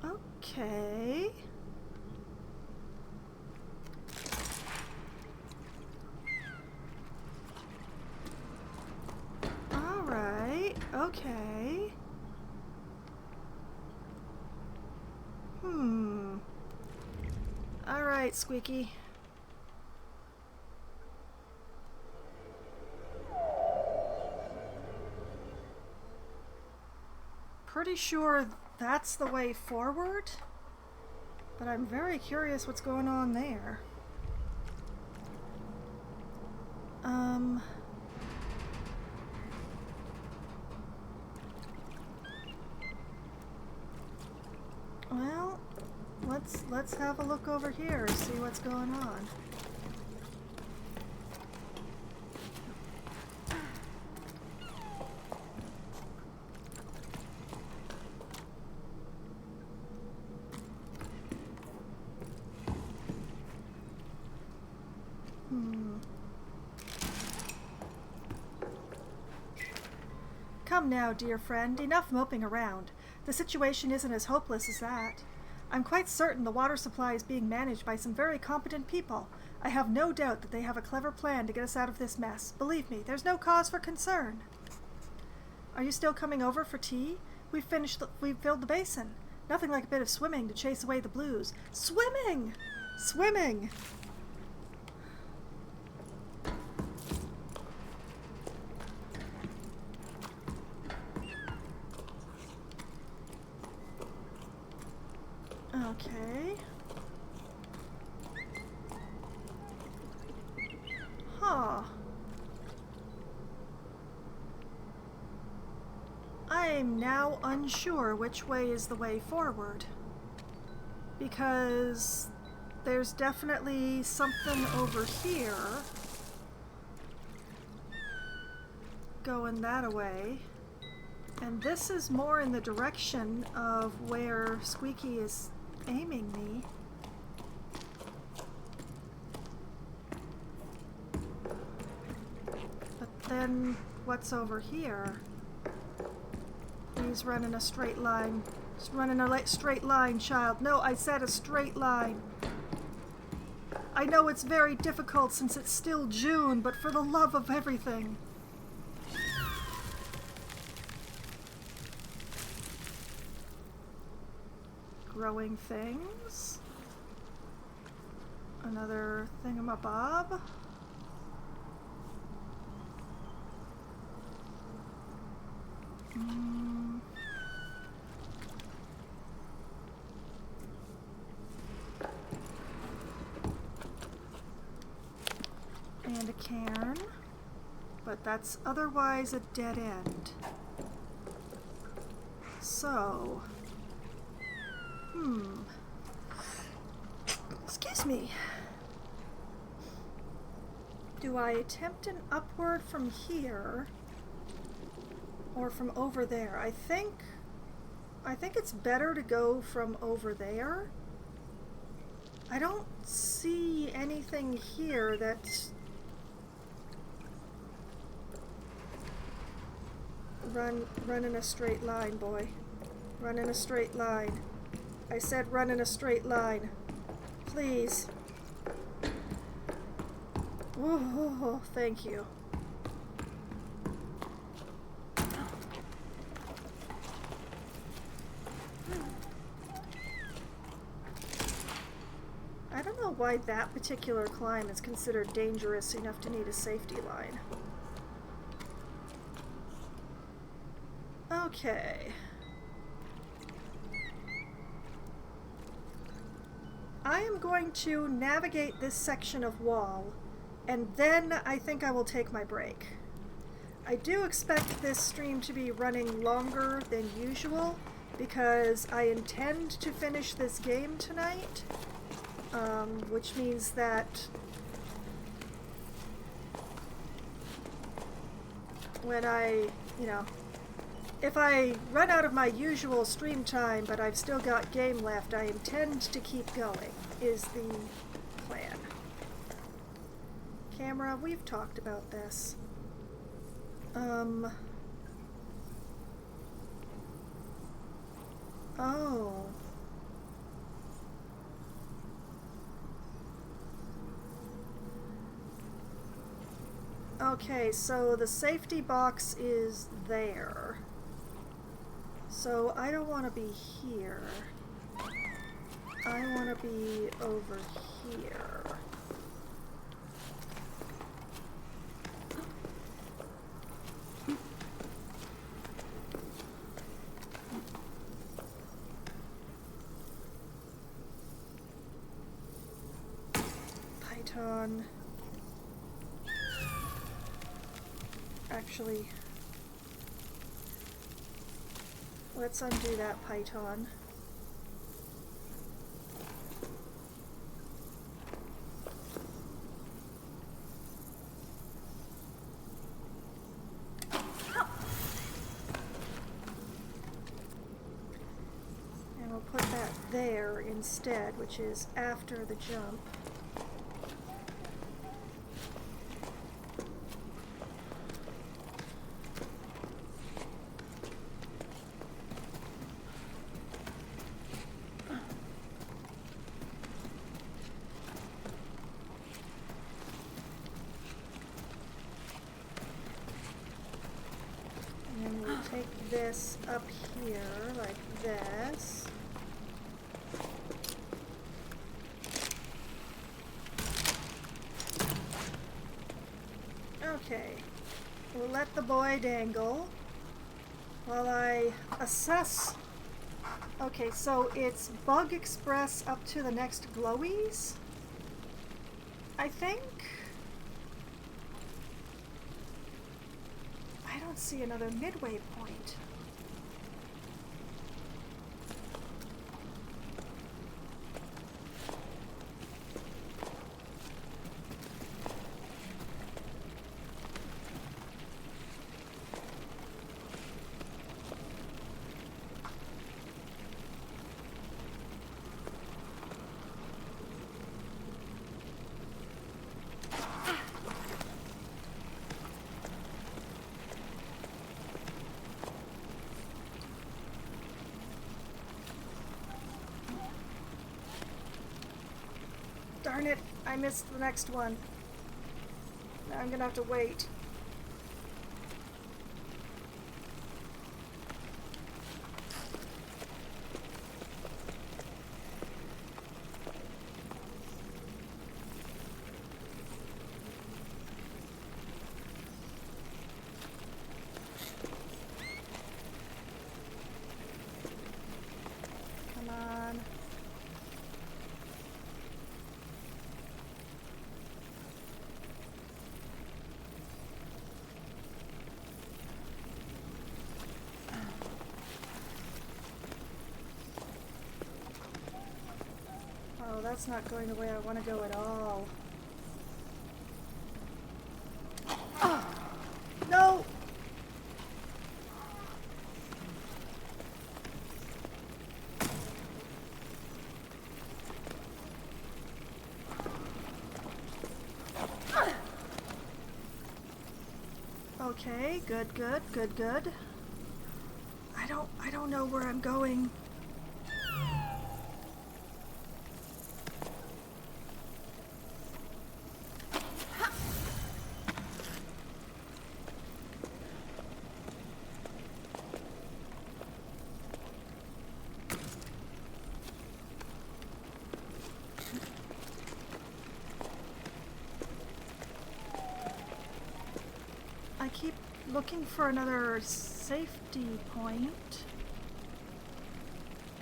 Okay. All right. Okay. All right, Squeaky. Pretty sure that's the way forward, but I'm very curious what's going on there. Well, let's have a look over here, see what's going on. Come now, dear friend, enough moping around. The situation isn't as hopeless as that. I'm quite certain the water supply is being managed by some very competent people. I have no doubt that they have a clever plan to get us out of this mess. Believe me, there's no cause for concern. Are you still coming over for tea? We've filled the basin. Nothing like a bit of swimming to chase away the blues. Swimming! Swimming! Okay. Huh. I'm now unsure which way is the way forward. Because there's definitely something over here going that way. And this is more in the direction of where Squeaky is aiming me. But then what's over here? Please run in a straight line. Just run in a straight line, child. No, I said a straight line. I know it's very difficult since it's still June, but for the love of everything. Growing things. Another thingamabob. And a cairn. But that's otherwise a dead end. So... Excuse me. Do I attempt an upward from here or from over there? I think it's better to go from over there. I don't see anything here that's... Run in a straight line, boy. Run in a straight line. I said run in a straight line. Please. Oh, thank you. I don't know why that particular climb is considered dangerous enough to need a safety line. Okay. I am going to navigate this section of wall, and then I think I will take my break. I do expect this stream to be running longer than usual, because I intend to finish this game tonight, which means that when if I run out of my usual stream time, but I've still got game left, I intend to keep going, is the plan. Camera, we've talked about this. Oh. Okay, so the safety box is there. So I don't want to be here. I want to be over here. Python. Actually, let's undo that Python. And we'll put that there instead, which is after the jump. Take this up here like this. Okay, we'll let the boy dangle while I assess. Okay, so it's Bug Express up to the next glowies, I think. I don't see another midway point. Darn it, I missed the next one. Now I'm gonna have to wait. Come on. Oh, that's not going the way I want to go at all. Oh, no! Okay, good, good, good, good. I don't know where I'm going. I keep looking for another safety point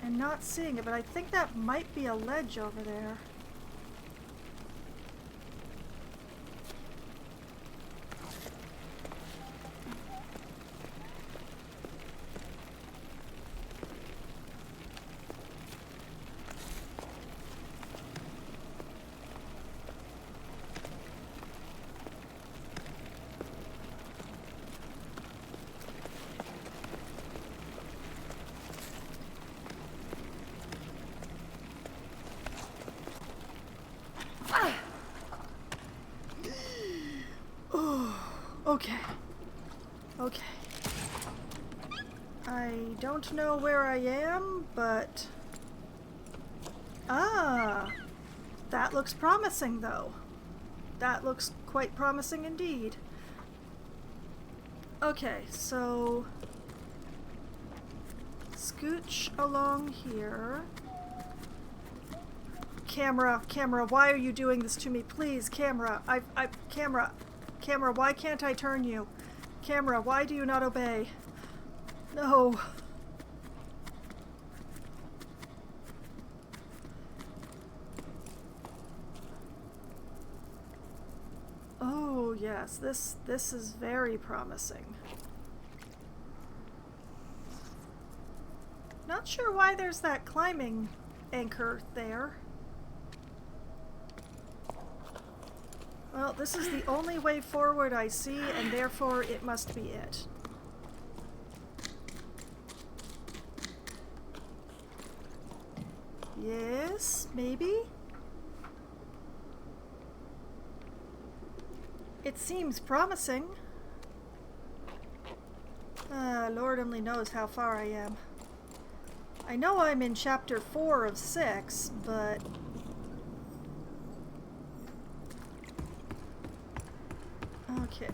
and not seeing it, but I think that might be a ledge over there. Okay. Okay. I don't know where I am, but... Ah! That looks promising, though. That looks quite promising indeed. Okay, so... Scooch along here. Camera, why are you doing this to me? Please, camera. Camera, why can't I turn you? Camera, why do you not obey? No. Oh, yes, this is very promising. Not sure why there's that climbing anchor there. Well, this is the only way forward I see, and therefore it must be it. Yes, maybe? It seems promising. Lord only knows how far I am. I know I'm in chapter 4 of 6, but... Okay.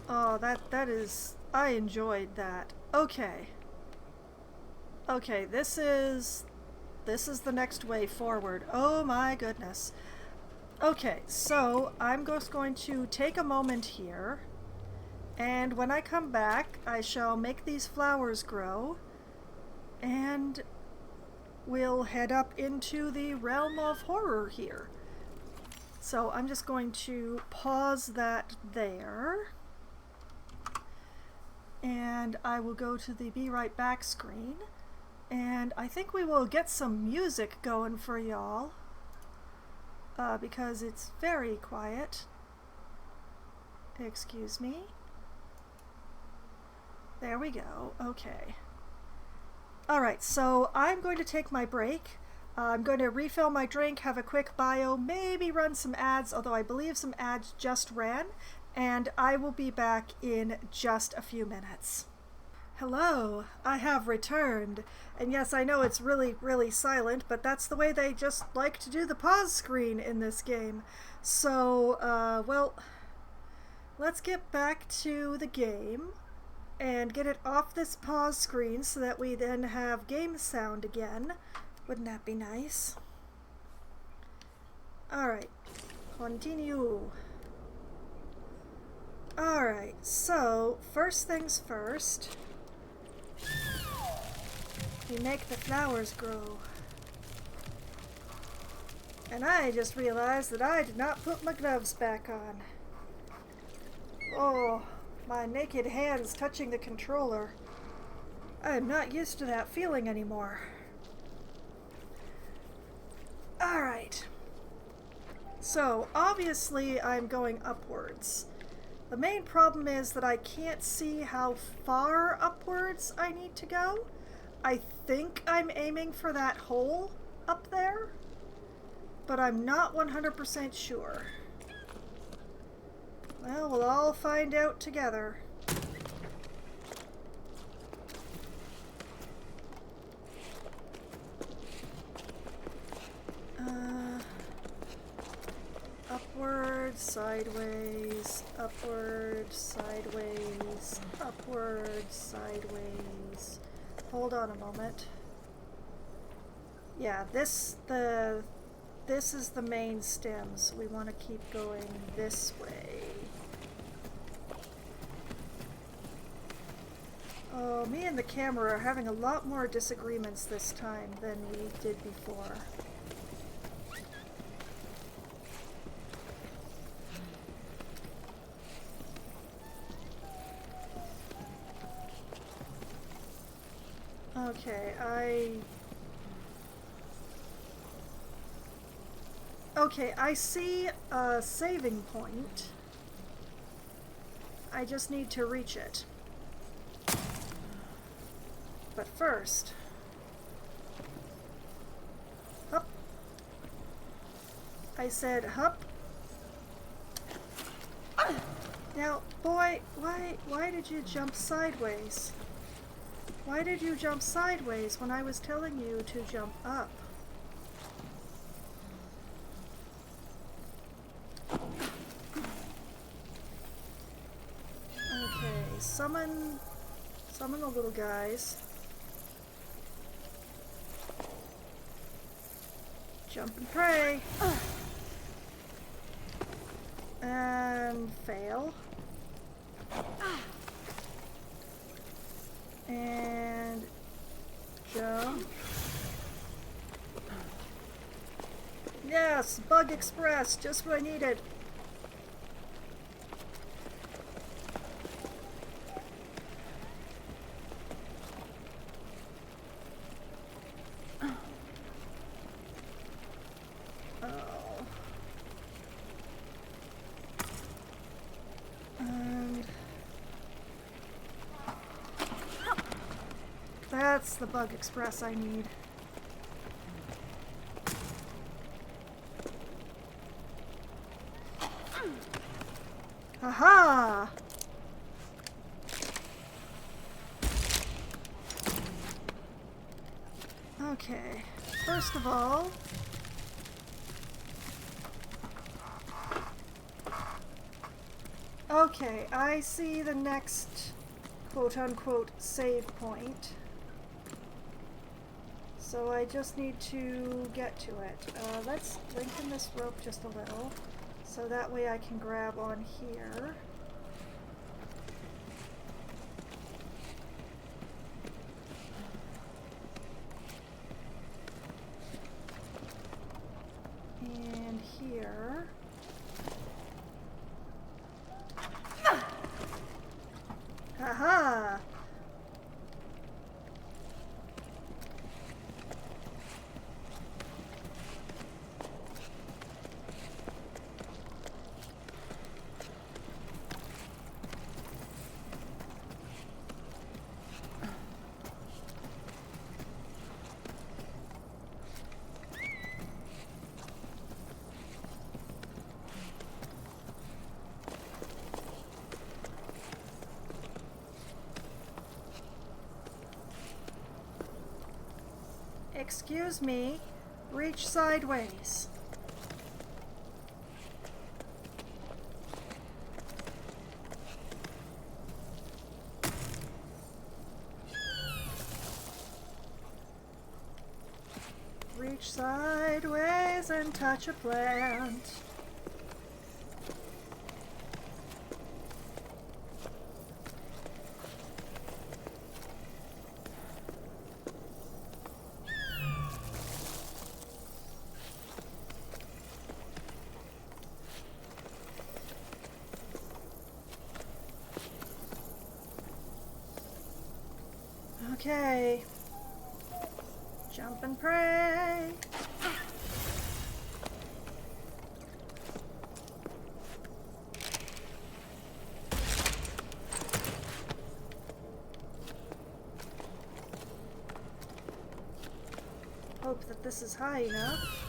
Oh, that is... I enjoyed that. Okay. Okay, this is the next way forward. Oh my goodness. Okay, so I'm just going to take a moment here, and when I come back, I shall make these flowers grow, and we'll head up into the realm of horror here. So I'm just going to pause that there, and I will go to the Be Right Back screen, and I think we will get some music going for y'all, because it's very quiet. Excuse me. There we go. Okay. Alright, so I'm going to take my break. I'm going to refill my drink, have a quick bio, maybe run some ads, although I believe some ads just ran, and I will be back in just a few minutes. Hello, I have returned. And yes, I know it's really, really silent, but that's the way they just like to do the pause screen in this game. So, well, let's get back to the game and get it off this pause screen so that we then have game sound again. Wouldn't that be nice? Alright, continue. Alright, so first things first, we make the flowers grow. And I just realized that I did not put my gloves back on. Oh, my naked hands touching the controller. I am not used to that feeling anymore. Alright. So, obviously I'm going upwards. The main problem is that I can't see how far upwards I need to go. I think I'm aiming for that hole up there, but I'm not 100% sure. Well, we'll all find out together. Upward, sideways, upward, sideways, upward, sideways. Hold on a moment. Yeah, this is the main stem, so we want to keep going this way. Oh, me and the camera are having a lot more disagreements this time than we did before. Okay, I see a saving point. I just need to reach it. But first... Hup. I said hup. Now, boy, why did you jump sideways? Why did you jump sideways when I was telling you to jump up? Okay, summon the little guys. Jump and pray. And fail. And jump. Yes, Bug Express, just what I needed. That's the Bug Express I need. Aha! Okay, first of all, Okay, I see the next quote-unquote save point. So I just need to get to it. Let's lengthen this rope just a little, so that way I can grab on here. And here. Haha! Excuse me, reach sideways. Reach sideways and touch a plant. Okay. Jump and pray. Hope that this is high enough.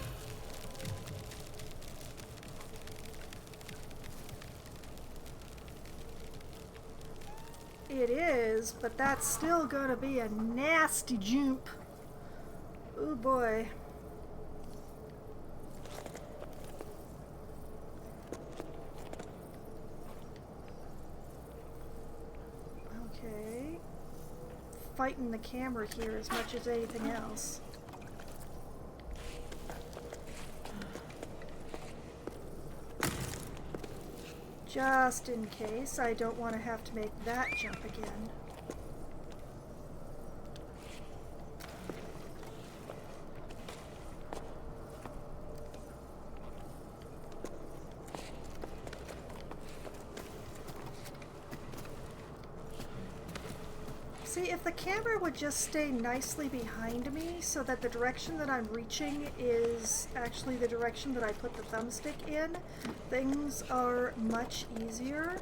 It is, but that's still gonna be a nasty jump. Oh boy. Okay. Fighting the camera here as much as anything else. Just in case, I don't want to have to make that jump again. See, if the camera would just stay nicely behind me so that the direction that I'm reaching is actually the direction that I put the thumbstick in, things are much easier.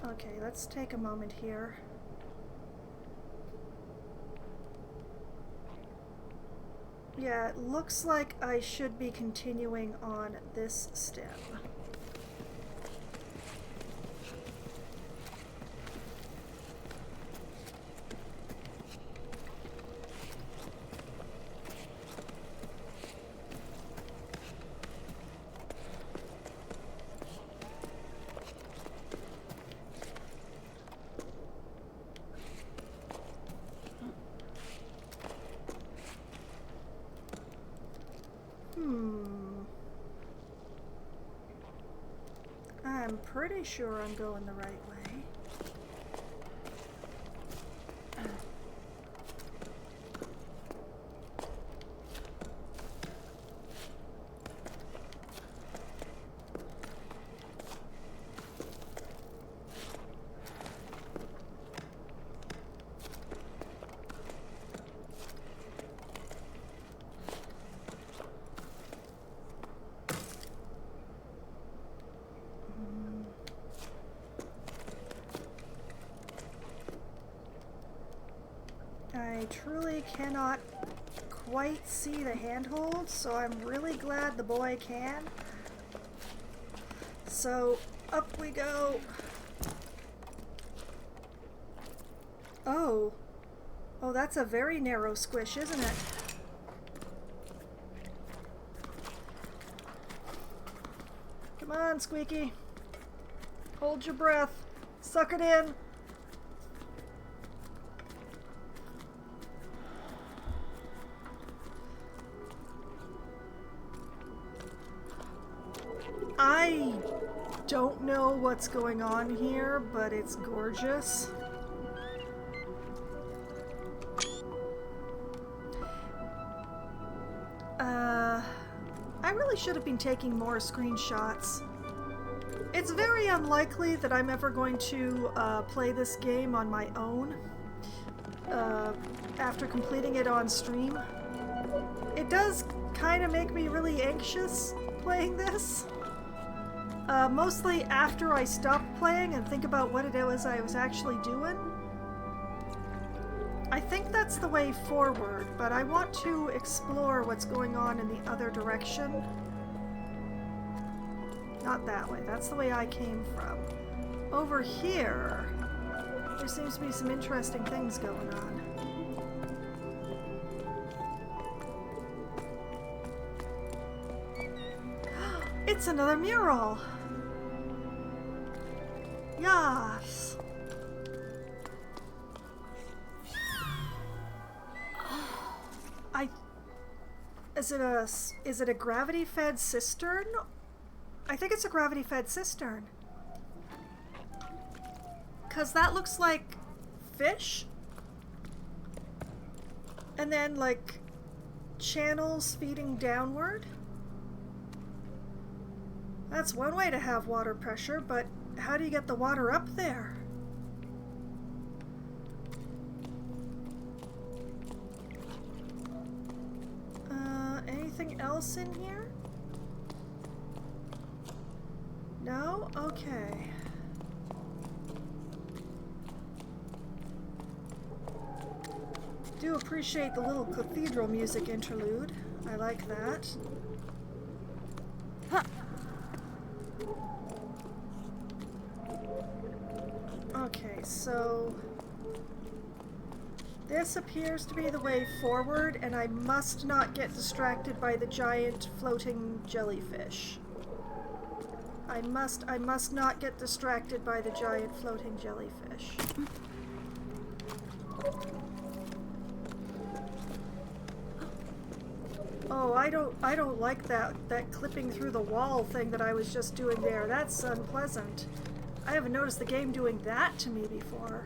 Okay, let's take a moment here. Yeah, it looks like I should be continuing on this stem. I'm pretty sure I'm going the right way. I truly cannot quite see the handhold, so I'm really glad the boy can. So, up we go. Oh. Oh, that's a very narrow squish, isn't it? Come on, Squeaky. Hold your breath. Suck it in. I don't know what's going on here, but it's gorgeous. I really should have been taking more screenshots. It's very unlikely that I'm ever going to play this game on my own after completing it on stream. It does kind of make me really anxious playing this. Mostly after I stop playing and think about what it was I was actually doing. I think that's the way forward, but I want to explore what's going on in the other direction. Not that way, that's the way I came from. Over here, there seems to be some interesting things going on. It's another mural! Yes! Is it a gravity-fed cistern? I think it's a gravity-fed cistern. 'Cause that looks like fish? And then, like, channels feeding downward? That's one way to have water pressure, but how do you get the water up there? Anything else in here? No? Okay. Do appreciate the little cathedral music interlude. I like that. Okay, so this appears to be the way forward, and I must not get distracted by the giant floating jellyfish. I must not get distracted by the giant floating jellyfish. Oh, I don't like that clipping through the wall thing that I was just doing there. That's unpleasant. I haven't noticed the game doing that to me before.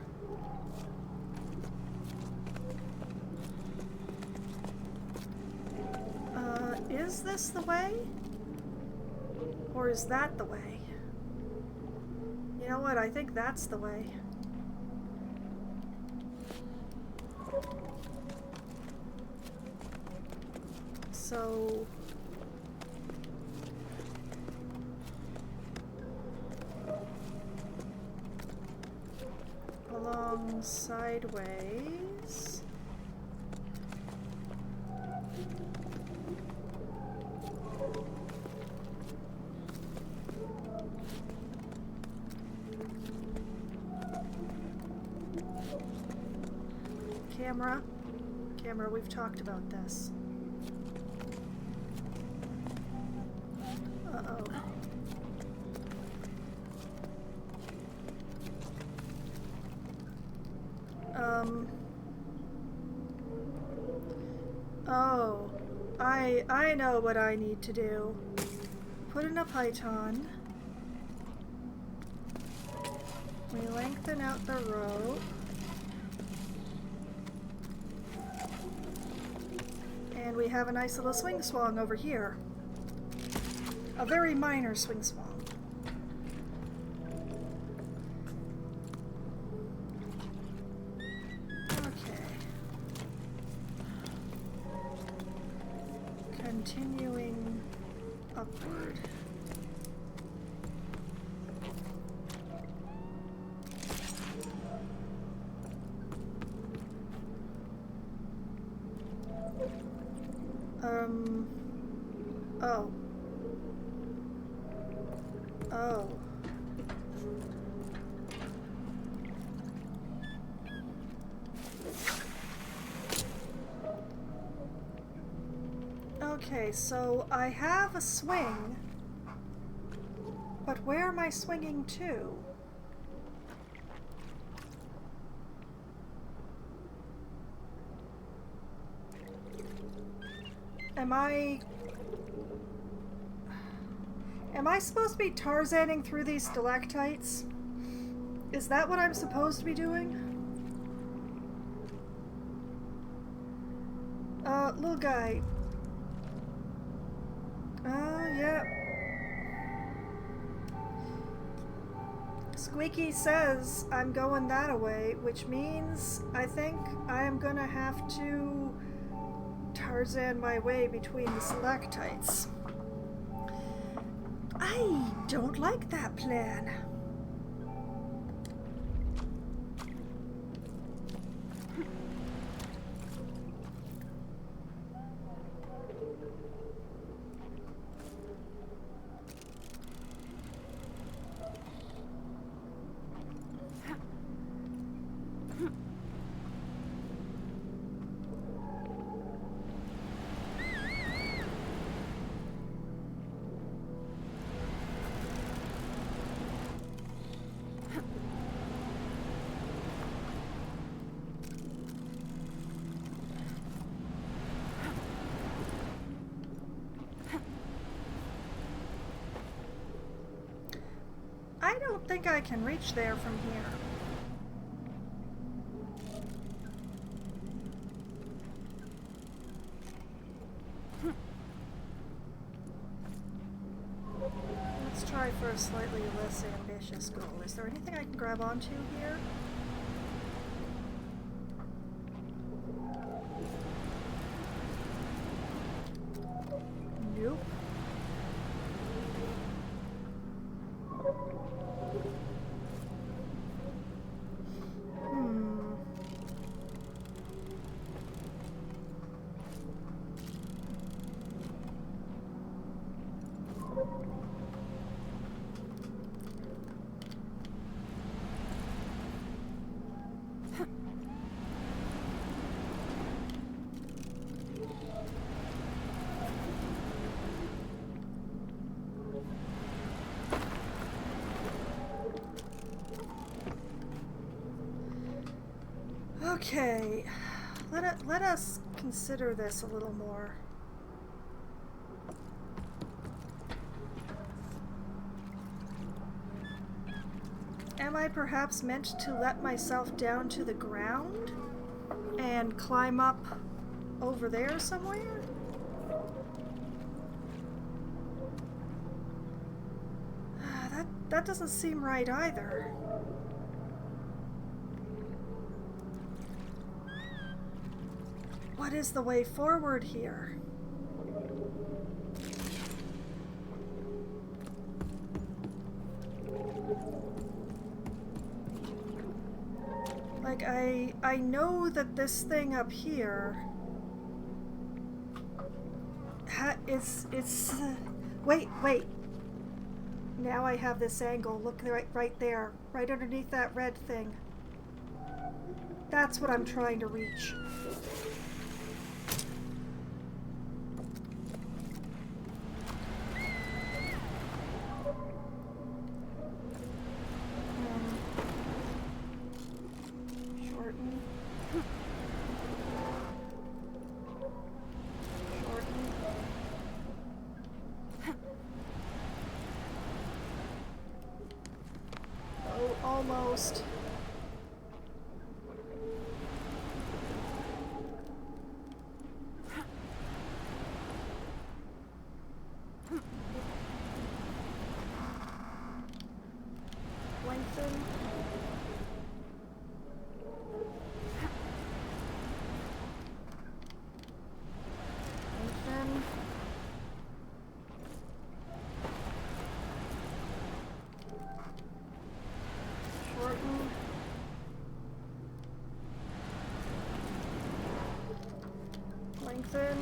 Is this the way? Or is that the way? You know what? I think that's the way. So... along sideways. Camera, we've talked about this. Uh-oh. Oh, I know what I need to do. Put in a python. We lengthen out the rope. And we have a nice little swing swong over here. A very minor swing swong. Continuing upward. Oh. Oh. Okay, so I have a swing But where am I swinging to? Am I supposed to be Tarzaning through these stalactites? Is that what I'm supposed to be doing? Little guy. Yeah. Squeaky says I'm going that way, which means I think I am gonna have to Tarzan my way between the stalactites. I don't like that plan. I don't think I can reach there from here. Let's try for a slightly less ambitious goal. Is there anything I can grab onto here? Nope. Okay, let us consider this a little more. Am I perhaps meant to let myself down to the ground and climb up over there somewhere? That doesn't seem right either. What is the way forward here? Like, I know that this thing up here it's wait. Now I have this angle. Look right there, right underneath that red thing. That's what I'm trying to reach. Almost. Lengthen. Lengthen. Shorten. Lengthen.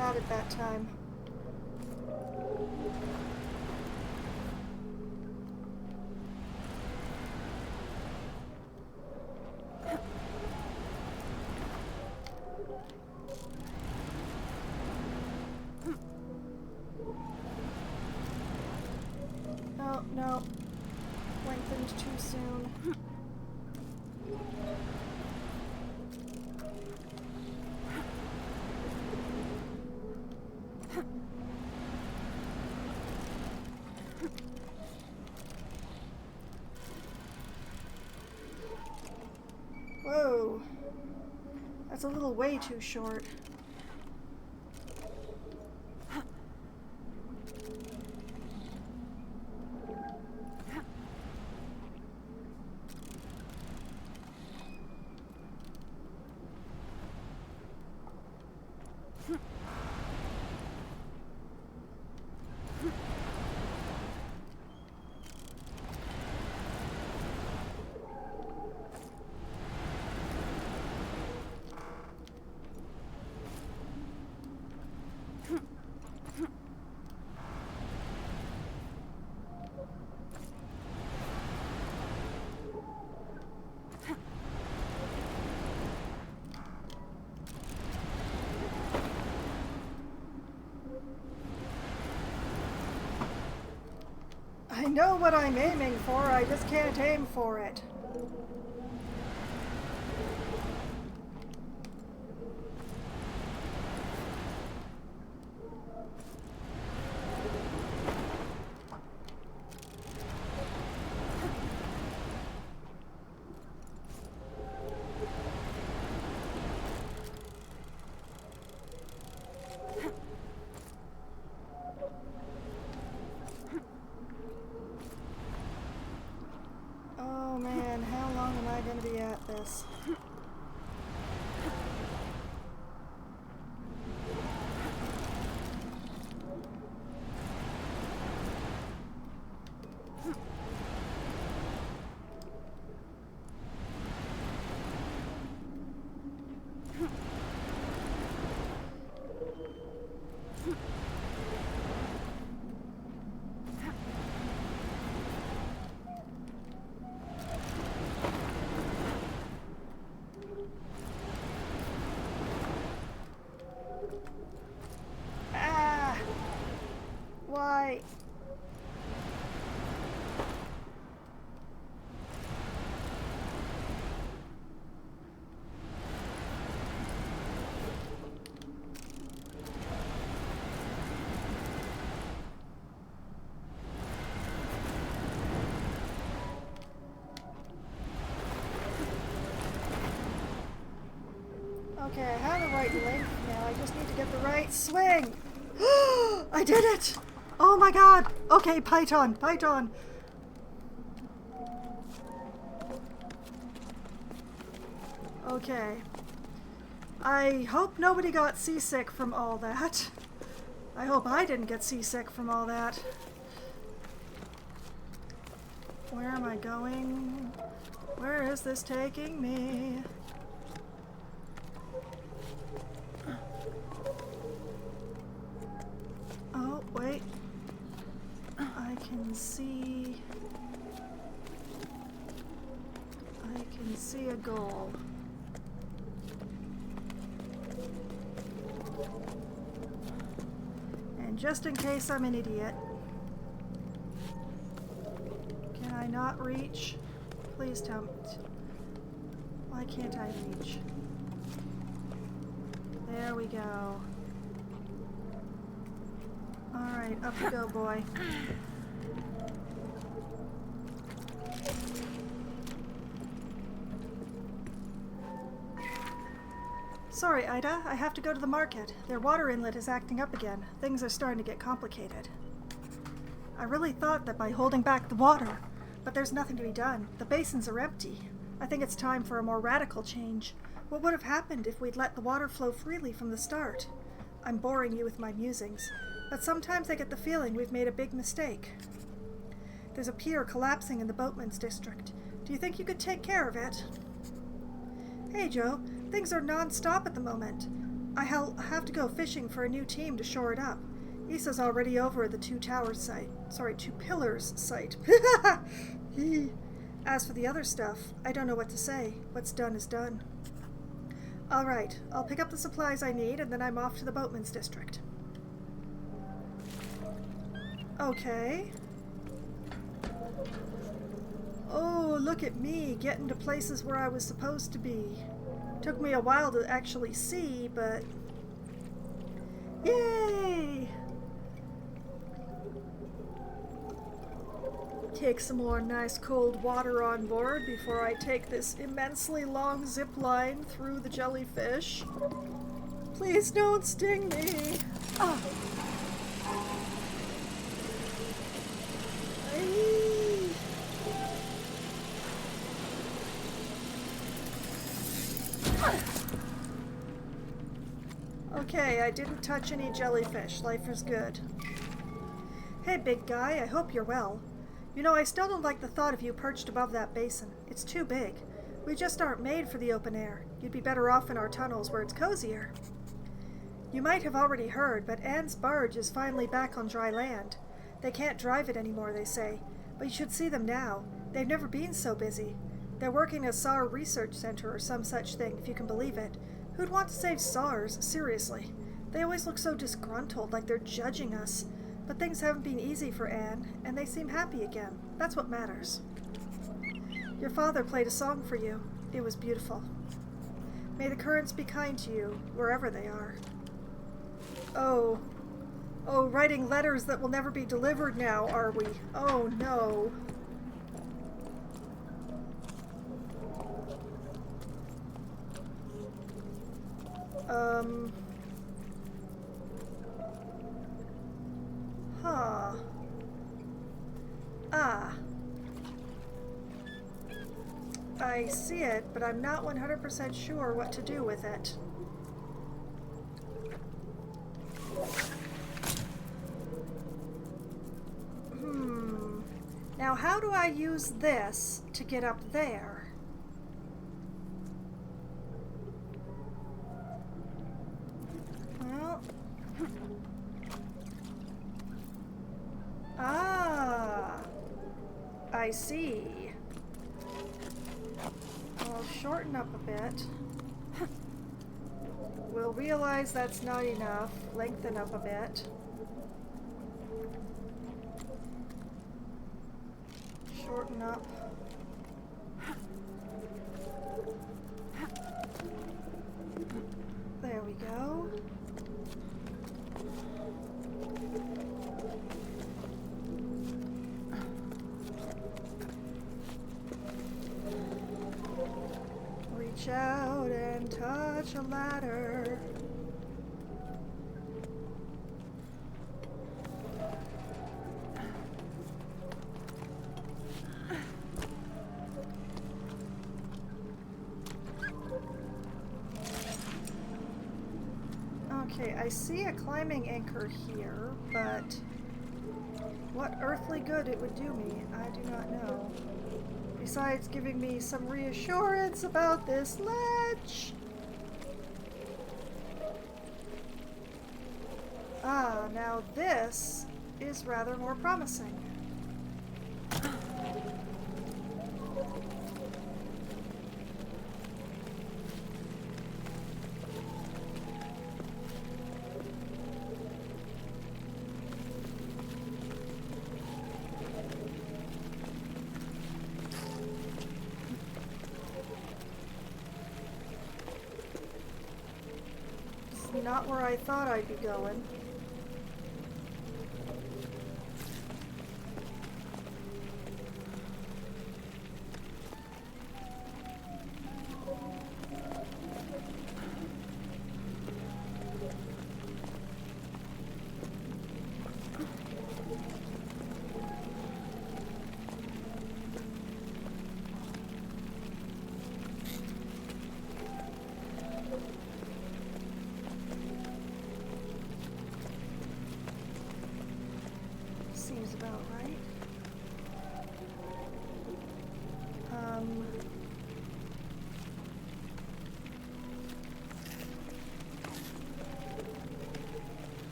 had it that time. Oh, no. Lengthened too soon. Whoa. That's a little way too short. I know what I'm aiming for, I just can't aim for it. Oh man, how long am I going to be at this? Why? Okay, I have the right length now. I just need to get the right swing. I did it! Oh my god! Okay, Python, Python. Okay. I hope nobody got seasick from all that. I hope I didn't get seasick from all that. Where am I going? Where is this taking me? Oh, wait. I can see a goal. And just in case I'm an idiot, can I not reach? Please tell me. Why can't I reach? There we go. Alright, up you go, boy. Sorry, Ida. I have to go to the market. Their water inlet is acting up again. Things are starting to get complicated. I really thought that by holding back the water, but there's nothing to be done. The basins are empty. I think it's time for a more radical change. What would have happened if we'd let the water flow freely from the start? I'm boring you with my musings, but sometimes I get the feeling we've made a big mistake. There's a pier collapsing in the boatman's district. Do you think you could take care of it? Hey, Joe. Things are non-stop at the moment. have to go fishing for a new team to shore it up. Issa's already over at the Two Pillars site. As for the other stuff, I don't know what to say. What's done is done. All right, I'll pick up the supplies I need, and then I'm off to the Boatman's District. Okay. Oh, look at me, getting to places where I was supposed to be. Took me a while to actually see, but... Yay! Take some more nice cold water on board before I take this immensely long zip line through the jellyfish. Please don't sting me. Oh. Okay, I didn't touch any jellyfish. Life is good. Hey, big guy, I hope you're well. You know, I still don't like the thought of you perched above that basin. It's too big. We just aren't made for the open air. You'd be better off in our tunnels where it's cozier. You might have already heard, but Anne's barge is finally back on dry land. They can't drive it anymore, they say. But you should see them now. They've never been so busy. They're working a SAR research center or some such thing, if you can believe it. Who'd want to save SARs? Seriously. They always look so disgruntled, like they're judging us. But things haven't been easy for Anne, and they seem happy again. That's what matters. Your father played a song for you. It was beautiful. May the currents be kind to you, wherever they are. Oh, writing letters that will never be delivered now, are we? Oh, no. Huh. Ah. I see it, but I'm not 100% sure what to do with it. Now, how do I use this to get up there? Well... Ah, I see. I'll shorten up a bit. We'll realize that's not enough. Lengthen up a bit. Shorten up. There we go. Reach out and touch a ladder. Okay, I see a climbing anchor here, but what earthly good it would do me, I do not know. Besides giving me some reassurance about this ledge. Ah, now this is rather more promising. Not where I thought I'd be going.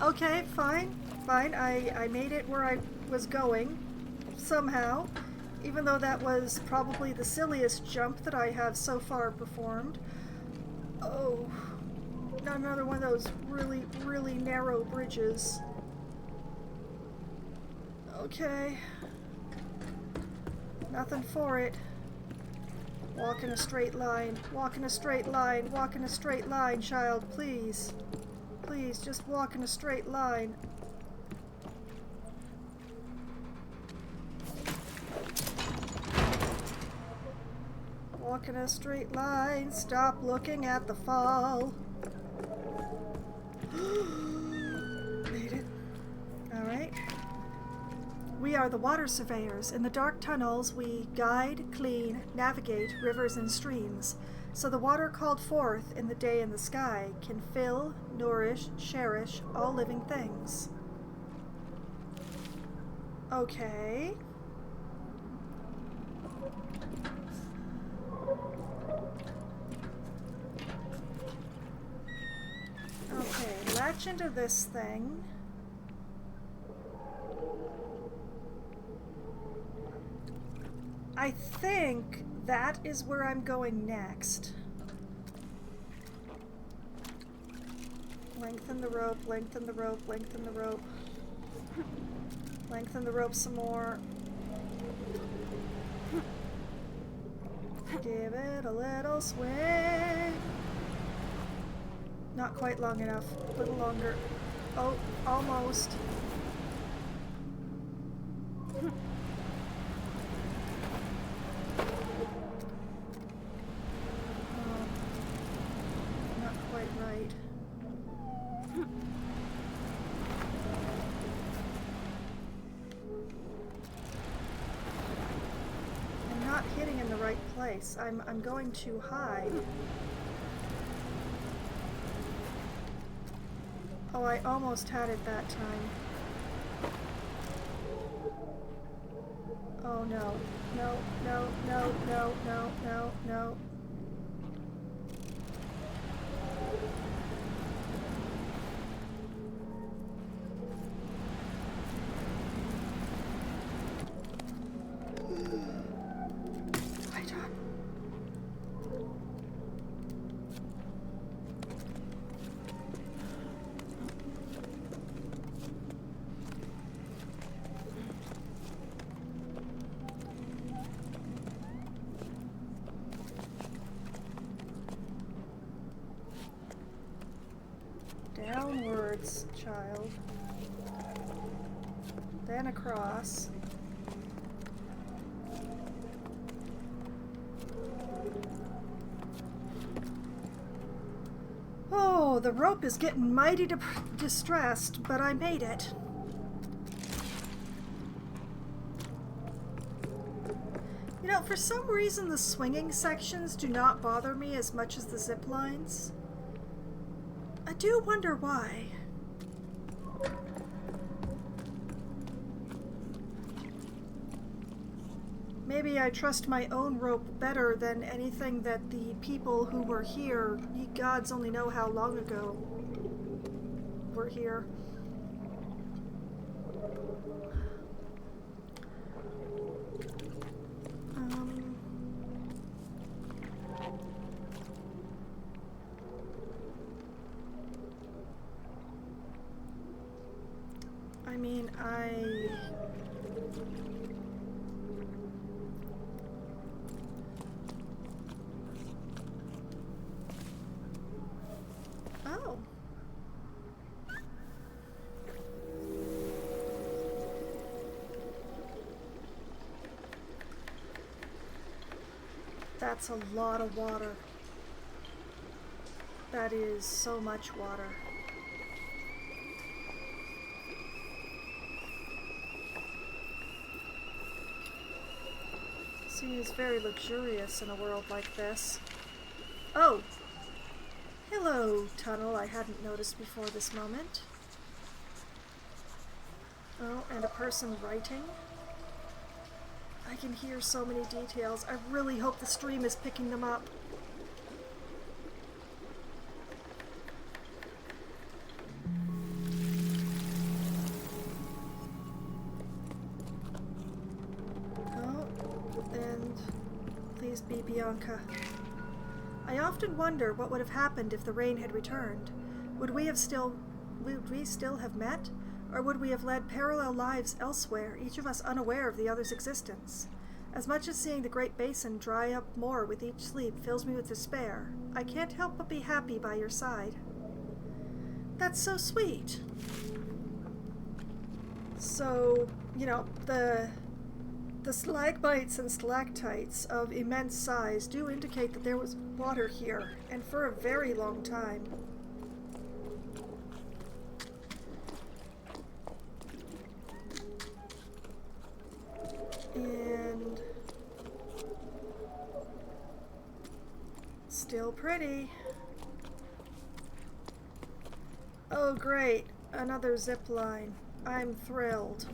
Okay, fine. Fine. I made it where I was going. Somehow. Even though that was probably the silliest jump that I have so far performed. Oh. Not another one of those really, really narrow bridges. Okay. Nothing for it. Walk in a straight line. Walk in a straight line. Walk in a straight line, child. Please. Please, just walk in a straight line. Walk in a straight line. Stop looking at the fall. Made it. Alright. We are the water surveyors. In the dark tunnels, we guide, clean, navigate rivers and streams, so the water called forth in the day in the sky can fill, nourish, cherish all living things. Okay. Okay, latch into this thing. I think that is where I'm going next. Lengthen the rope, lengthen the rope, lengthen the rope. Lengthen the rope some more. Give it a little swing. Not quite long enough. A little longer. Oh, almost. Not quite right. I'm not hitting in the right place. I'm going too high. Oh, I almost had it that time. Oh no. No, no, no, no, no, no, no. Right on. Downwards, child. Then across. Oh, the rope is getting mighty distressed, but I made it. You know, for some reason the swinging sections do not bother me as much as the zip lines. I do wonder why. Maybe I trust my own rope better than anything that the people who were here, ye gods only know how long ago, were here. I mean, Oh. That's a lot of water. That is so much water. Seems very luxurious in a world like this. Oh! Hello, tunnel I hadn't noticed before this moment. Oh, and a person writing. I can hear so many details. I really hope the stream is picking them up. Bianca. I often wonder what would have happened if the rain had returned. Would we still have met? Or would we have led parallel lives elsewhere, each of us unaware of the other's existence? As much as seeing the Great Basin dry up more with each sleep fills me with despair, I can't help but be happy by your side. That's so sweet. So, you know, the stalagmites and stalactites of immense size do indicate that there was water here, and for a very long time. And still pretty. Oh great, another zip line. I'm thrilled.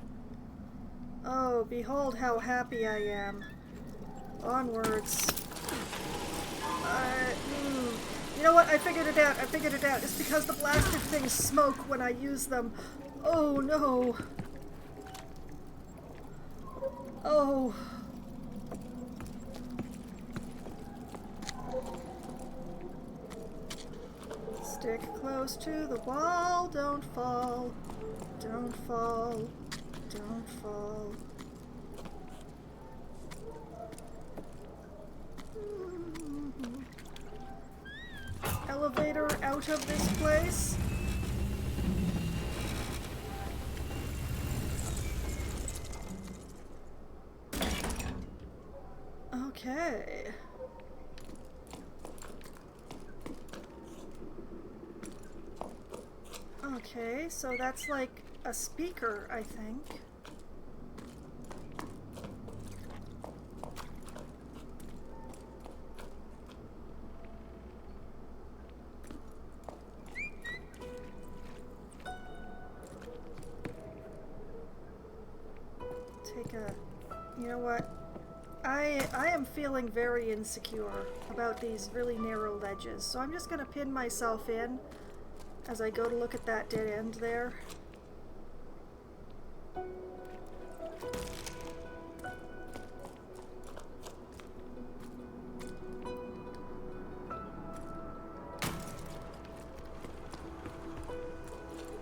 Oh, behold how happy I am. Onwards. You know what? I figured it out. It's because the blasted things smoke when I use them. Oh no. Oh. Stick close to the wall. Don't fall. Don't fall. Don't fall. Elevator out of this place. Okay. Okay, so that's like a speaker, I think. You know what? I am feeling very insecure about these really narrow ledges, so I'm just gonna pin myself in as I go to look at that dead end there.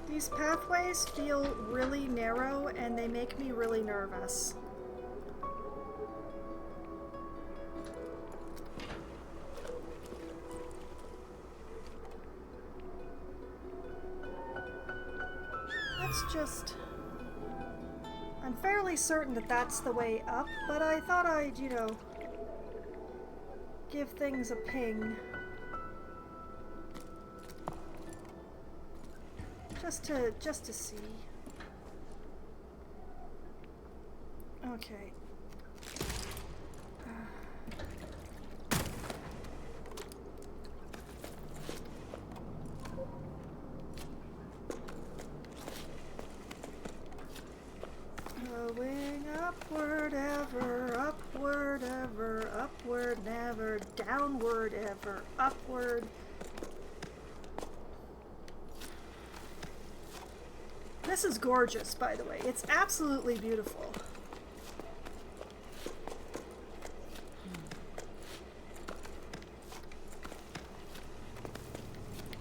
These pathways feel really narrow and they make me really nervous. I'm fairly certain that that's the way up, but I thought I'd, you know, give things a ping. Just to see. Okay. Going upward ever, upward ever, upward never, downward ever, upward. This is gorgeous, by the way. It's absolutely beautiful.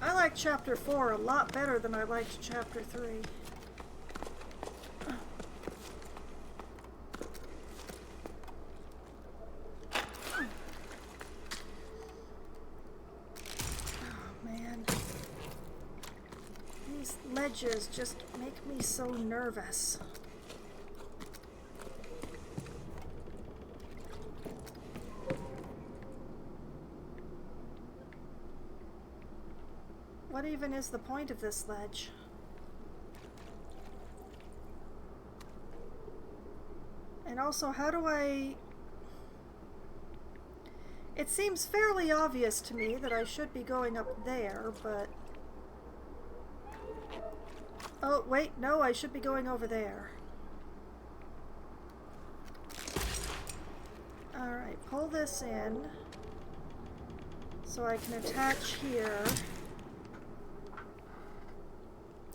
I like Chapter 4 a lot better than I liked Chapter 3. Ledges just make me so nervous. What even is the point of this ledge? And also, how do I... It seems fairly obvious to me that I should be going up there, but... Oh, wait, no, I should be going over there. Alright, pull this in so I can attach here.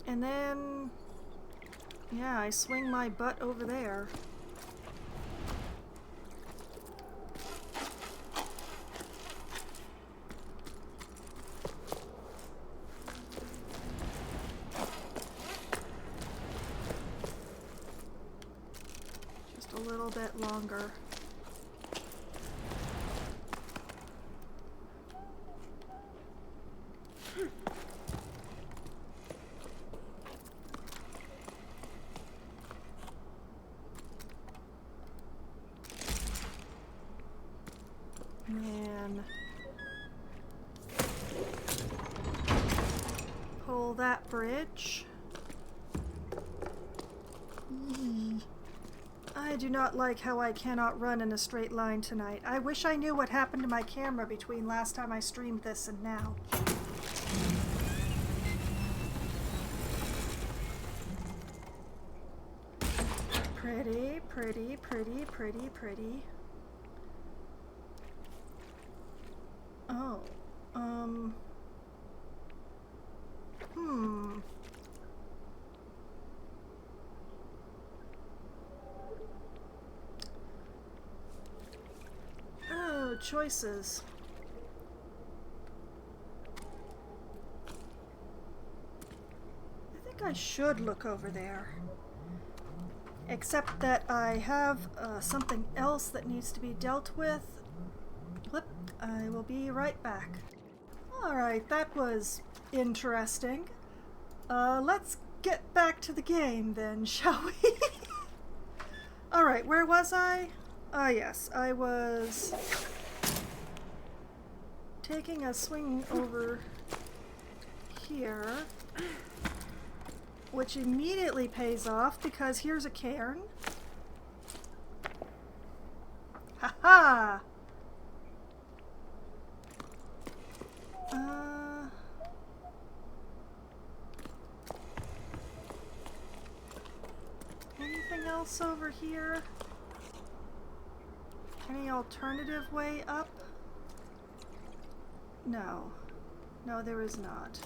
And then, yeah, I swing my butt over there. bit longer. Man. Pull that bridge. I do not like how I cannot run in a straight line tonight. I wish I knew what happened to my camera between last time I streamed this and now. Pretty, pretty, pretty, pretty, pretty. Oh, Oh, choices. I think I should look over there. Except that I have something else that needs to be dealt with. Flip. I will be right back. Alright, that was interesting. Let's get back to the game then, shall we? Alright, where was I? Ah, yes, I was taking a swing over here, which immediately pays off because here's a cairn. Ha-ha! Anything else over here? Any alternative way up? No. No, there is not.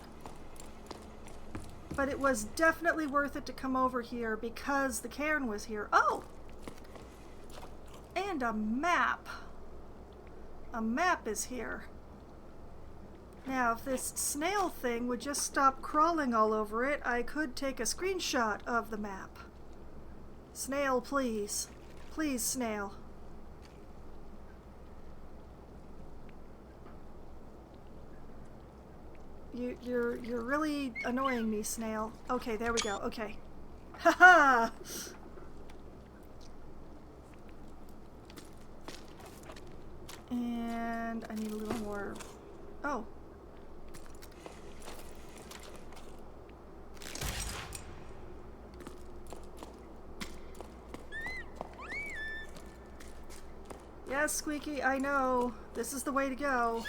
But it was definitely worth it to come over here because the cairn was here. Oh! And a map. A map is here. Now, if this snail thing would just stop crawling all over it, I could take a screenshot of the map. Snail, please. Please, snail. You're really annoying me, snail. Okay, there we go. Okay. Haha! And I need a little more. Oh. Yes, Squeaky, I know. This is the way to go.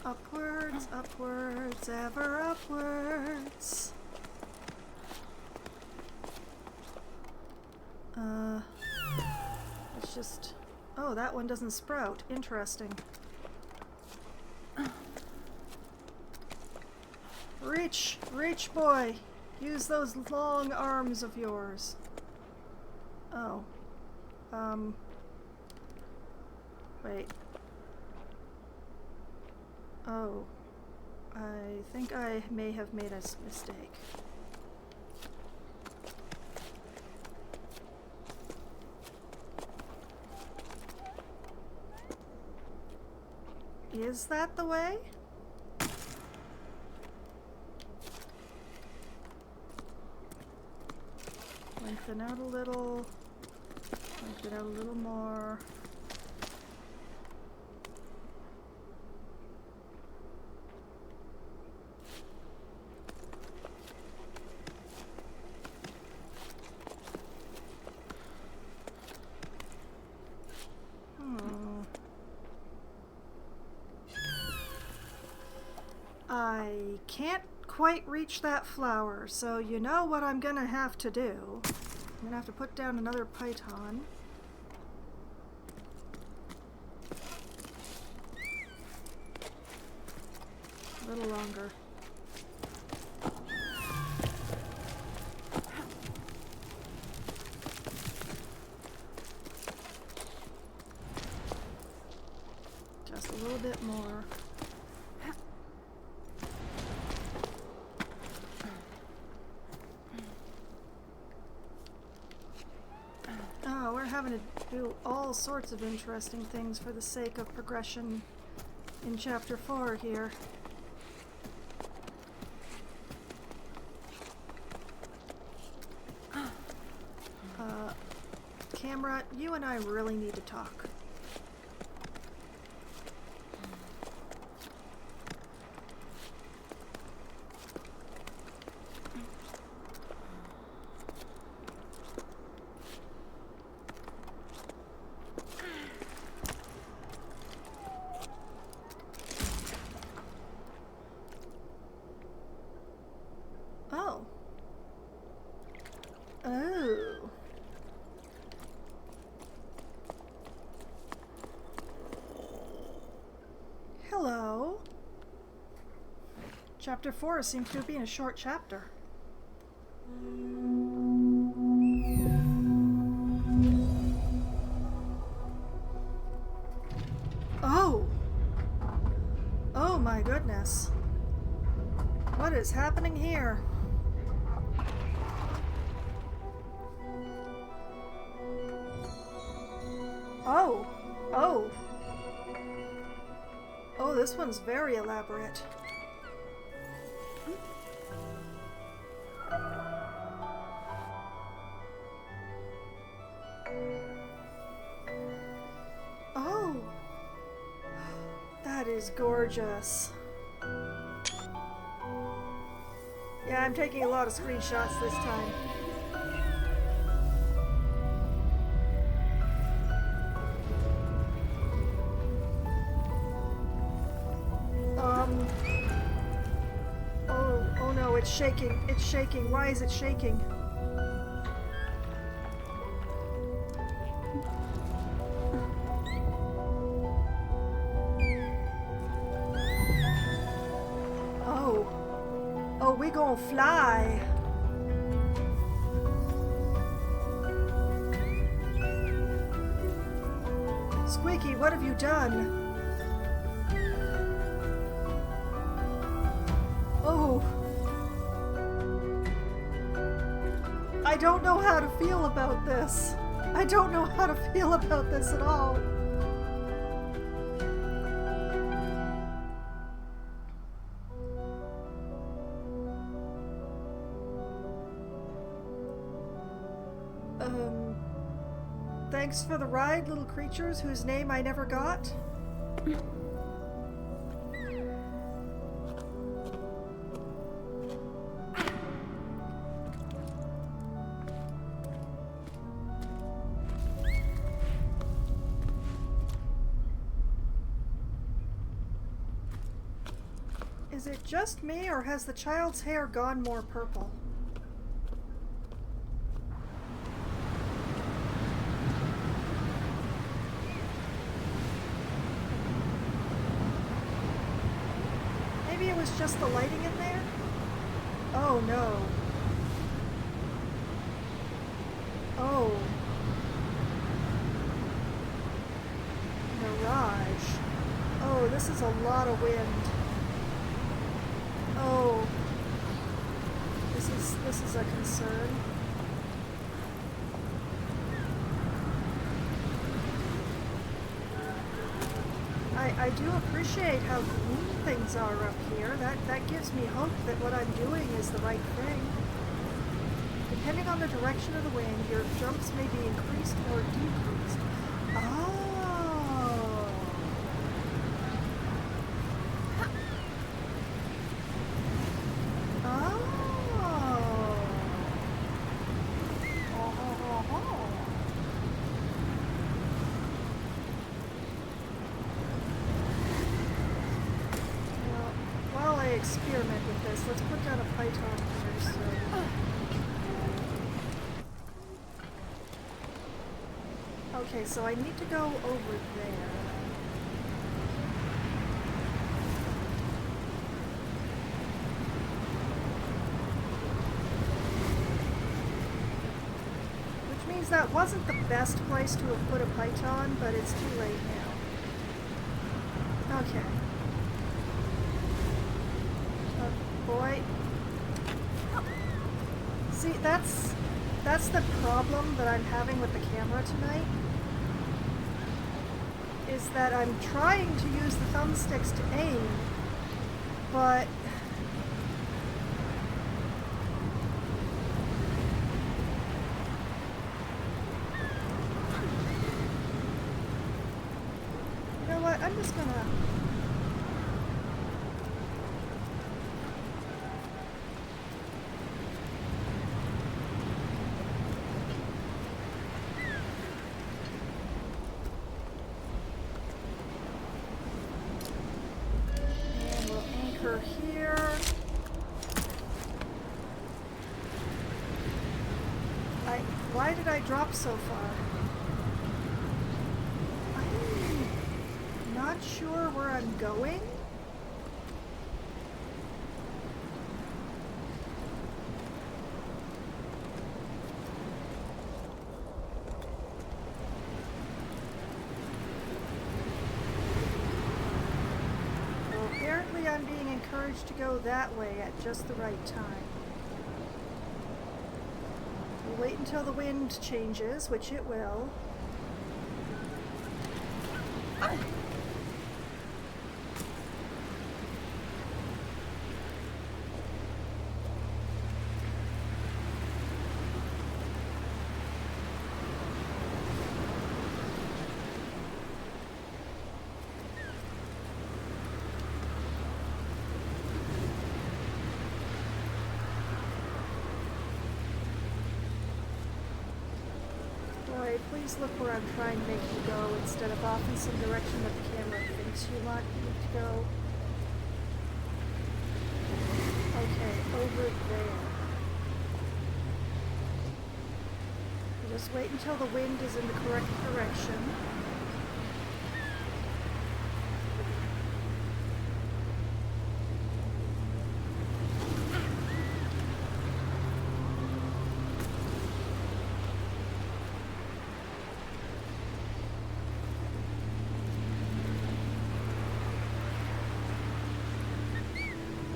Upwards, upwards, ever upwards. Let's just... Oh, that one doesn't sprout. Interesting. Reach! Reach, boy! Use those long arms of yours. Oh. Wait. Oh. I think I may have made a mistake. Is that the way? Lengthen out a little. Lengthen out a little more. I can't quite reach that flower, so you know what I'm gonna have to do. I'm gonna have to put down another python. A little longer. do all sorts of interesting things for the sake of progression in Chapter 4 here. Camera, you and I really need to talk. Oh. Oh. Hello. Chapter 4 seems to have been a short chapter. Oh! Oh my goodness. What is happening here? Oh! Oh! Oh, this one's very elaborate. Oh! That is gorgeous. Yeah, I'm taking a lot of screenshots this time. Oh no, it's shaking. It's shaking. Why is it shaking? Oh. Oh, we gonna fly. Squeaky, what have you done? Oh. I don't know how to feel about this. I don't know how to feel about this at all. Thanks for the ride, little creatures whose name I never got. Is it just me, or has the child's hair gone more purple? Maybe it was just the lighting in there? Oh no. Oh. Mirage. Oh, this is a lot of wind. Oh, this is a concern. I do appreciate how green things are up here. That gives me hope that what I'm doing is the right thing. Depending on the direction of the wind, your jumps may be increased or decreased. Oh. Experiment with this. Let's put down a python here. Okay, so I need to go over there. Which means that wasn't the best place to have put a python, but it's too late now. Okay. Boy. See, that's the problem that I'm having with the camera tonight. is that I'm trying to use the thumbsticks to aim, but you know what? I'm just gonna... here. Why did I drop so far? I'm not sure where I'm going. Apparently I'm being encouraged to go that way at just the right time. We'll wait until the wind changes, which it will. Please look where I'm trying to make you go instead of off in some direction that the camera thinks you want me to go. Okay, over there. Just wait until the wind is in the correct direction.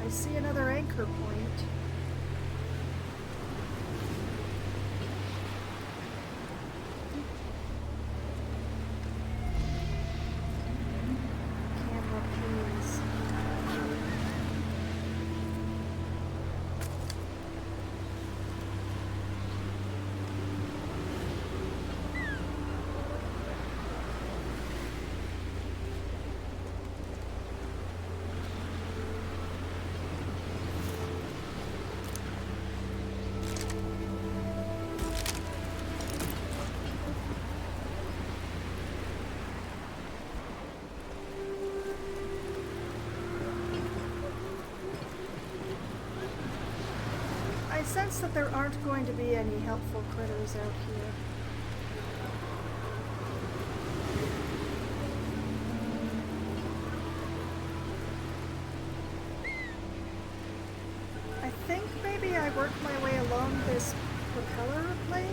I see another anchor point. Camera, please. I sense that there aren't going to be any helpful critters out here. I think maybe I work my way along this propeller blade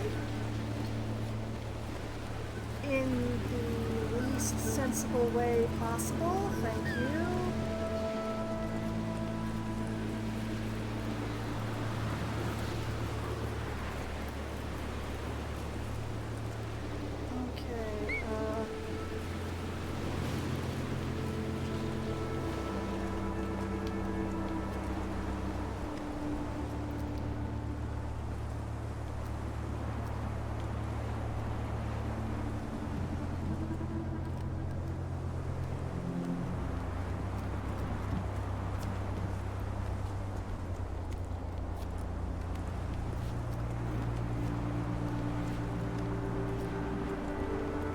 in the least sensible way possible. Thank you.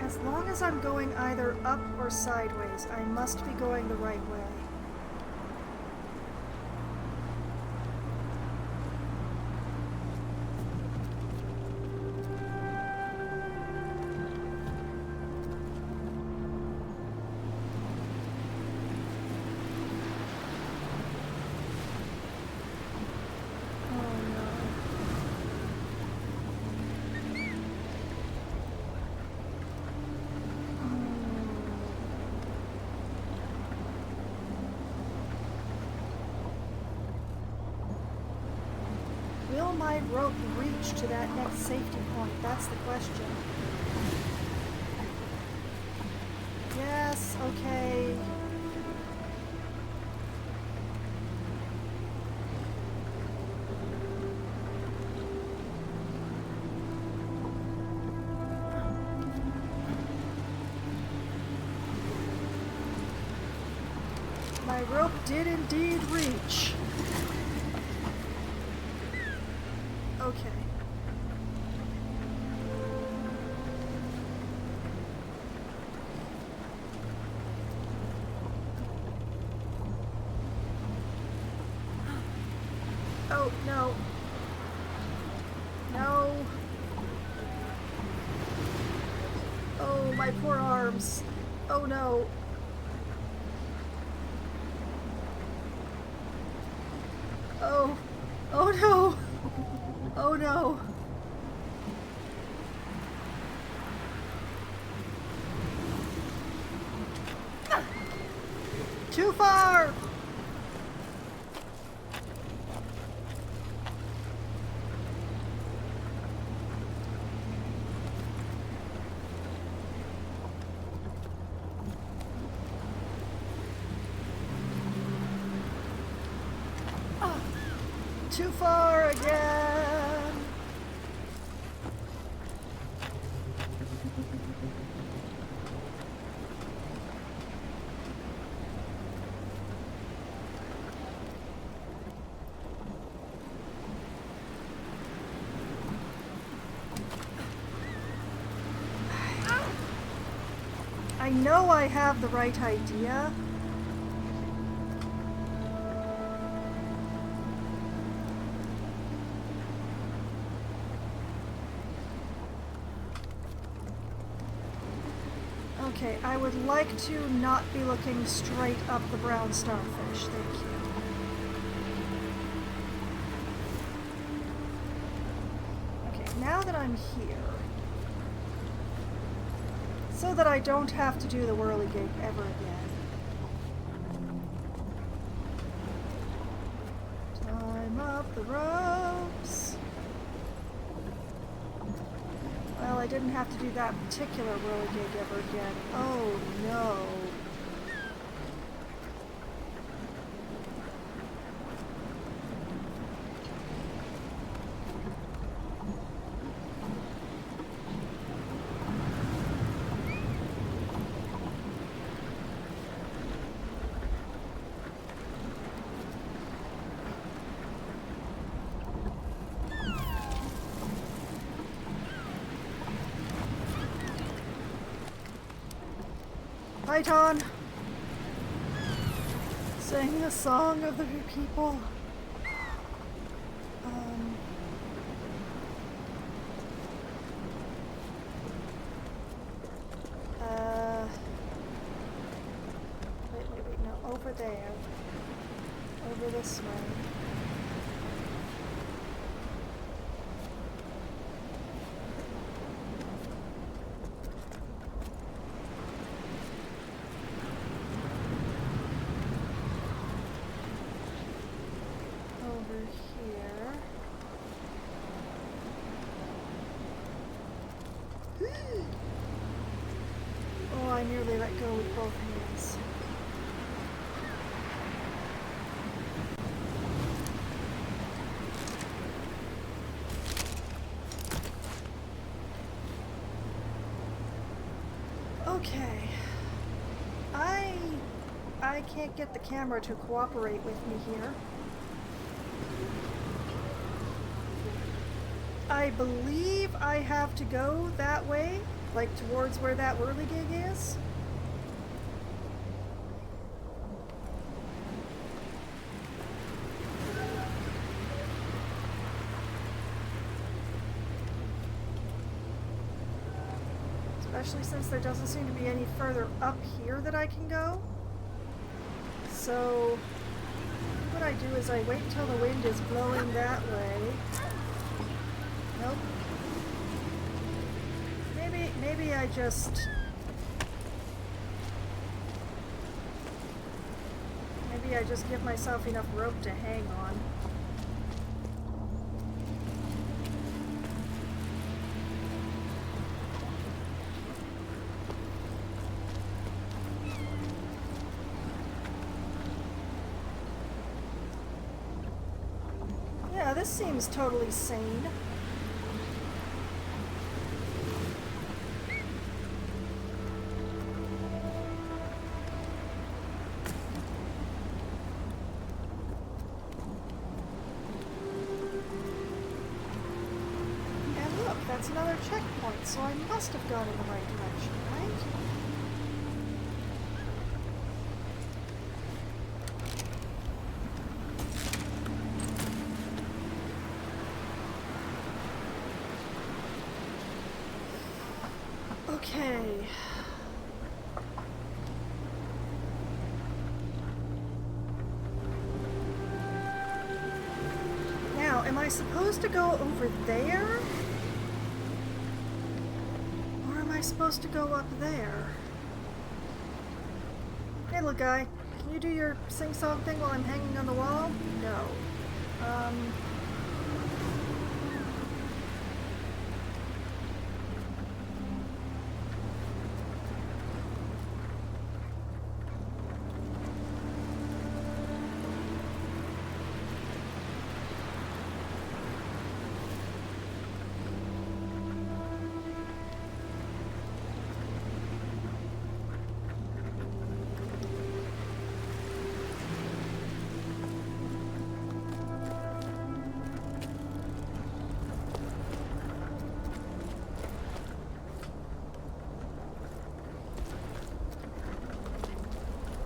As long as I'm going either up or sideways, I must be going the right way. Will my rope reach to that next safety point? That's the question. guess. Okay. My rope did indeed reach. Okay. Oh, no. No. Oh, my poor arms. Oh, no. Oh. Oh, no. Oh, no. Too far! Too far again! I know I have the right idea. Okay, I would like to not be looking straight up the brown starfish. Thank you. Okay, now that I'm here, so that I don't have to do the whirligig ever again. Time up the ropes. Well, I didn't have to do that particular whirligig ever again. Oh no. Python! Sing the song of the people. Wait, no, over there. Over this way. Here. Oh, I nearly let go with both hands. Okay. I can't get the camera to cooperate with me here. I believe I have to go that way, like towards where that whirligig is. Especially since there doesn't seem to be any further up here that I can go. So what I do is I wait until the wind is blowing that way. Nope. Maybe I just... Maybe I just give myself enough rope to hang on. this seems totally sane. And look, that's another checkpoint, so I must have gone in the right direction, right? Okay. Now, am I supposed to go over there? Or am I supposed to go up there? Hey, little guy, can you do your sing-song thing while I'm hanging on the wall? No.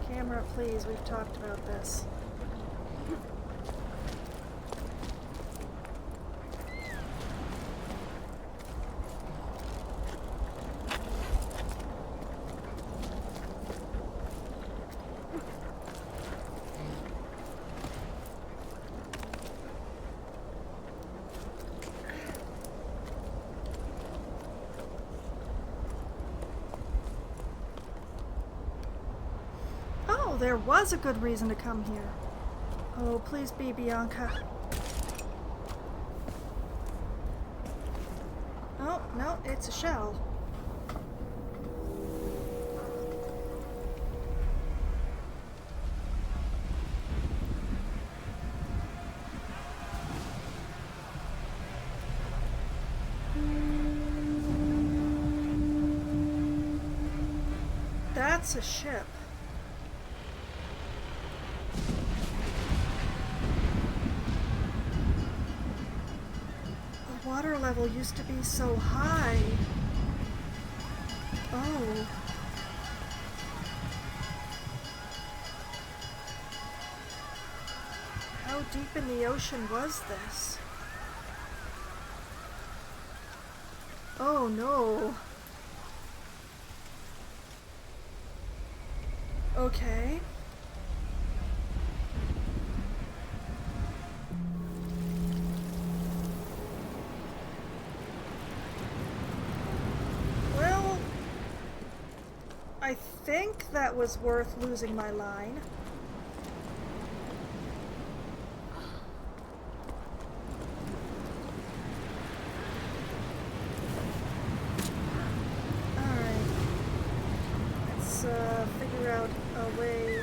Camera, please, we've talked about this. Oh, there was a good reason to come here. Oh, please be Bianca. Oh, no, it's a shell. That's a ship. The water level used to be so high. Oh. How deep in the ocean was this? Oh no. Okay. Well, I think that was worth losing my line. Alright. Let's figure out a way.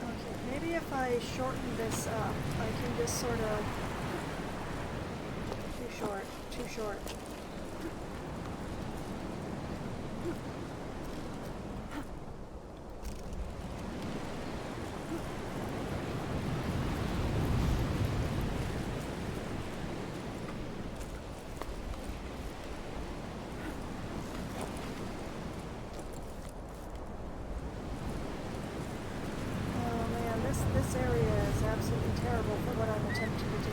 Okay, maybe if I shorten this up, I can just sort of... Too short, too short. Oh man, this area is absolutely terrible for what I'm attempting to do.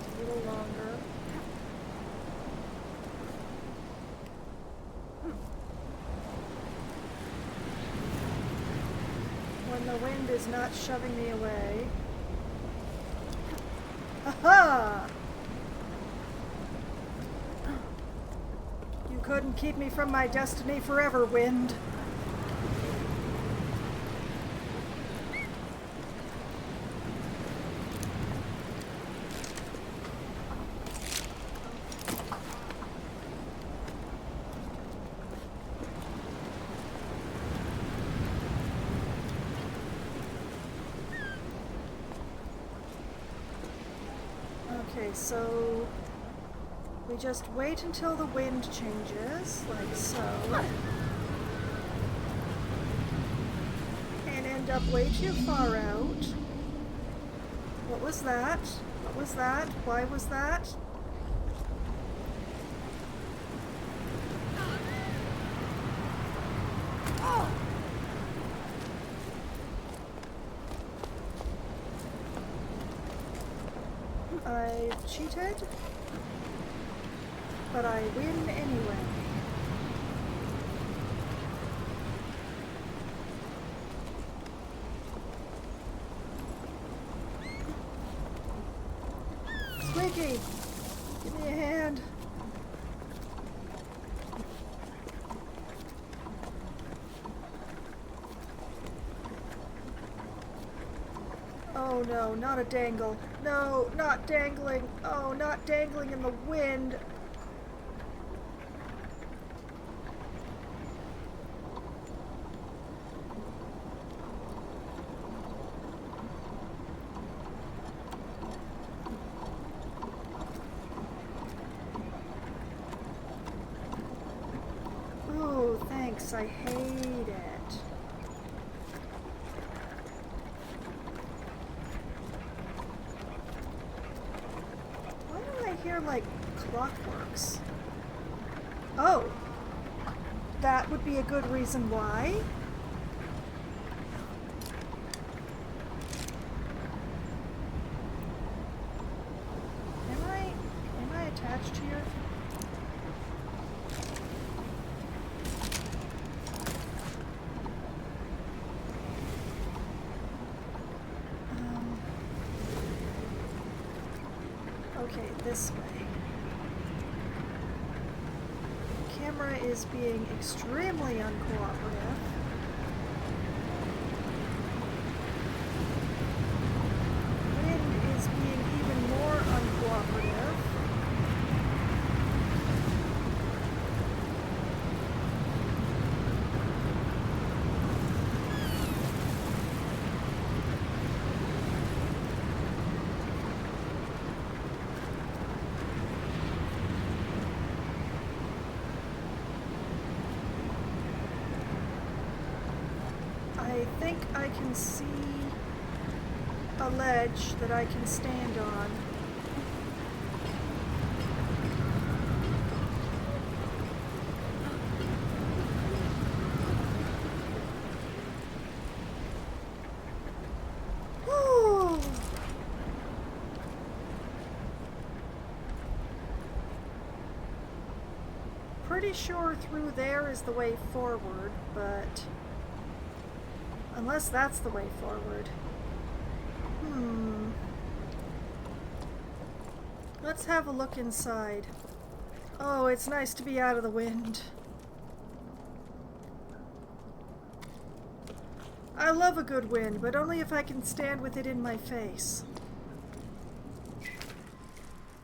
A little longer. When the wind is not shoving me away. Aha! You couldn't keep me from my destiny forever, wind. Okay, so we just wait until the wind changes, like so. And end up way too far out. What was that? What was that? Why was that? I cheated, but I win anyway. Squeaky, give me a hand. Oh no, not a dangle. No, not dangling. Oh, not dangling in the wind. Ooh, thanks. I hate it. Hear like clockworks. Oh, that would be a good reason why. Am I attached here? Okay, this way. The camera is being extremely uncooperative. Wind is being even more uncooperative. I think I can see a ledge that I can stand on. Whew. Pretty sure through there is the way forward, but unless that's the way forward. Let's have a look inside. Oh, it's nice to be out of the wind. I love a good wind, but only if I can stand with it in my face.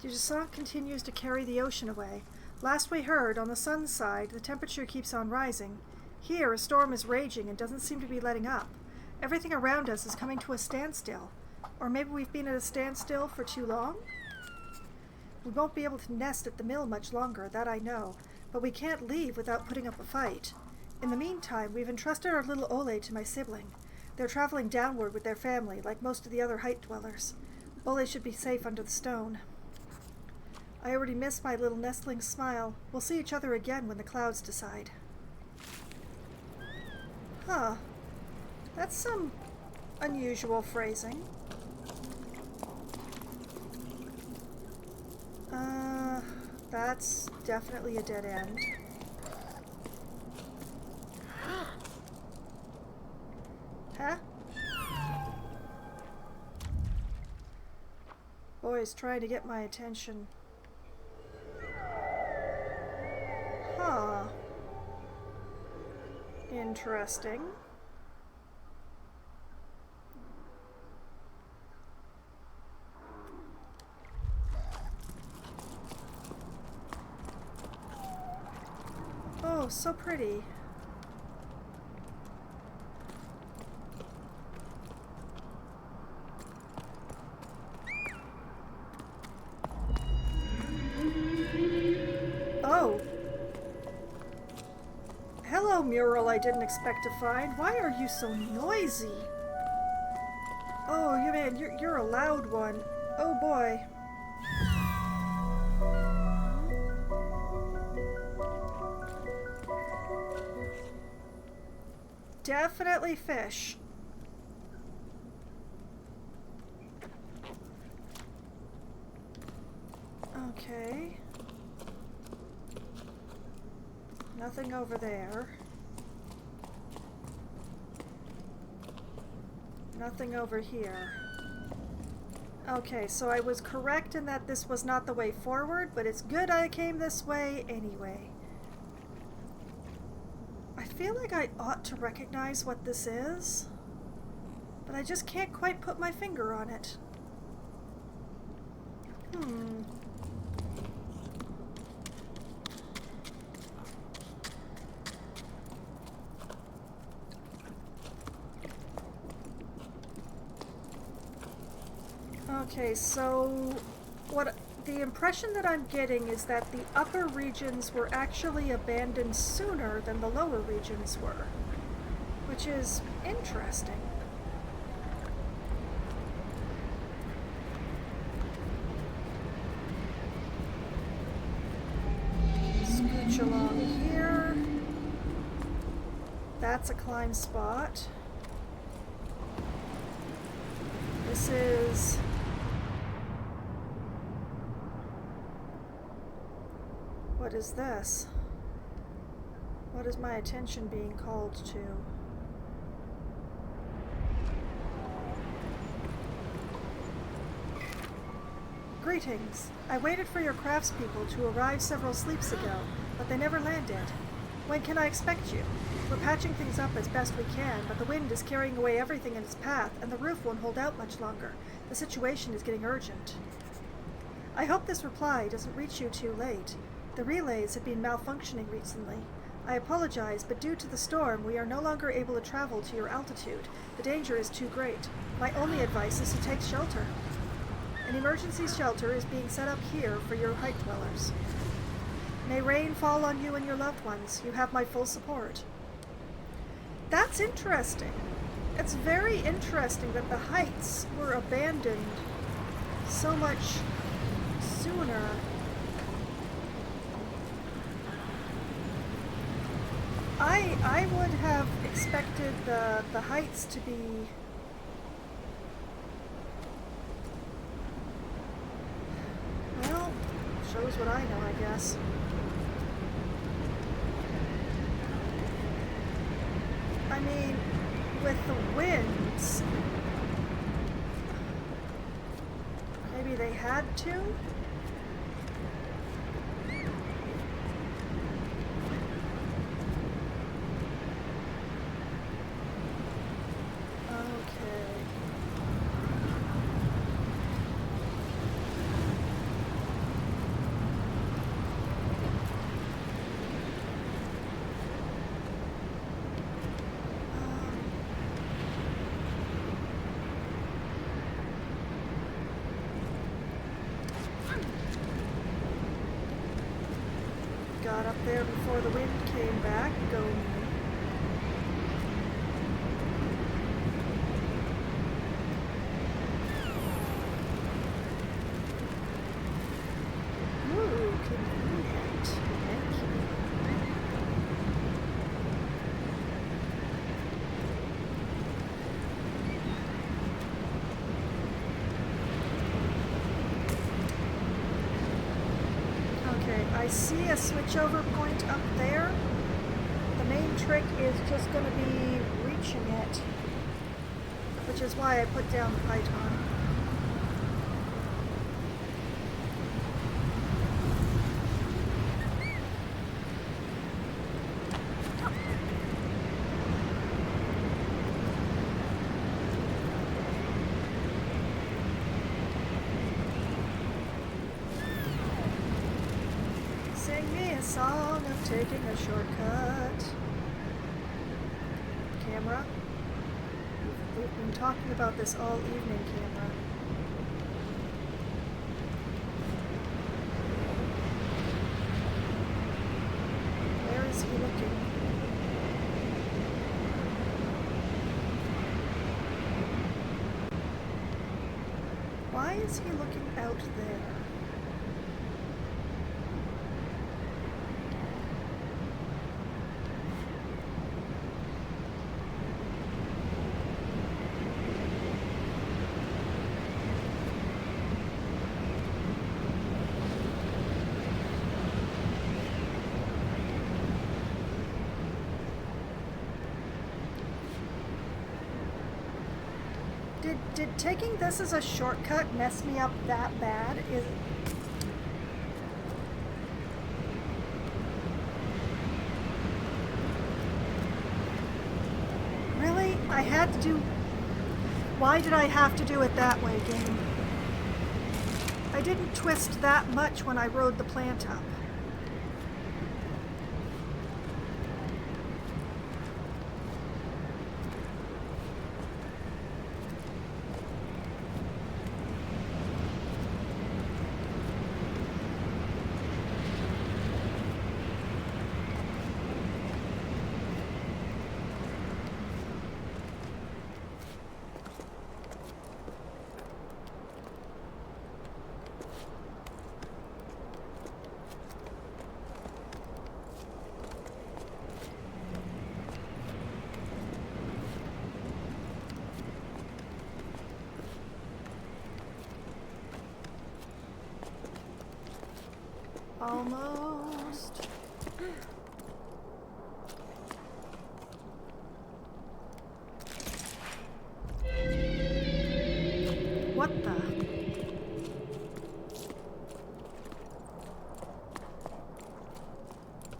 Jusant continues to carry the ocean away. Last we heard, on the sun's side, the temperature keeps on rising. Here, a storm is raging and doesn't seem to be letting up. Everything around us is coming to a standstill. Or maybe we've been at a standstill for too long? We won't be able to nest at the mill much longer, that I know, but we can't leave without putting up a fight. In the meantime, we've entrusted our little Ole to my sibling. They're traveling downward with their family, like most of the other height dwellers. Ole should be safe under the stone. I already miss my little nestling smile. We'll see each other again when the clouds decide. Huh. That's some unusual phrasing. That's definitely a dead end. Huh? Boy's trying to get my attention. Huh. Interesting. Oh, so pretty. mural I didn't expect to find. Why are you so noisy? Oh, you man, you're a loud one. Oh boy. Definitely fish. Okay. Nothing over there. Nothing over here. Okay, so I was correct in that this was not the way forward, but it's good I came this way anyway. I feel like I ought to recognize what this is, but I just can't quite put my finger on it. Okay, so what the impression that I'm getting is that the upper regions were actually abandoned sooner than the lower regions were, which is interesting. Scooch along here. That's a climb spot. This is... What is this? What is my attention being called to? Greetings. I waited for your craftspeople to arrive several sleeps ago, but they never landed. When can I expect you? We're patching things up as best we can, but the wind is carrying away everything in its path, and the roof won't hold out much longer. The situation is getting urgent. I hope this reply doesn't reach you too late. The relays have been malfunctioning recently. I apologize, but due to the storm, we are no longer able to travel to your altitude. The danger is too great. My only advice is to take shelter. An emergency shelter is being set up here for your height dwellers. May rain fall on you and your loved ones. You have my full support. That's interesting. It's very interesting that the heights were abandoned so much sooner. I would have expected the heights to be well, shows what I know, I guess. I mean, with the winds, maybe they had to? Got up there before the wind came back. Go me. Ooh, convenient. Thank you. Okay, I see a switchover point up there. The main trick is just going to be reaching it, which is why I put down the python. Sing me a song of taking a shortcut. Camera. We've been talking about this all evening, camera. Where is he looking? Why is he looking out there? Did taking this as a shortcut mess me up that bad? Really? I had to do... Why did I have to do it that way, game? I didn't twist that much when I rode the plant up. Almost. What the?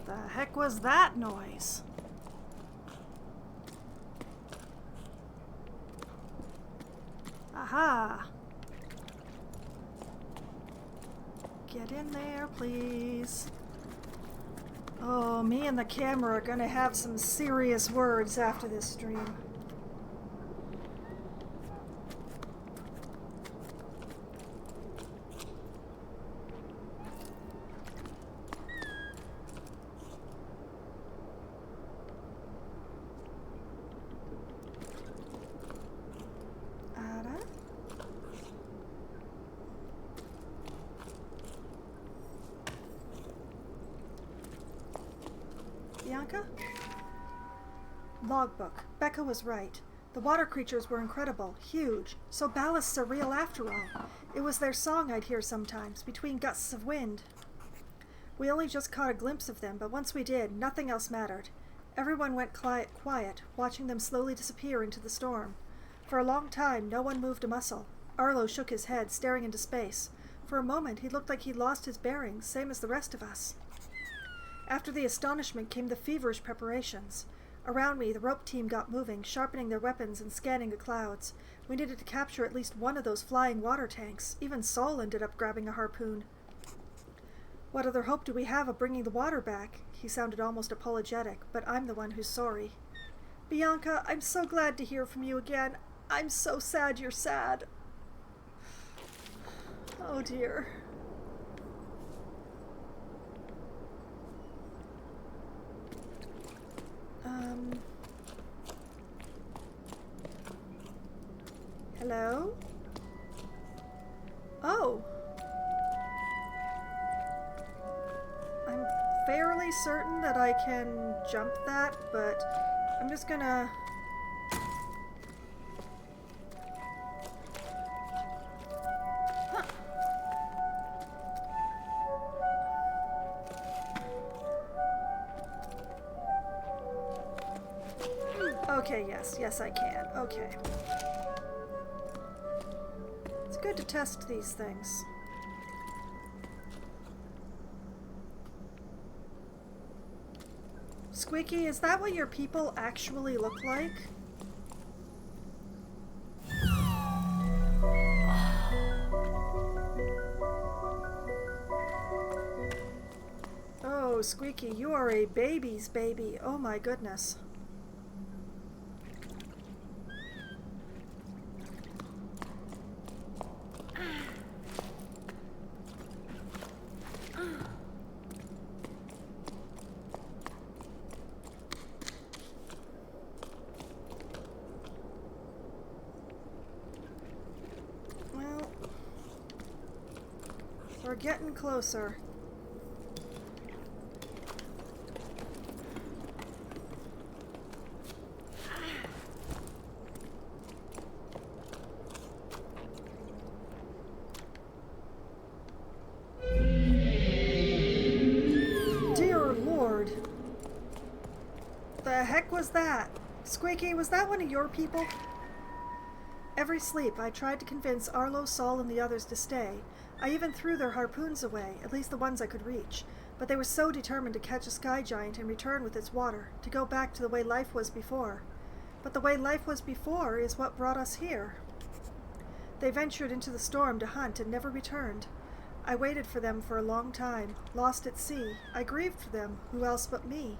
The heck was that noise? Aha! Get in there, please. Oh, me and the camera are gonna have some serious words after this stream. Bianca? Logbook. Becca was right. The water creatures were incredible, huge, so ballasts are real after all. It was their song I'd hear sometimes, between gusts of wind. We only just caught a glimpse of them, but once we did, nothing else mattered. Everyone went quiet, watching them slowly disappear into the storm. For a long time, no one moved a muscle. Arlo shook his head, staring into space. For a moment, he looked like he'd lost his bearings, same as the rest of us. After the astonishment came the feverish preparations. Around me, the rope team got moving, sharpening their weapons and scanning the clouds. We needed to capture at least one of those flying water tanks. Even Sol ended up grabbing a harpoon. What other hope do we have of bringing the water back? He sounded almost apologetic, but I'm the one who's sorry. Bianca, I'm so glad to hear from you again. I'm so sad you're sad. Oh dear. Hello? Oh. I'm fairly certain that I can jump that, but I'm just gonna... Huh. Okay, yes, I can. Okay. It's good to test these things. Squeaky, is that what your people actually look like? Oh, Squeaky, you are a baby's baby. Oh my goodness. We're getting closer. Dear Lord. The heck was that? Squeaky, was that one of your people? Every sleep, I tried to convince Arlo, Saul, and the others to stay. I even threw their harpoons away, at least the ones I could reach. But they were so determined to catch a sky giant and return with its water, to go back to the way life was before. But the way life was before is what brought us here. They ventured into the storm to hunt and never returned. I waited for them for a long time, lost at sea. I grieved for them, who else but me?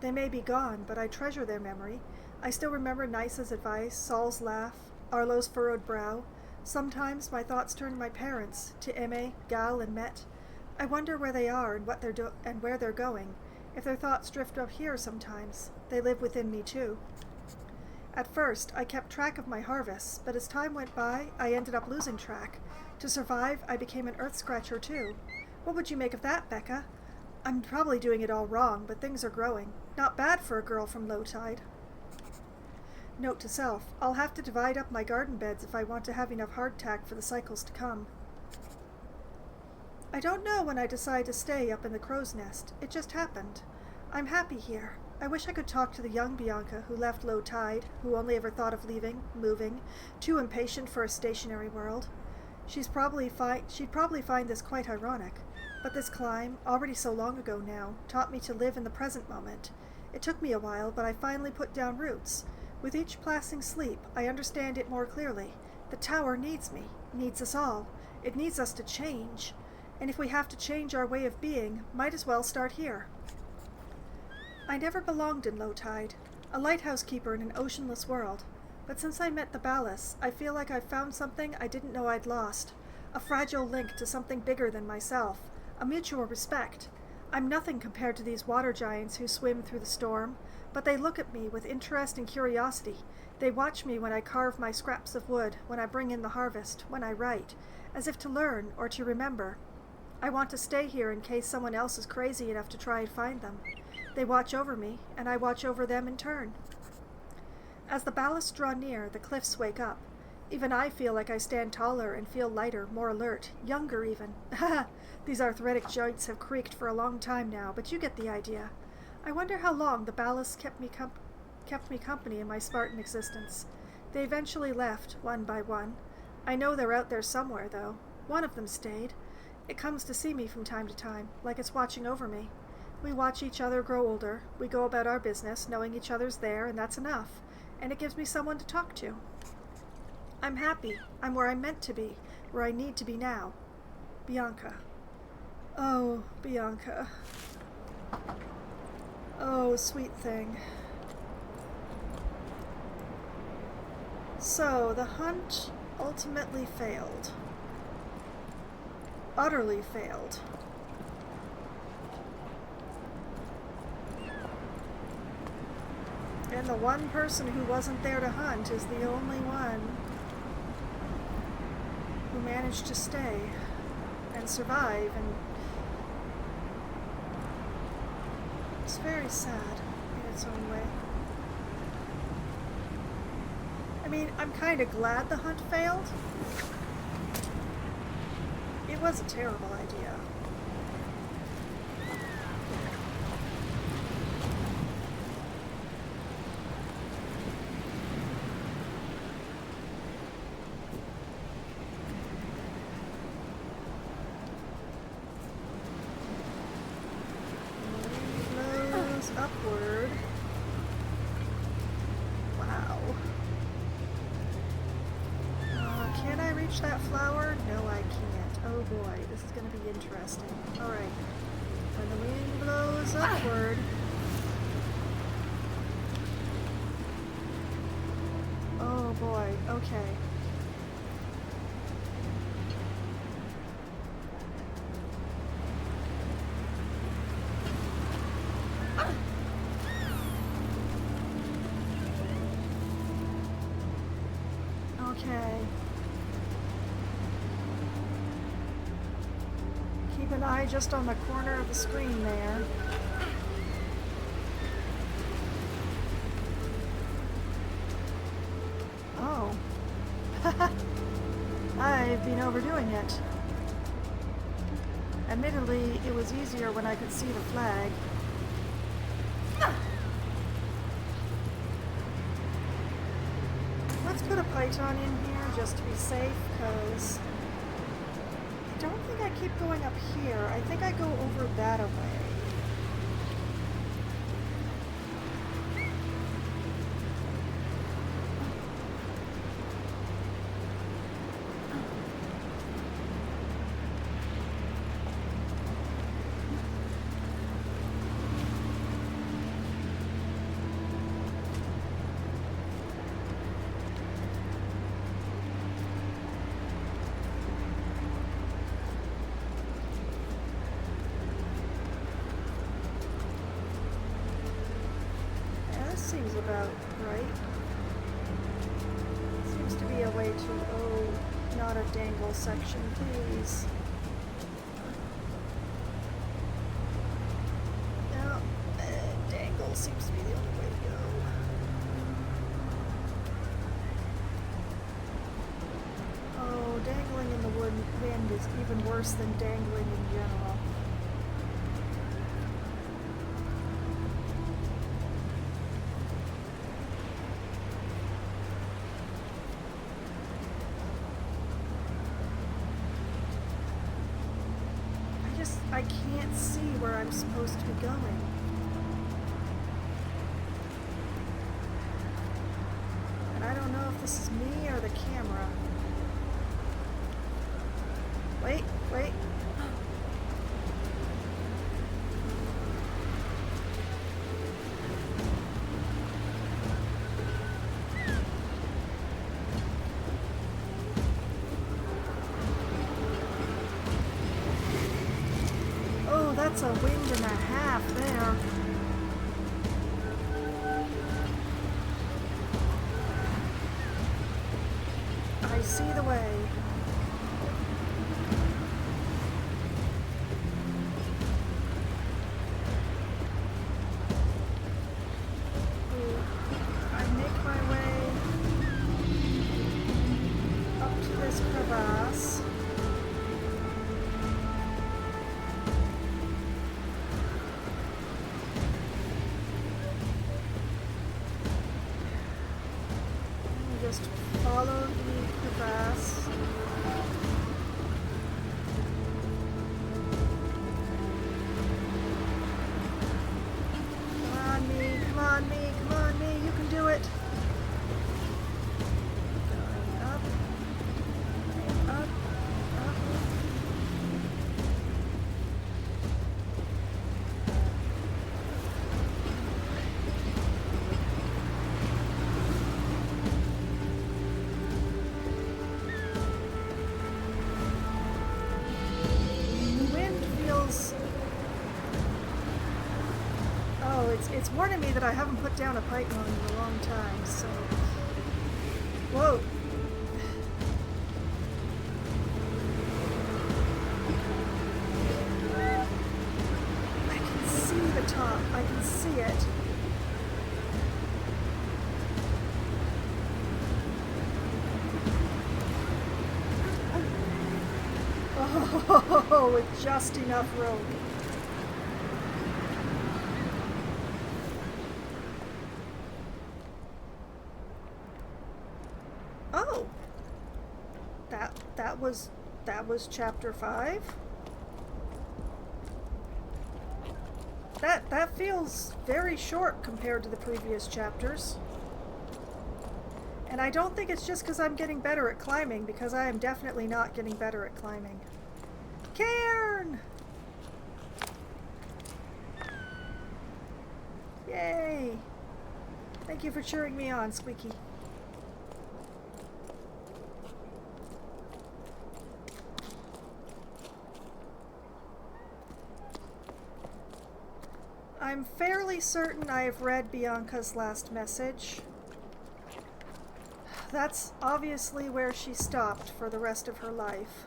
They may be gone, but I treasure their memory. I still remember Nice's advice, Saul's laugh, Arlo's furrowed brow. Sometimes my thoughts turn to my parents, to Aimé, Gal, and Met. I wonder where they are and what and where they're going. If their thoughts drift up here sometimes, they live within me too. At first, I kept track of my harvests, but as time went by, I ended up losing track. To survive, I became an earth scratcher too. What would you make of that, Becca? I'm probably doing it all wrong, but things are growing. Not bad for a girl from low tide. Note to self, I'll have to divide up my garden beds if I want to have enough hardtack for the cycles to come. I don't know when I decide to stay up in the crow's nest. It just happened. I'm happy here. I wish I could talk to the young Bianca who left low tide, who only ever thought of leaving, moving, too impatient for a stationary world. She'd probably find this quite ironic. But this climb, already so long ago now, taught me to live in the present moment. It took me a while, but I finally put down roots. With each passing sleep, I understand it more clearly. The tower needs me, needs us all. It needs us to change. And if we have to change our way of being, might as well start here. I never belonged in low tide, a lighthouse keeper in an oceanless world. But since I met the Ballas, I feel like I've found something I didn't know I'd lost. A fragile link to something bigger than myself. A mutual respect. I'm nothing compared to these water giants who swim through the storm, but they look at me with interest and curiosity. They watch me when I carve my scraps of wood, when I bring in the harvest, when I write, as if to learn or to remember. I want to stay here in case someone else is crazy enough to try and find them. They watch over me, and I watch over them in turn. As the ballasts draw near, the cliffs wake up. Even I feel like I stand taller and feel lighter, more alert, younger even. These arthritic joints have creaked for a long time now, but you get the idea. I wonder how long the ballasts kept me company in my Spartan existence. They eventually left, one by one. I know they're out there somewhere, though. One of them stayed. It comes to see me from time to time, like it's watching over me. We watch each other grow older. We go about our business, knowing each other's there, and that's enough. And it gives me someone to talk to. I'm happy. I'm where I'm meant to be, where I need to be now. Bianca. Oh, Bianca. Oh, sweet thing. So, the hunt ultimately failed. Utterly failed. And the one person who wasn't there to hunt is the only one who managed to stay and survive, and it's very sad in its own way. I mean, I'm kind of glad the hunt failed. It was a terrible idea. Upward. Wow. Can I reach that flower? No, I can't. Oh boy, this is going to be interesting. Alright. When the wind blows upward. Oh boy, okay. Okay. keep an eye just on the corner of the screen there. Oh. I've been overdoing it. Admittedly, it was easier when I could see the flag. Let's put a python in here just to be safe, because I don't think I keep going up here. I think I go over that away. Seems about right. Seems to be a way to, oh, not a dangle section, please. No, dangle seems to be the only way to go. Oh, dangling in the wind is even worse than dangling in general. I can't see where I'm supposed to be going. And I don't know if this is me or the camera. Wait, wait. That's a wind and a half there. I see the way. I make my way up to this crevasse. Just follow the crevasse. Come on, me, come on, me, come on, me, you can do it. Going up, going up, up. It's warning me that I haven't put down a python in a long time, so... Whoa! I can see the top. I can see it. Oh, with just enough rope. Oh, that was chapter 5. That feels very short compared to the previous chapters. And I don't think it's just because I'm getting better at climbing, because I am definitely not getting better at climbing. Cairn! Yay! Thank you for cheering me on, Squeaky. I'm fairly certain I have read Bianca's last message. That's obviously where she stopped for the rest of her life.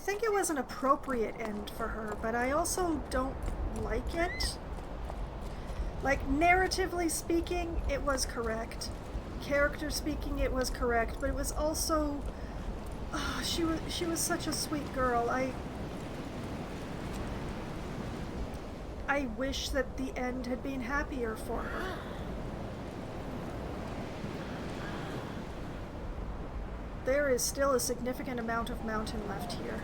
think it was an appropriate end for her, but I also don't like it. Like, narratively speaking, it was correct. Character speaking, it was correct, but it was also... she was such a sweet girl. I wish that the end had been happier for her. There is still a significant amount of mountain left here.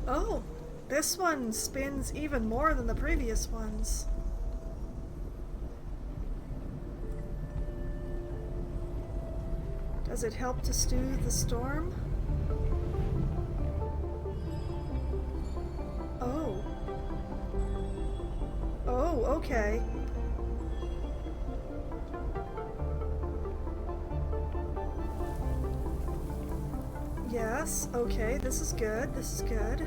Oh, this one spins even more than the previous ones. Does it help to soothe the storm? Oh. Oh, okay. Yes, okay, this is good, this is good.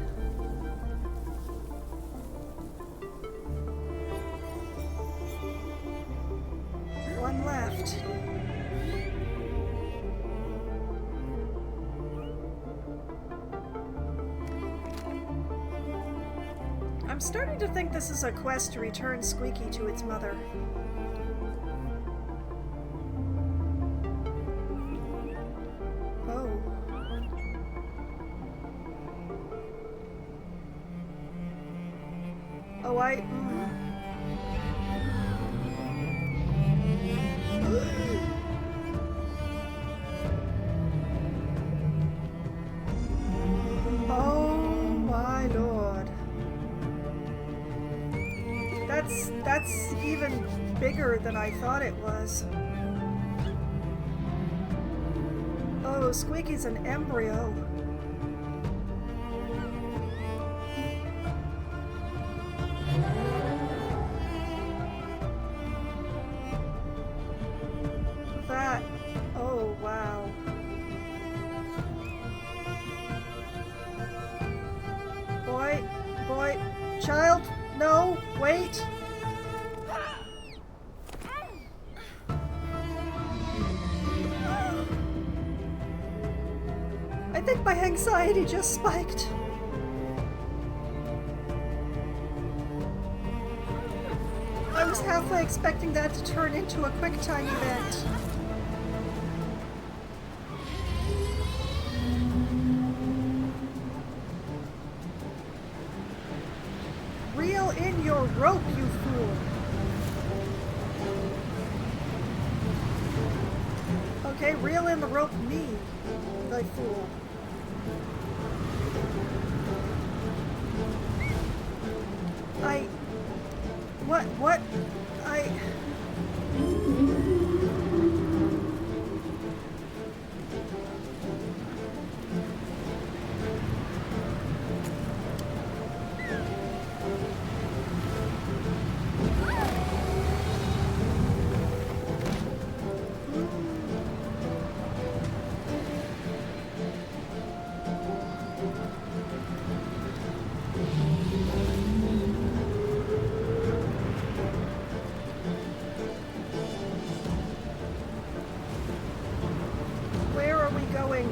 One left. I'm starting to think this is a quest to return Squeaky to its mother. Oh. Oh, Oh my lord. That's even bigger than I thought it was. Oh, Squeaky's an embryo. That, oh wow. Boy, child, no, wait. I think my anxiety just spiked. I was halfway expecting that to turn into a quick time event. Reel in your rope, you fool. Okay, reel in the rope me, thy fool. What?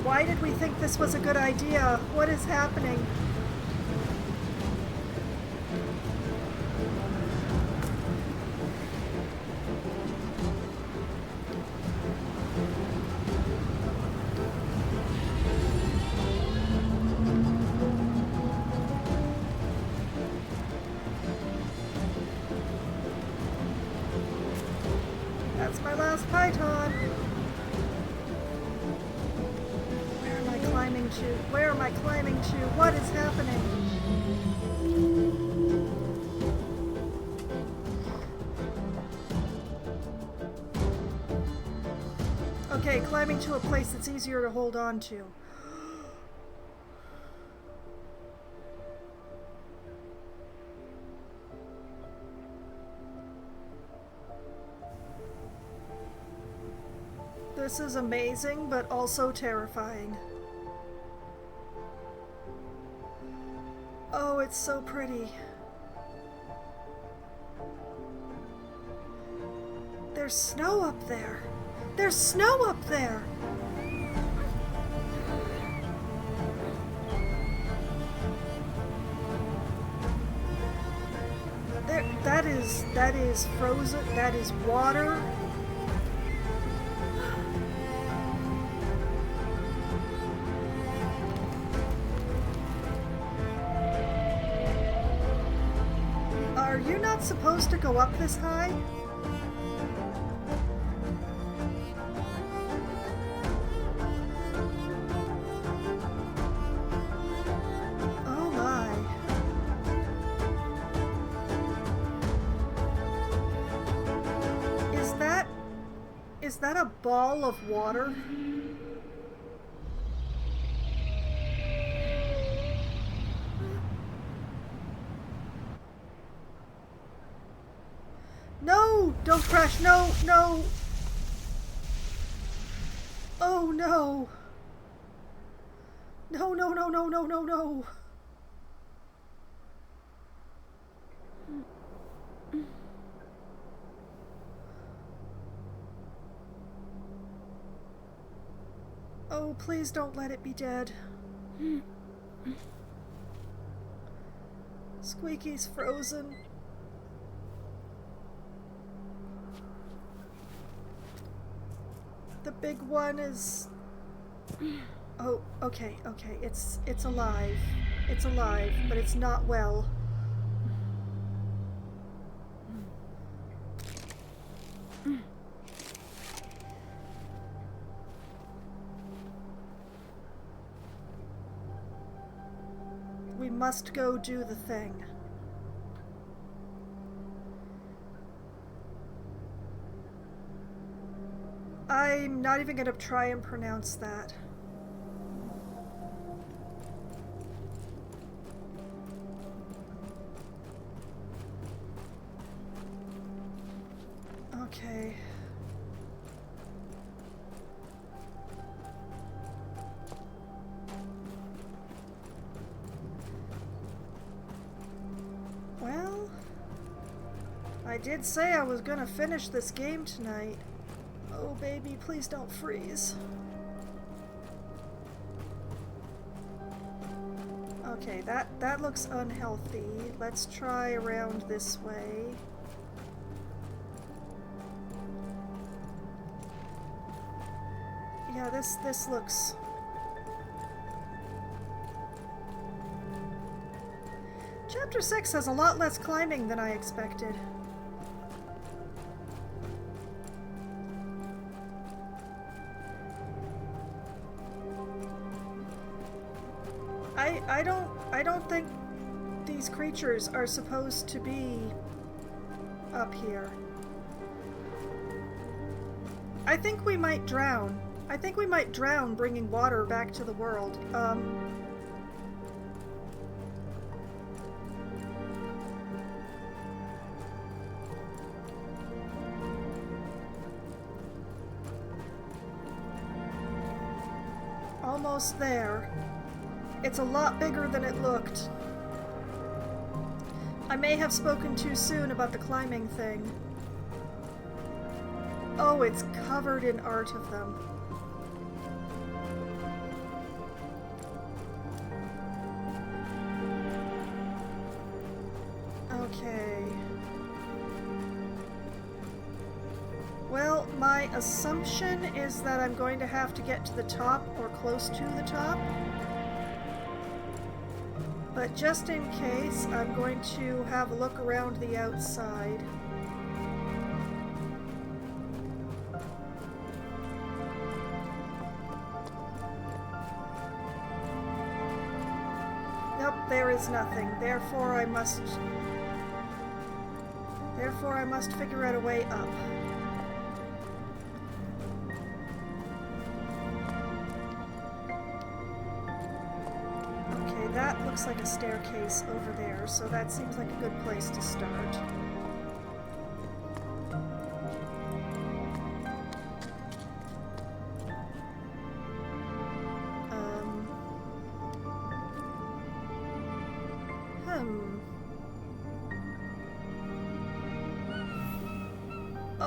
Why did we think this was a good idea? What is happening? That's my last python. Where am I climbing to? What is happening? Okay, climbing to a place that's easier to hold on to. This is amazing, but also terrifying. Oh, it's so pretty. There's snow up there. There's snow up there. That is frozen. That is water. Are you not supposed to go up this high? Oh my. Is that a ball of water? No! Don't crash! No! No! Oh no! No, no, no, no, no, no, no! Oh, please don't let it be dead. Squeaky's frozen. The big one is... Oh, okay, okay. It's alive. It's alive, but it's not well. We must go do the thing. I'm not even gonna try and pronounce that. Okay. Well, I did say I was gonna finish this game tonight. Oh baby, please don't freeze. Okay, that looks unhealthy. Let's try around this way. Yeah, this looks... Chapter 6 has a lot less climbing than I expected. I don't think these creatures are supposed to be up here. I think we might drown. I think we might drown bringing water back to the world. Almost there. It's a lot bigger than it looked. I may have spoken too soon about the climbing thing. Oh, it's covered in art of them. Okay. Well, my assumption is that I'm going to have to get to the top or close to the top. But just in case, I'm going to have a look around the outside. Nope, there is nothing. Therefore I must figure out a way up. That looks like a staircase over there, so that seems like a good place to start.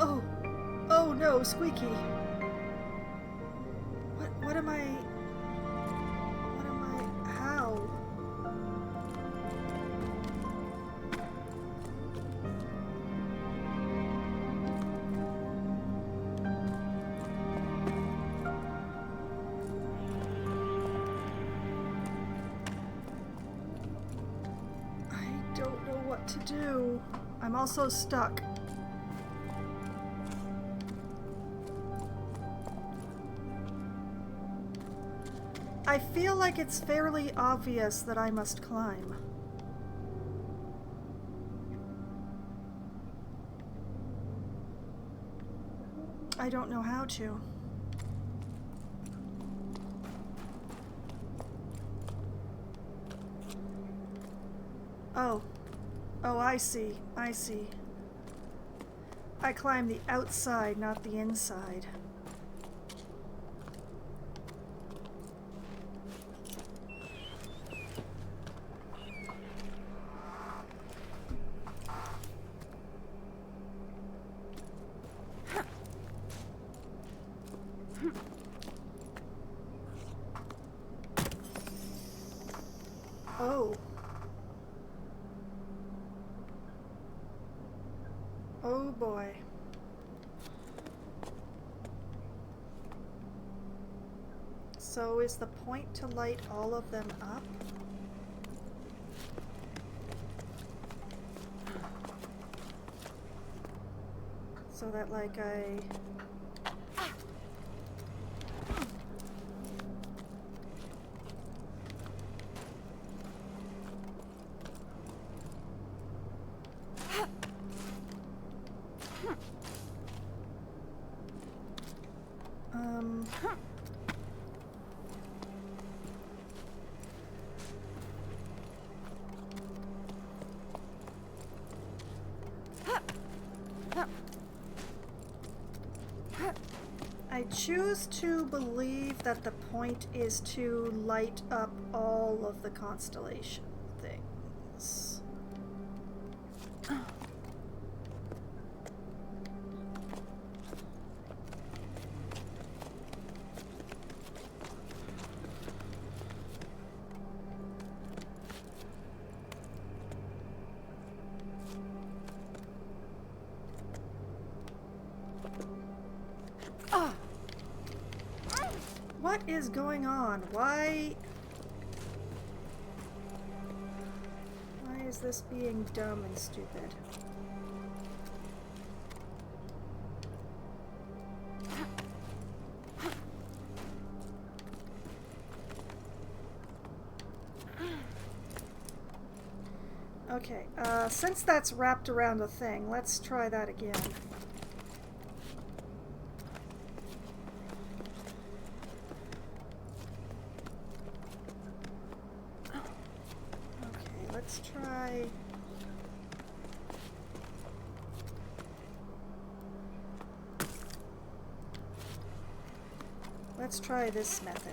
Oh! Oh no, Squeaky! What am I... How? I don't know what to do. I'm also stuck. I feel like it's fairly obvious that I must climb. I don't know how to. Oh. Oh, I see. I see. I climb the outside, not the inside. Oh. Oh boy. So is the point to light all of them up? So that like I... I choose to believe that the point is to light up all of the constellation things. What is going on? Why is this being dumb and stupid? Okay, since that's wrapped around the thing, let's try that again. Let's try this method.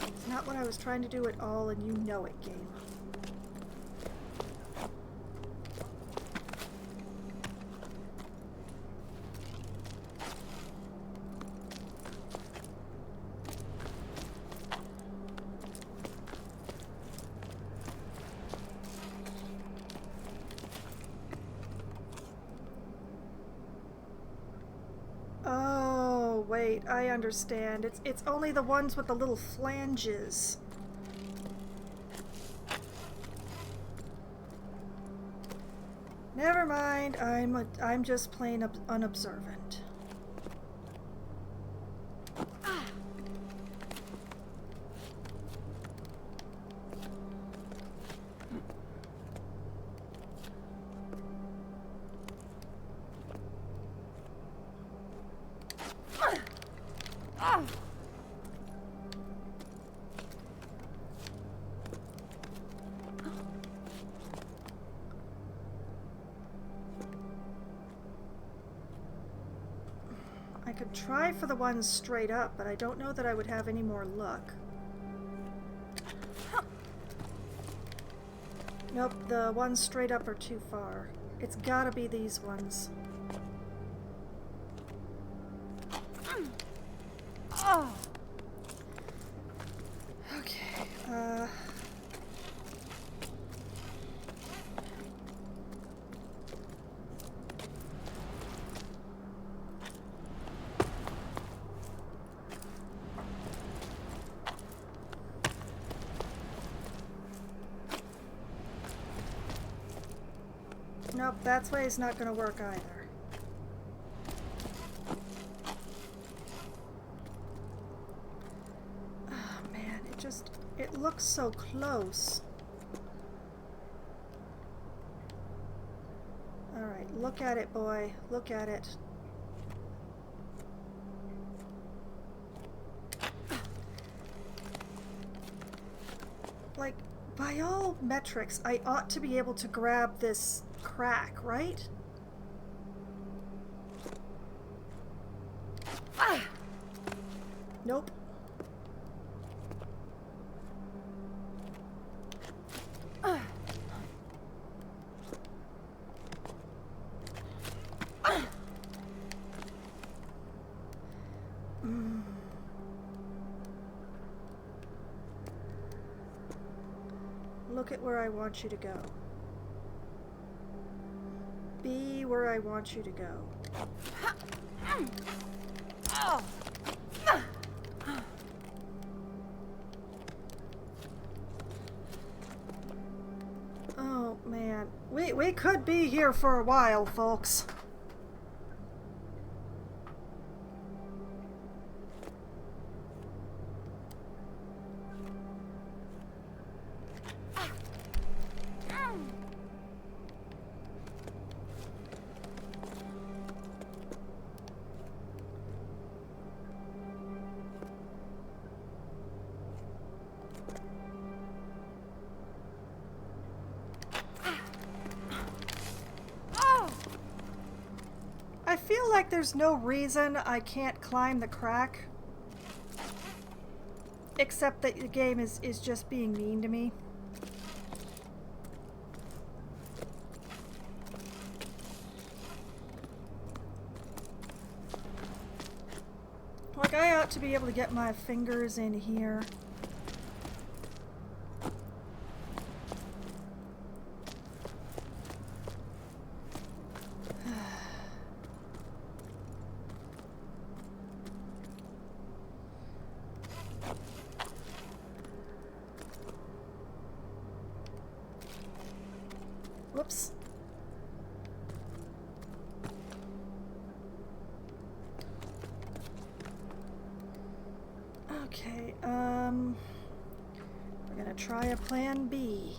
It's not what I was trying to do at all, and you know it, game. Wait, I understand. It's only the ones with the little flanges. Never mind. I'm just plain unobservant. could try for the ones straight up, but I don't know that I would have any more luck. Nope, the ones straight up are too far. It's gotta be these ones. Oh. Okay, nope, that way's not gonna work either. Oh man, it looks so close. Alright, look at it, boy. Look at it. Like, by all metrics, I ought to be able to grab this crack, right? Nope. Look at where I want you to go. Be where I want you to go. Oh man, we could be here for a while, folks. I feel like there's no reason I can't climb the crack. Except that the game is just being mean to me. Like, I ought to be able to get my fingers in here. Whoops. Okay, we're gonna try a plan B,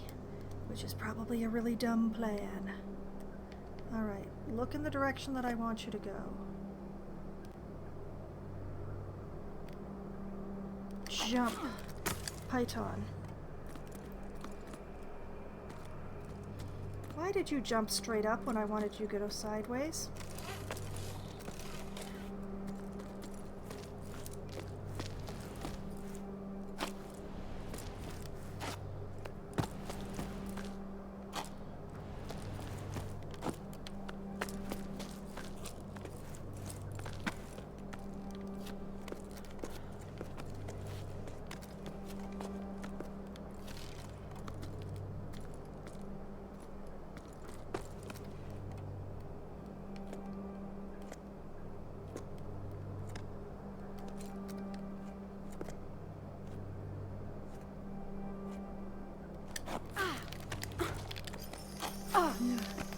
which is probably a really dumb plan. Alright, look in the direction that I want you to go. Jump. Python. Why did you jump straight up when I wanted you to go sideways?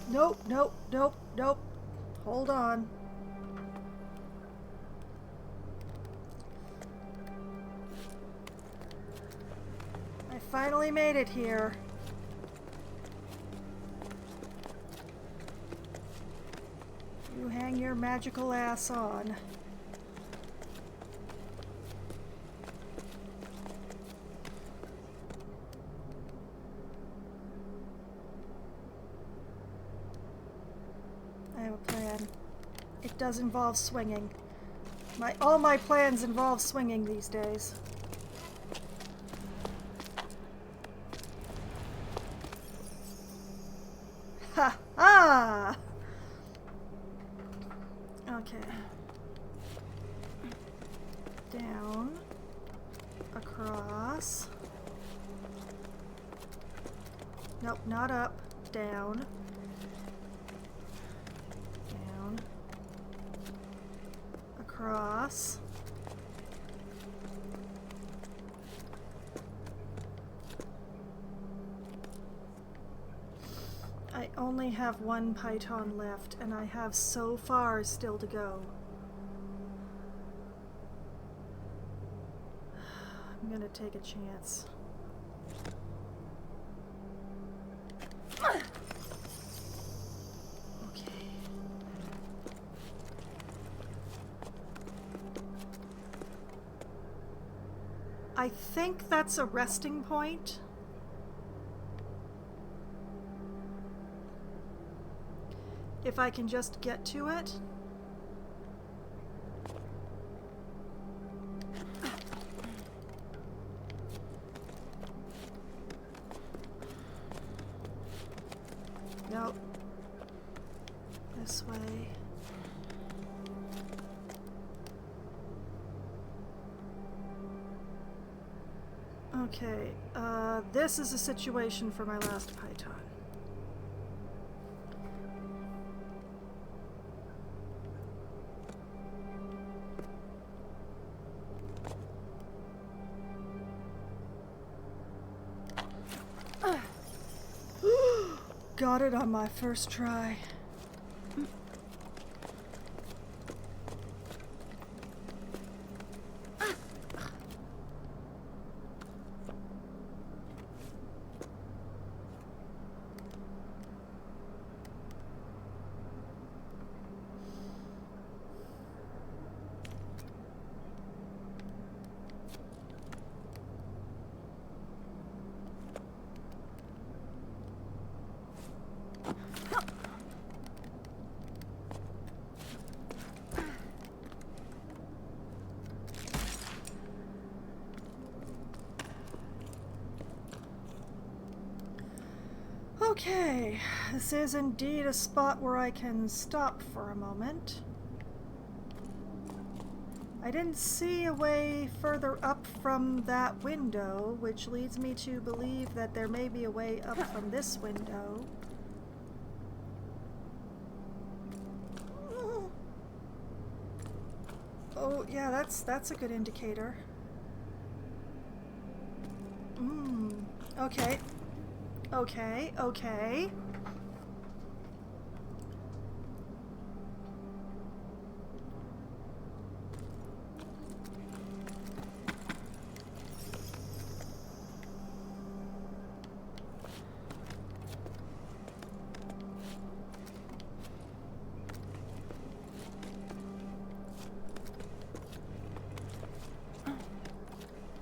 Nope, nope, nope, nope. Hold on. I finally made it here. You hang your magical ass on. I have a plan. It does involve swinging. All my plans involve swinging these days. Ha ha! Okay. Down. Across. Nope, not up. Down. Down. Across. I only have one python left, and I have so far still to go. I'm gonna take a chance. Okay. I think that's a resting point. If I can just get to it. Nope. This way. Okay, this is a situation for my last python. Got it on my first try. Okay, this is indeed a spot where I can stop for a moment. I didn't see a way further up from that window, which leads me to believe that there may be a way up from this window. Oh, yeah, that's a good indicator. Okay. Okay, okay.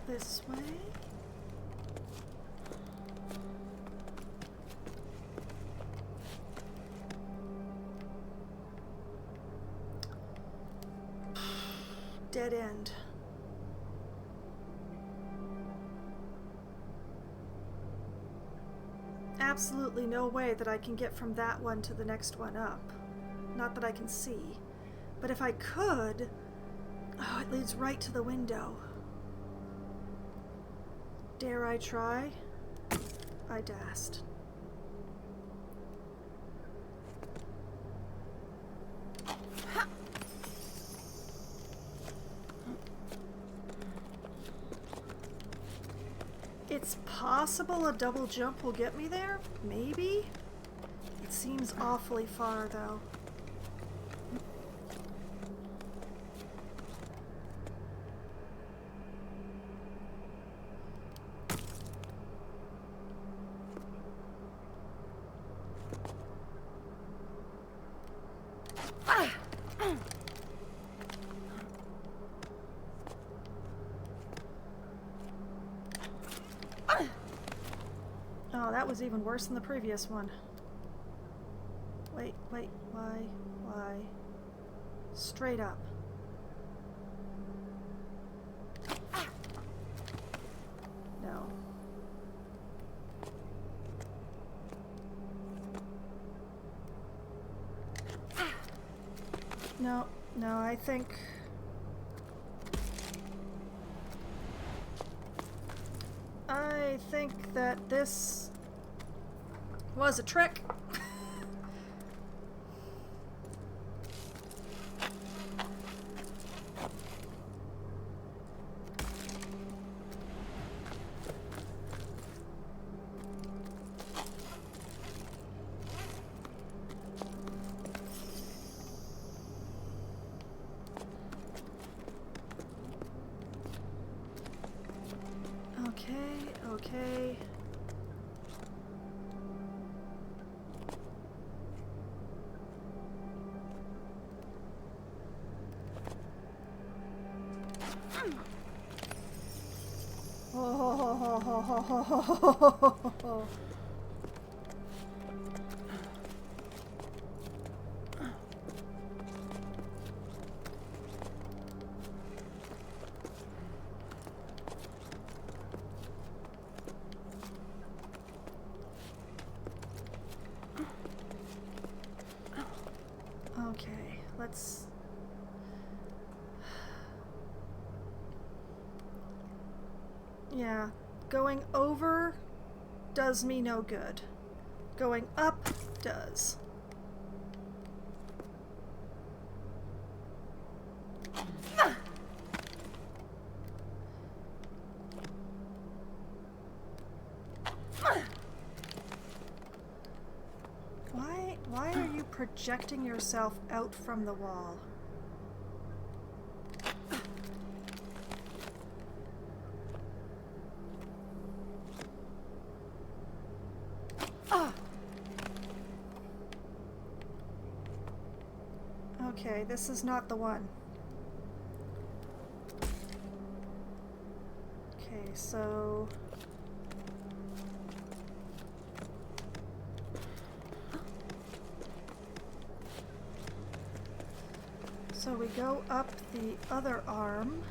This way. Dead end. Absolutely no way that I can get from that one to the next one up. Not that I can see. But if I could... Oh, it leads right to the window. Dare I try? I dashed. It's possible a double jump will get me there? Maybe? It seems awfully far, though. Oh, that was even worse than the previous one. Wait, why? Straight up. know. No, no, I think that this was a trick. Okay. Oh. Okay, let's... Yeah, going over does me no good. Going up does. Why are you projecting yourself out from the wall? Okay, this is not the one. Okay, so... So we go up the other arm.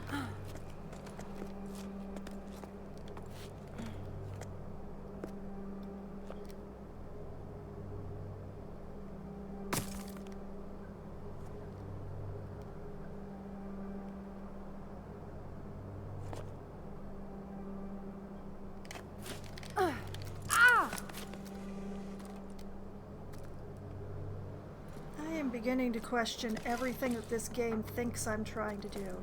Beginning to question everything that this game thinks I'm trying to do.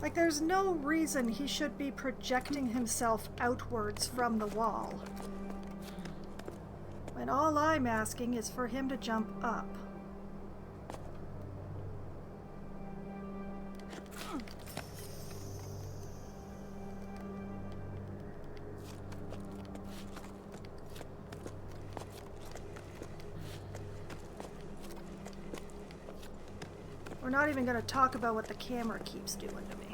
Like, there's no reason he should be projecting himself outwards from the wall. And all I'm asking is for him to jump up. We're not even going to talk about what the camera keeps doing to me.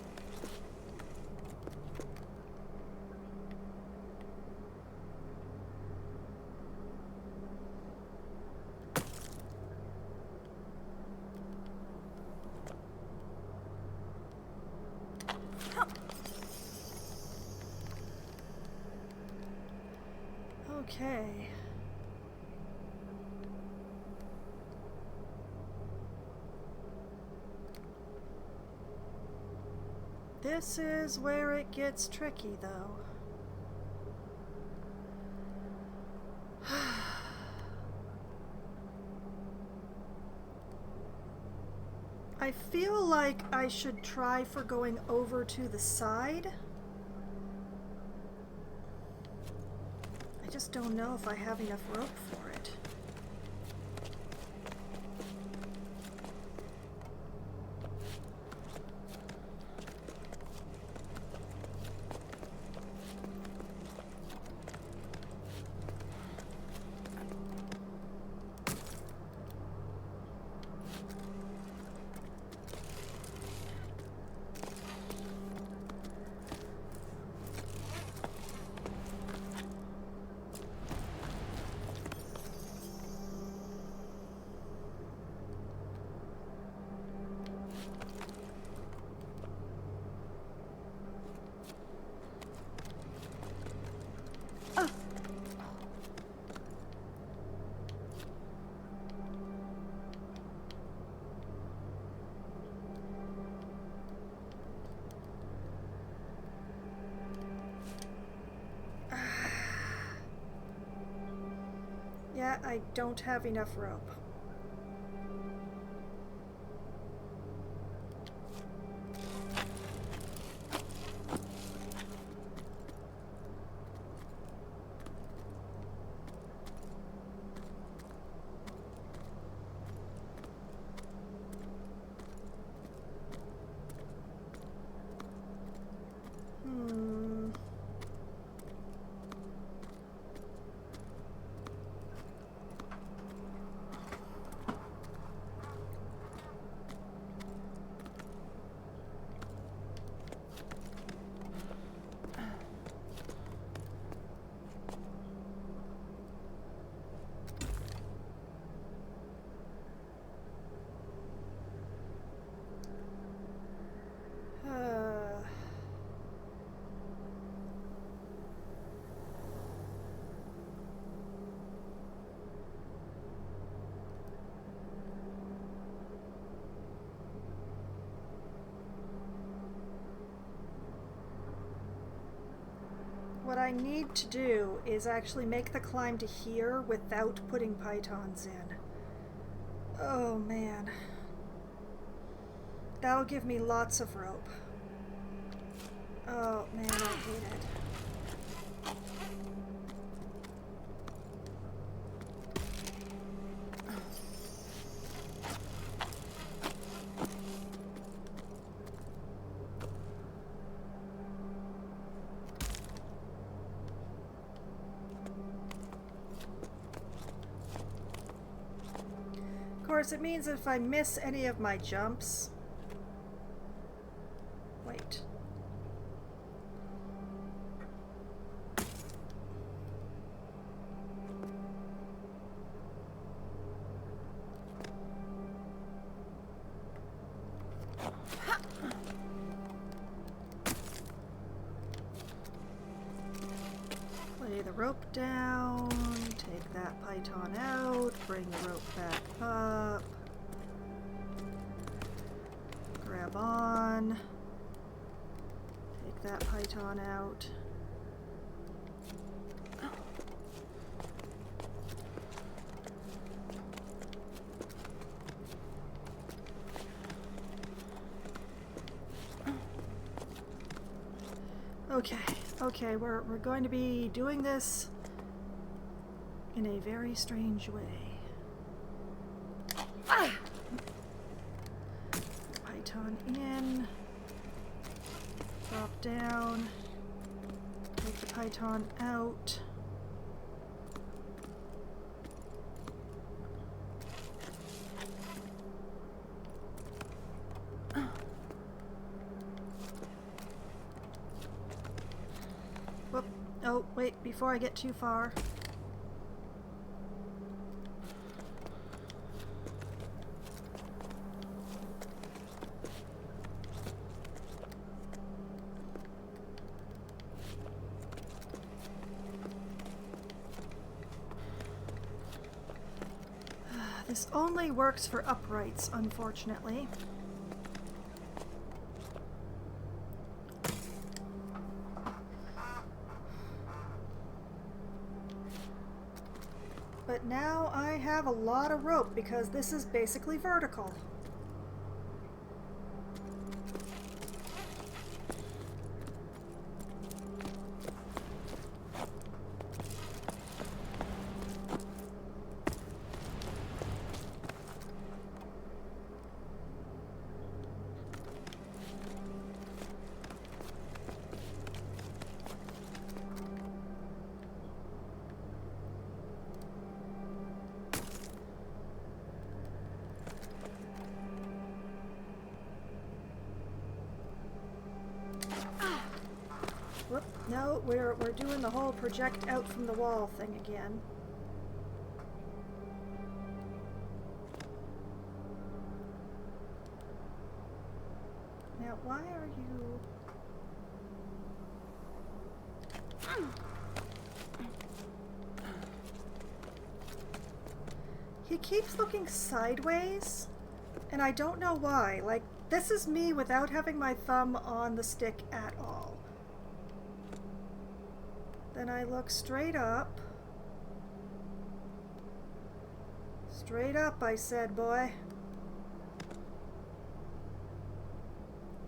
Okay. This is where it gets tricky, though. I feel like I should try for going over to the side. I just don't know if I have enough rope for it. I don't have enough rope. What I need to do is actually make the climb to here without putting pythons in. Oh man. That'll give me lots of rope. Oh man, I hate it. Of course, it means if I miss any of my jumps... Wait. Lay the rope down, take that python out, bring the rope back up, grab on, take that python out. Okay, we're going to be doing this in a very strange way. Python in, drop down, take the python out. Oh, wait, before I get too far. This only works for uprights, unfortunately. But now I have a lot of rope because this is basically vertical. Whoop, no, we're doing the whole project out from the wall thing again. Now, why are you... He keeps looking sideways, and I don't know why. Like, this is me without having my thumb on the stick at all. Then I look straight up. Straight up, I said, boy.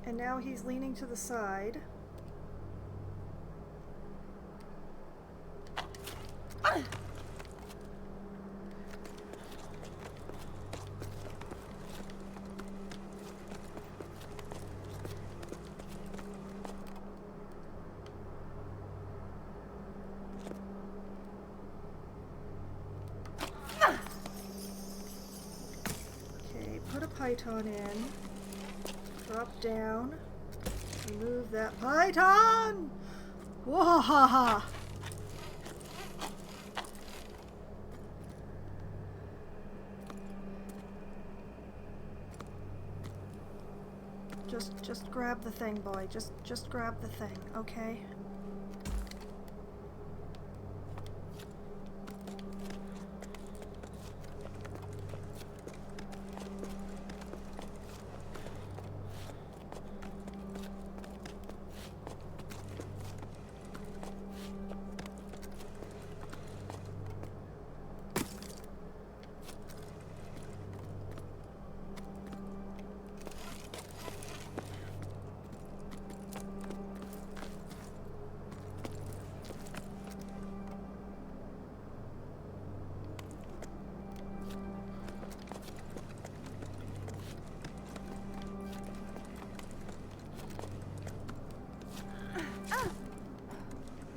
And now he's leaning to the side. Okay, put a python in. Drop down. Remove that python! Whoa-ha-ha! Just grab the thing, boy. Just grab the thing, okay?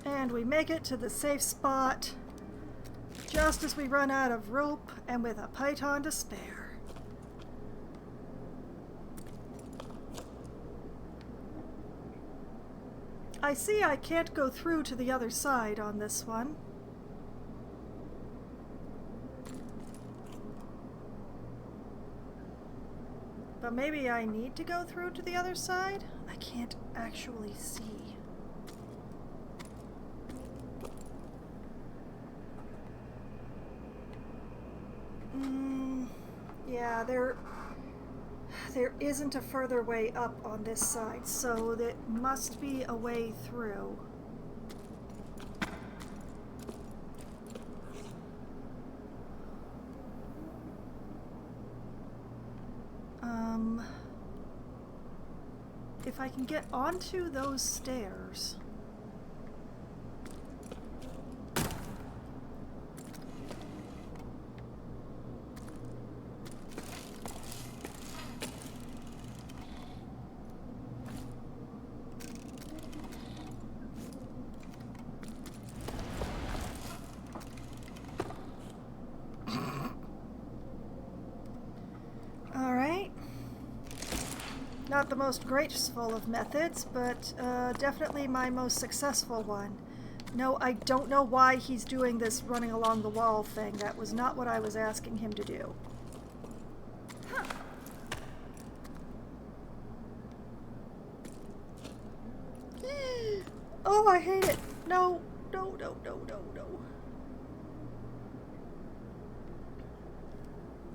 And we make it to the safe spot just as we run out of rope and with a python to spare. I see I can't go through to the other side on this one. But maybe I need to go through to the other side? I can't actually see. Yeah, there isn't a further way up on this side, so there must be a way through. If I can get onto those stairs. Not the most graceful of methods, but definitely my most successful one. No, I don't know why he's doing this running along the wall thing. That was not what I was asking him to do. Huh. Oh, I hate it. No, no, no, no, no, no.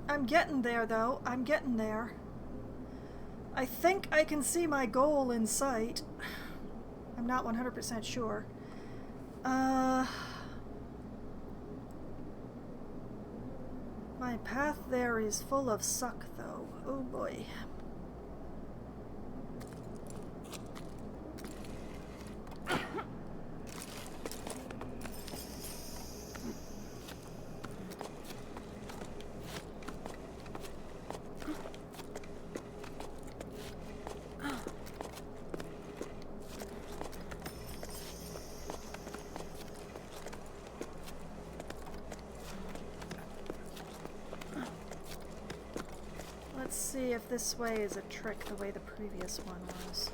I'm getting there, though. I'm getting there. I think I can see my goal in sight. I'm not 100% sure. My path there is full of suck, though. Oh boy. Let's see if this way is a trick the way the previous one was.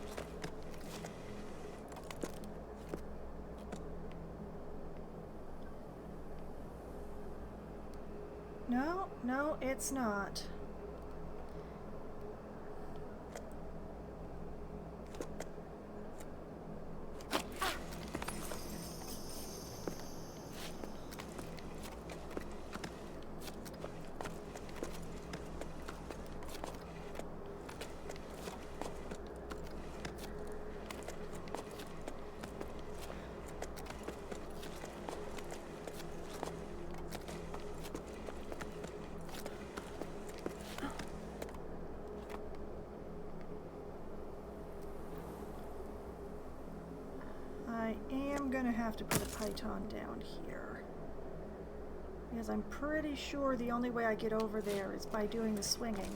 No, no, it's not. I am gonna have to put a python down here. Because I'm pretty sure the only way I get over there is by doing the swinging.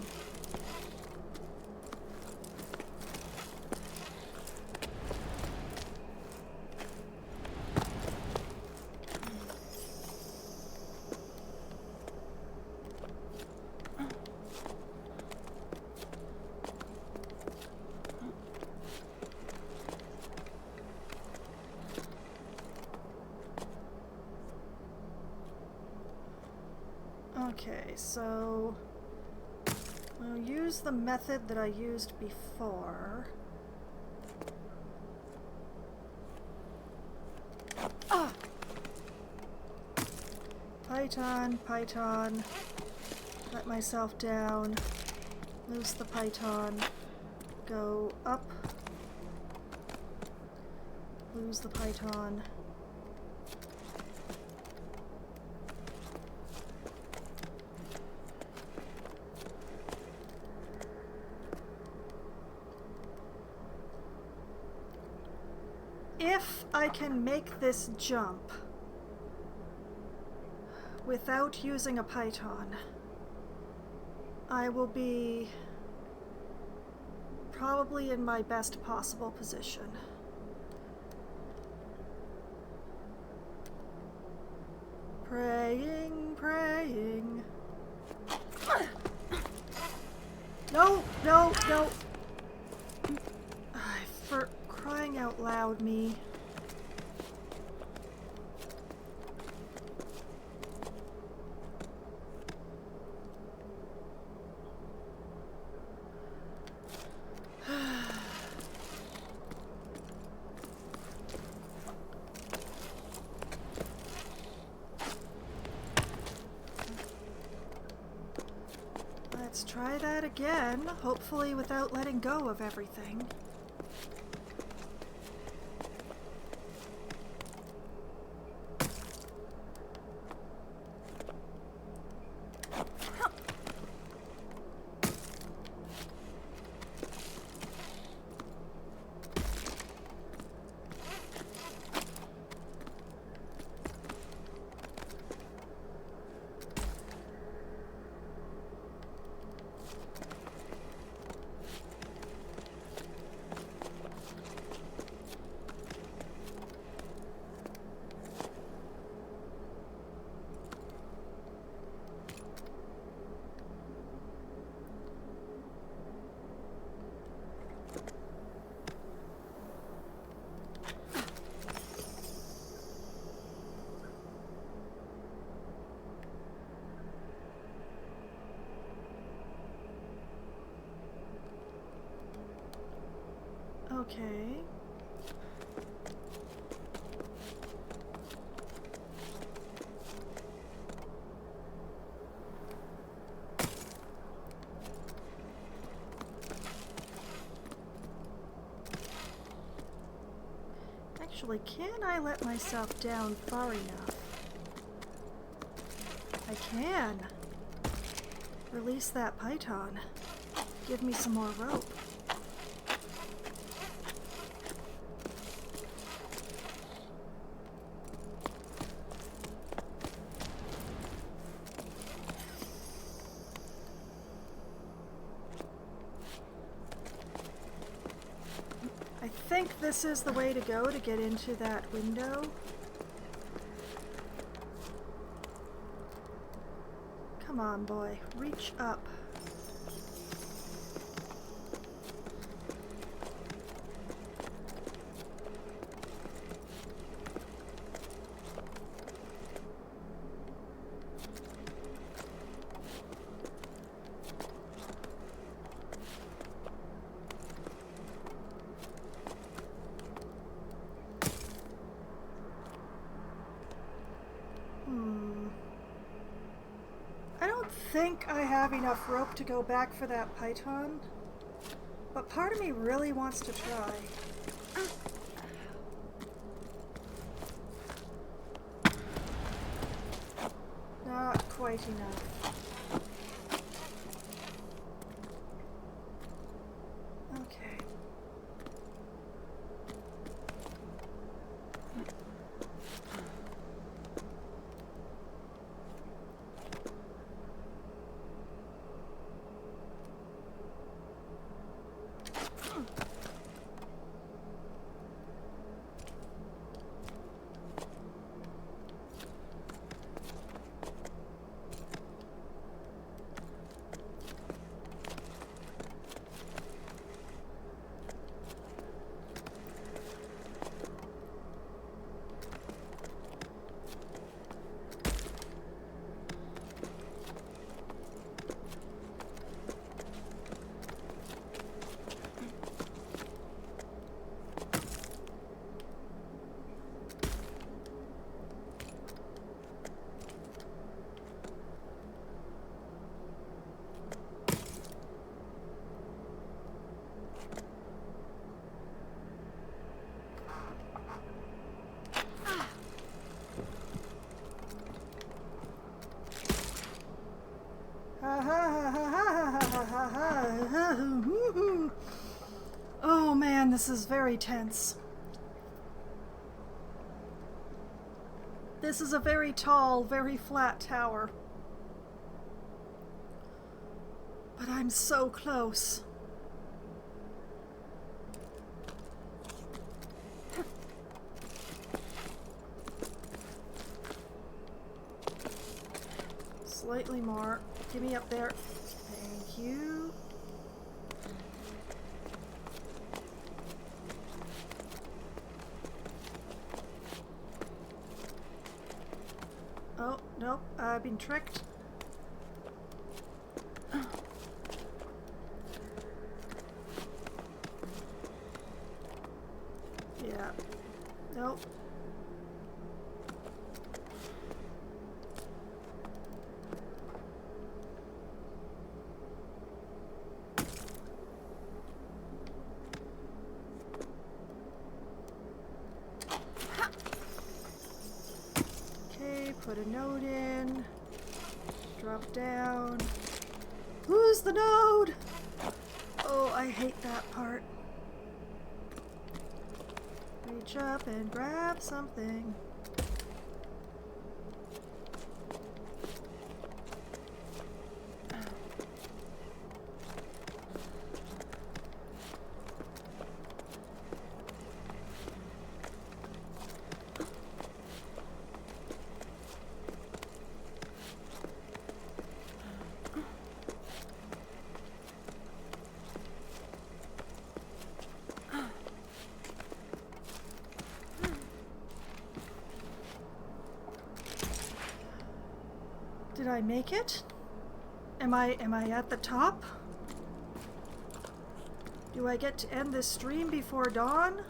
Okay, so I'll use the method that I used before. Ah! Python, python. Let myself down. Loose the python. Go up. Lose the python. If I can make this jump without using a python, I will be probably in my best possible position. Praying, praying. No, no, no. For crying out loud, me. Let's try that again, hopefully without letting go of everything. Okay. Actually, can I let myself down far enough? I can. Release that python. Give me some more rope. I think this is the way to go to get into that window. Come on, boy. Reach up. I think I have enough rope to go back for that python, but part of me really wants to try. Not quite enough. Okay. this is very tense. This is a very tall, very flat tower. But I'm so close. Slightly more. Give me up there. Thank you. Oh, nope. I've been tricked. Yeah. Nope. Put a node in, drop down. Lose the node! Oh, I hate that part. Reach up and grab something. Did I make it? Am I at the top? Do I get to end this stream before dawn?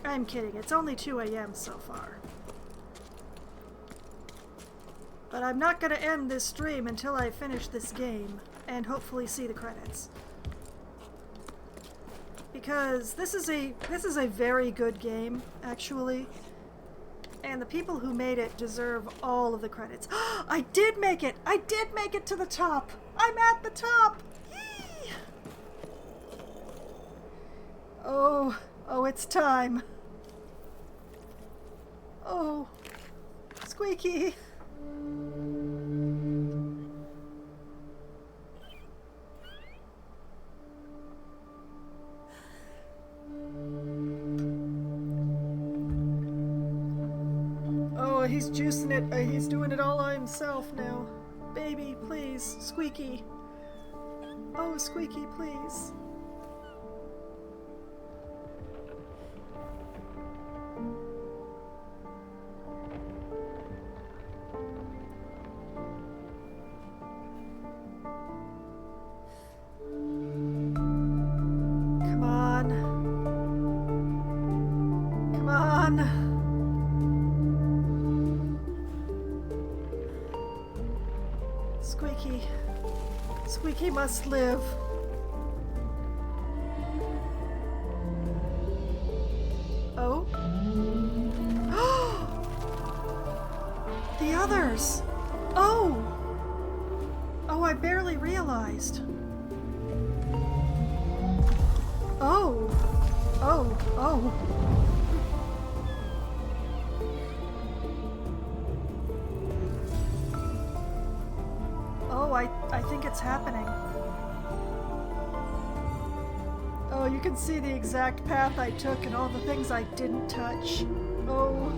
I'm kidding, it's only 2 a.m. so far. But I'm not gonna end this stream until I finish this game and hopefully see the credits. Because this is a very good game, actually. And the people who made it deserve all of the credits. I did make it! I did make it to the top! I'm at the top! Yee! Oh, it's time. Oh, squeaky. Oh, he's juicing it. He's doing it all by himself now. Baby, please. Squeaky. Oh, Squeaky, please. Come on. Come on. Squeaky. Squeaky must live. Oh? The others! Oh! Oh, I barely realized. Oh! Oh, oh. Oh, I think it's happening. Oh, you can see the exact path I took and all the things I didn't touch. Oh.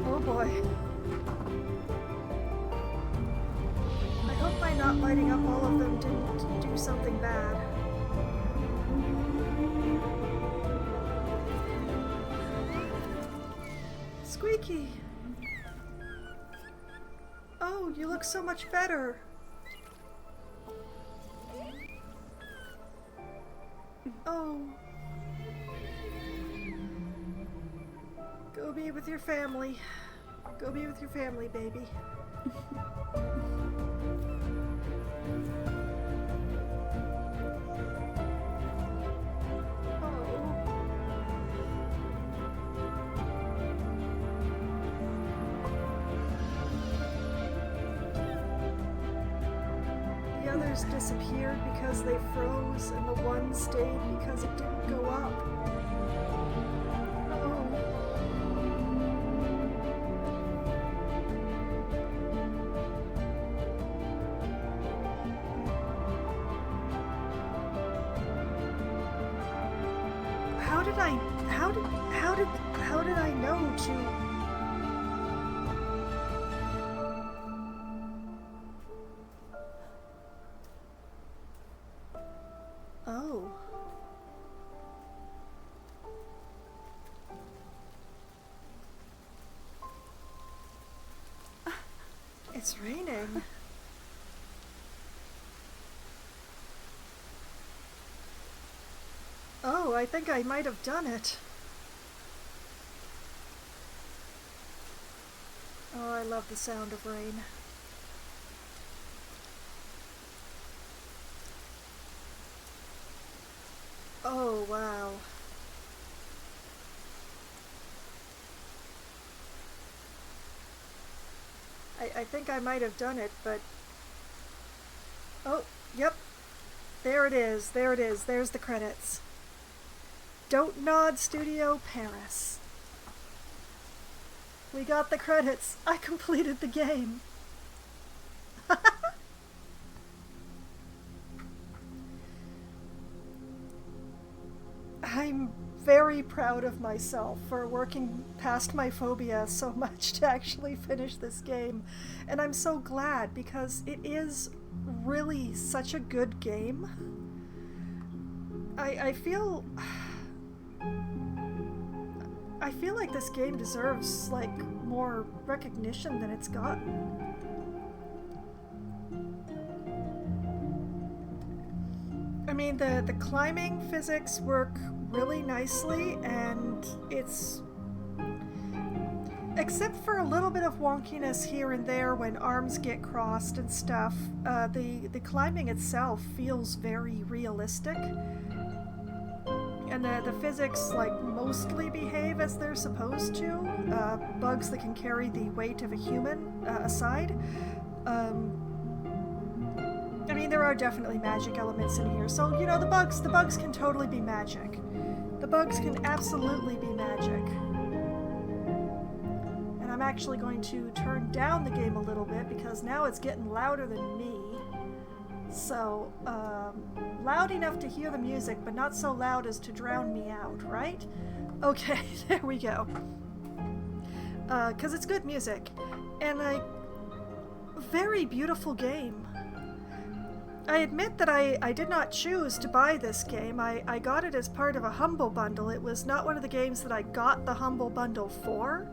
Oh boy. I hope by not lighting up all of them didn't do something bad. Squeaky! Oh, you look so much better. Oh. Go be with your family. Go be with your family, baby. The others disappeared because they froze, and the one stayed because it didn't go up. How did I know to... Oh. It's raining. Oh, I think I might have done it. Oh, I love the sound of rain. Oh, wow. I think I might have done it, but... Oh, yep. There it is. There it is. There's the credits. Don't Nod Studio Paris. We got the credits. I completed the game. I'm very proud of myself for working past my phobia so much to actually finish this game. And I'm so glad because it is really such a good game. I feel like this game deserves like more recognition than it's gotten. I mean, the climbing physics work really nicely, and it's... Except for a little bit of wonkiness here and there when arms get crossed and stuff, the climbing itself feels very realistic. And the physics, like, mostly behave as they're supposed to. Bugs that can carry the weight of a human aside. I mean, there are definitely magic elements in here. So, you know, the bugs can totally be magic. The bugs can absolutely be magic. And I'm actually going to turn down the game a little bit because now it's getting louder than me. So, loud enough to hear the music, but not so loud as to drown me out, right? Okay, there we go. 'Cause it's good music. And very beautiful game. I admit that I did not choose to buy this game. I got it as part of a Humble Bundle. It was not one of the games that I got the Humble Bundle for.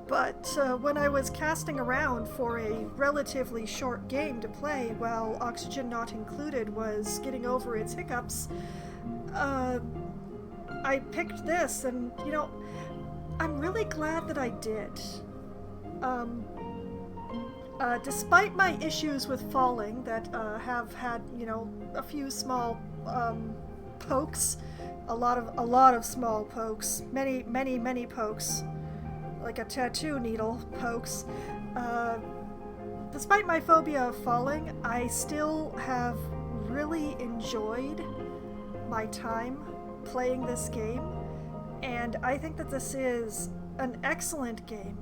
But when I was casting around for a relatively short game to play while Oxygen Not Included was getting over its hiccups, I picked this, and, you know, I'm really glad that I did. Despite my issues with falling that have had, you know, a few small pokes, a lot of small pokes, many pokes, like a tattoo needle pokes. Despite my phobia of falling, I still have really enjoyed my time playing this game, and I think that this is an excellent game.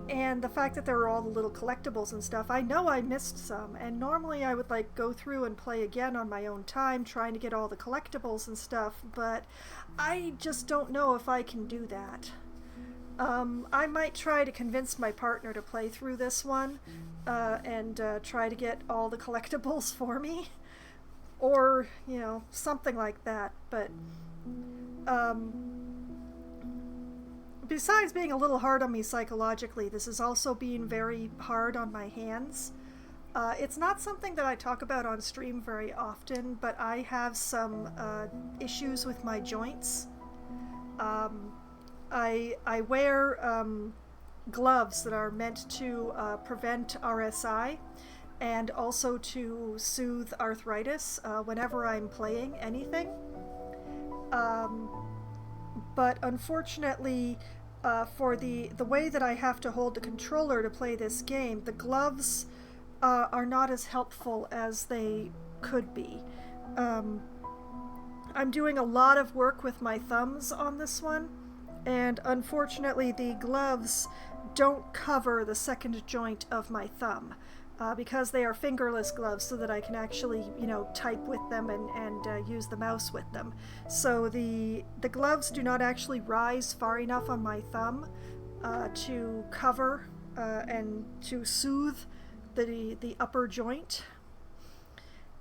And the fact that there are all the little collectibles and stuff, I know I missed some, and normally I would like go through and play again on my own time trying to get all the collectibles and stuff, but I just don't know if I can do that. I might try to convince my partner to play through this one and try to get all the collectibles for me, or, you know, something like that, but besides being a little hard on me psychologically, this is also being very hard on my hands. It's not something that I talk about on stream very often, but I have some issues with my joints. I wear gloves that are meant to prevent RSI and also to soothe arthritis whenever I'm playing anything. Um, but unfortunately, for the way that I have to hold the controller to play this game, the gloves are not as helpful as they could be. Um, I'm doing a lot of work with my thumbs on this one, and unfortunately the gloves don't cover the second joint of my thumb. Because they are fingerless gloves, so that I can actually, type with them and use the mouse with them. So the gloves do not actually rise far enough on my thumb to cover and to soothe the upper joint.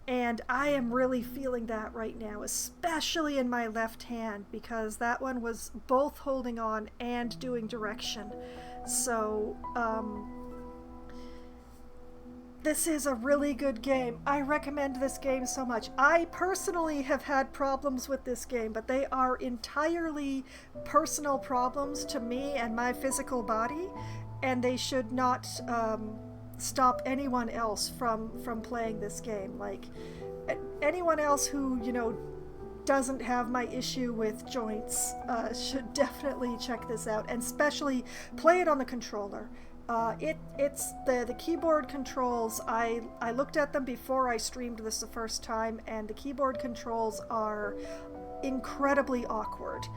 And I am really feeling that right now, especially in my left hand, because that one was both holding on and doing direction. So, this is a really good game. I recommend this game so much. I personally have had problems with this game, but they are entirely personal problems to me and my physical body, and they should not stop anyone else from playing this game. Like, anyone else who, doesn't have my issue with joints should definitely check this out, and especially play it on the controller. It's the keyboard controls. I looked at them before I streamed this the first time, and the keyboard controls are incredibly awkward.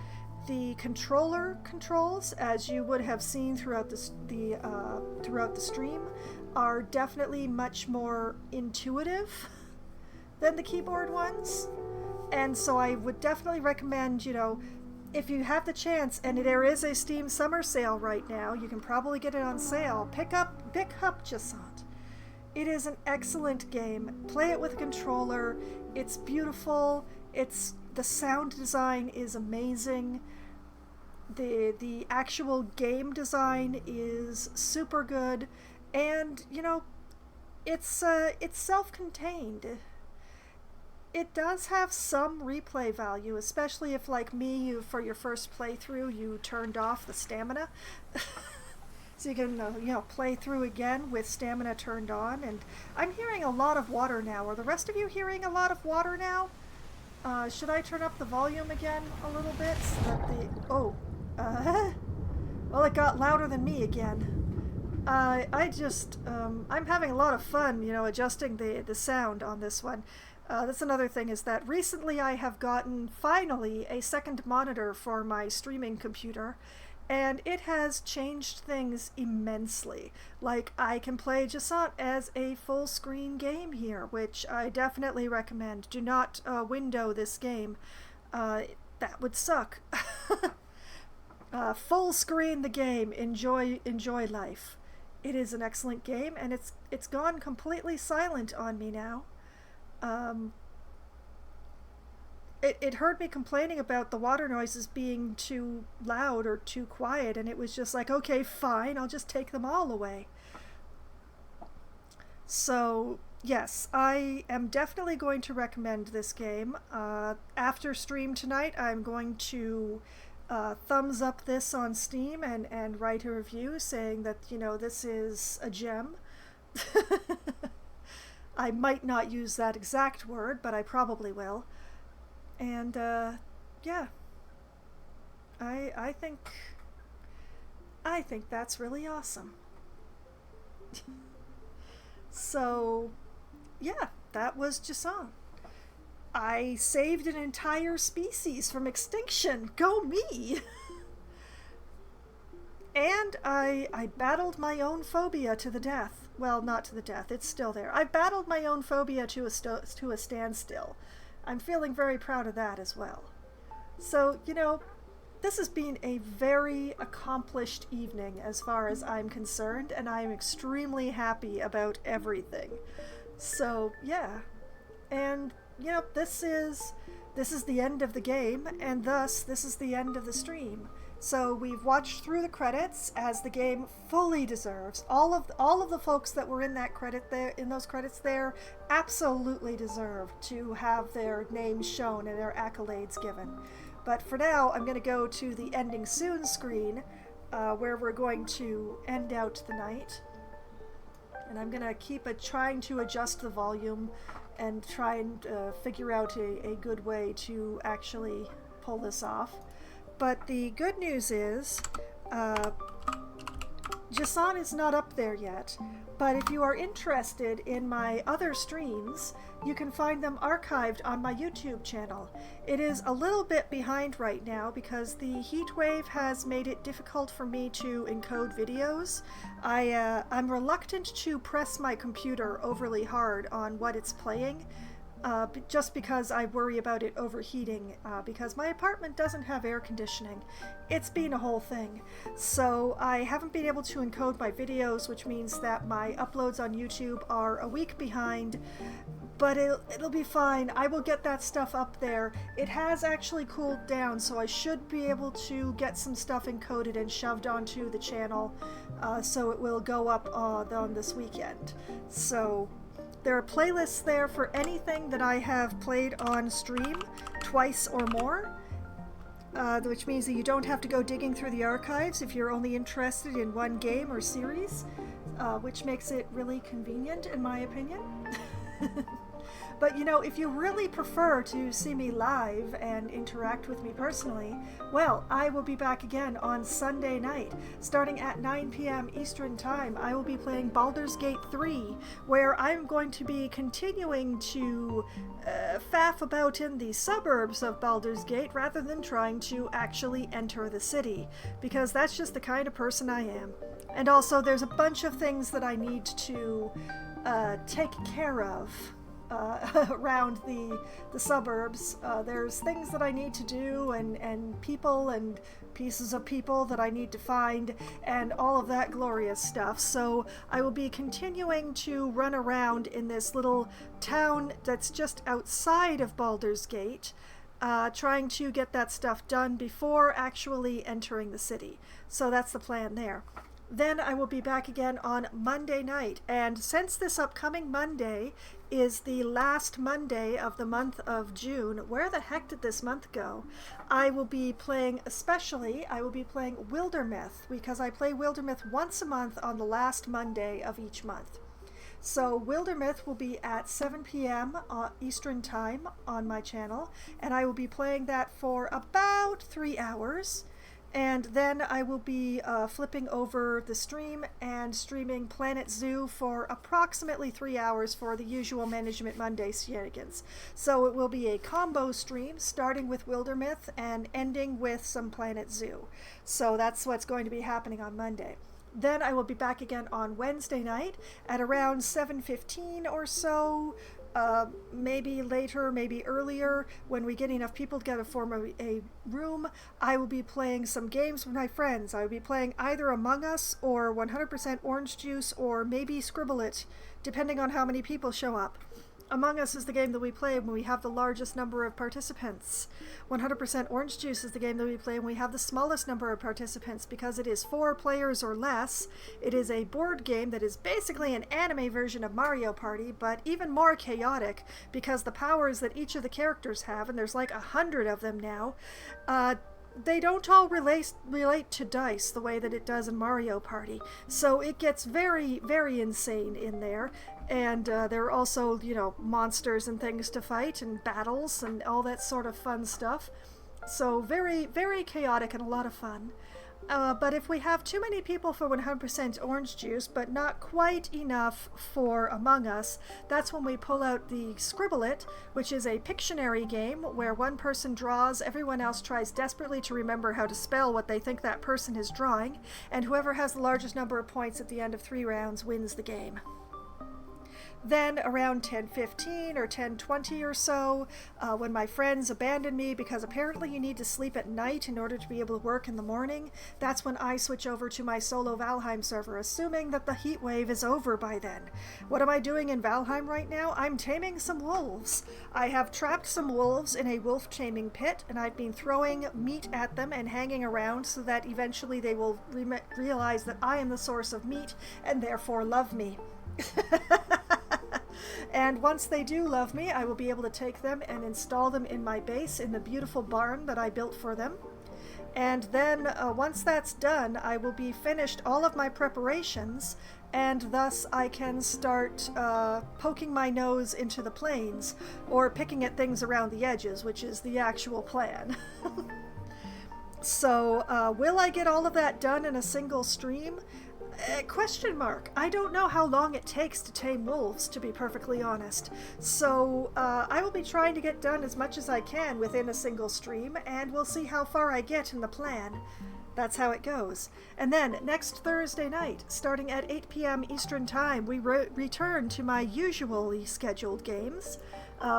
The controller controls, as you would have seen throughout the stream, are definitely much more intuitive than the keyboard ones. And so I would definitely recommend, if you have the chance, and there is a Steam summer sale right now, you can probably get it on sale. Pick up Jusant. It is an excellent game. Play it with a controller. It's beautiful. The sound design is amazing. The actual game design is super good, and it's self-contained. It does have some replay value, especially if, like me, for your first playthrough, you turned off the stamina. So you can, play through again with stamina turned on. And I'm hearing a lot of water now. Are the rest of you hearing a lot of water now? Should I turn up the volume again a little bit so that well, it got louder than me again. I'm having a lot of fun, adjusting the sound on this one. That's another thing, is that recently I have gotten, finally, a second monitor for my streaming computer, and it has changed things immensely. Like, I can play Jusant as a full-screen game here, which I definitely recommend. Do not window this game. That would suck. Full screen the game. Enjoy life. It is an excellent game, and it's gone completely silent on me now. It heard me complaining about the water noises being too loud or too quiet, and it was just like, okay, fine, I'll just take them all away. So, yes, I am definitely going to recommend this game. After stream tonight, I'm going to thumbs up this on Steam and write a review saying that, this is a gem. I might not use that exact word, but I probably will. And, yeah. I think that's really awesome. So, yeah, that was Jusant. I saved an entire species from extinction. Go me! And I battled my own phobia to the death. Well, not to the death. It's still there. I battled my own phobia to a standstill. I'm feeling very proud of that as well. So, this has been a very accomplished evening as far as I'm concerned, and I am extremely happy about everything. So, yeah. And, this is the end of the game, and thus this is the end of the stream. So we've watched through the credits, as the game fully deserves. All of the folks that were in those credits there absolutely deserve to have their names shown and their accolades given. But for now, I'm going to go to the ending soon screen, where we're going to end out the night. And I'm going to keep trying to adjust the volume and try and figure out a good way to actually pull this off. But the good news is, Jusant is not up there yet, but if you are interested in my other streams, you can find them archived on my YouTube channel. It is a little bit behind right now because the heat wave has made it difficult for me to encode videos. I'm reluctant to press my computer overly hard on what it's playing, just because I worry about it overheating, because my apartment doesn't have air conditioning. It's been a whole thing. So I haven't been able to encode my videos, which means that my uploads on YouTube are a week behind, but it'll be fine. I will get that stuff up there. It has actually cooled down, so I should be able to get some stuff encoded and shoved onto the channel, so it will go up on this weekend. So there are playlists there for anything that I have played on stream twice or more, which means that you don't have to go digging through the archives if you're only interested in one game or series, which makes it really convenient in my opinion. But you know, if you really prefer to see me live and interact with me personally, well, I will be back again on Sunday night. Starting at 9 p.m. Eastern Time, I will be playing Baldur's Gate 3, where I'm going to be continuing to faff about in the suburbs of Baldur's Gate rather than trying to actually enter the city, because that's just the kind of person I am. And also, there's a bunch of things that I need to take care of around the suburbs. There's things that I need to do, and people and pieces of people that I need to find, and all of that glorious stuff. So I will be continuing to run around in this little town that's just outside of Baldur's Gate, trying to get that stuff done before actually entering the city. So that's the plan there. Then I will be back again on Monday night, and since this upcoming Monday is the last Monday of the month of June, where the heck did this month go? I will be playing Wildermyth, because I play Wildermyth once a month on the last Monday of each month. So Wildermyth will be at 7 p.m. Eastern Time on my channel, and I will be playing that for about 3 hours. And then I will be flipping over the stream and streaming Planet Zoo for approximately 3 hours for the usual Management Monday shenanigans. So it will be a combo stream, starting with Wildermyth and ending with some Planet Zoo. So that's what's going to be happening on Monday. Then I will be back again on Wednesday night at around 7:15 or so. Maybe later, maybe earlier, when we get enough people together to form a room. I will be playing some games with my friends. I will be playing either Among Us or 100% Orange Juice or maybe Scribble It, depending on how many people show up. Among Us is the game that we play when we have the largest number of participants. 100% Orange Juice is the game that we play when we have the smallest number of participants, because it is 4 players or less. It is a board game that is basically an anime version of Mario Party, but even more chaotic, because the powers that each of the characters have, and there's like 100 of them now, they don't all relate to dice the way that it does in Mario Party. So it gets very, very insane in there. And there are also, you know, monsters and things to fight, and battles, and all that sort of fun stuff. So very, very chaotic and a lot of fun. But if we have too many people for 100% Orange Juice, but not quite enough for Among Us, that's when we pull out the Scribble It, which is a Pictionary game where one person draws, everyone else tries desperately to remember how to spell what they think that person is drawing, and whoever has the largest number of points at the end of 3 rounds wins the game. Then around 10:15 or 10:20 or so, when my friends abandon me because apparently you need to sleep at night in order to be able to work in the morning, that's when I switch over to my solo Valheim server, assuming that the heat wave is over by then. What am I doing in Valheim right now? I'm taming some wolves. I have trapped some wolves in a wolf taming pit, and I've been throwing meat at them and hanging around so that eventually they will realize that I am the source of meat and therefore love me. And once they do love me, I will be able to take them and install them in my base in the beautiful barn that I built for them. And then once that's done, I will be finished all of my preparations, and thus I can start poking my nose into the plains, or picking at things around the edges, which is the actual plan. So, will I get all of that done in a single stream? Question mark. I don't know how long it takes to tame wolves, to be perfectly honest. So, I will be trying to get done as much as I can within a single stream, and we'll see how far I get in the plan. That's how it goes. And then, next Thursday night, starting at 8 p.m. Eastern Time, we return to my usually scheduled games,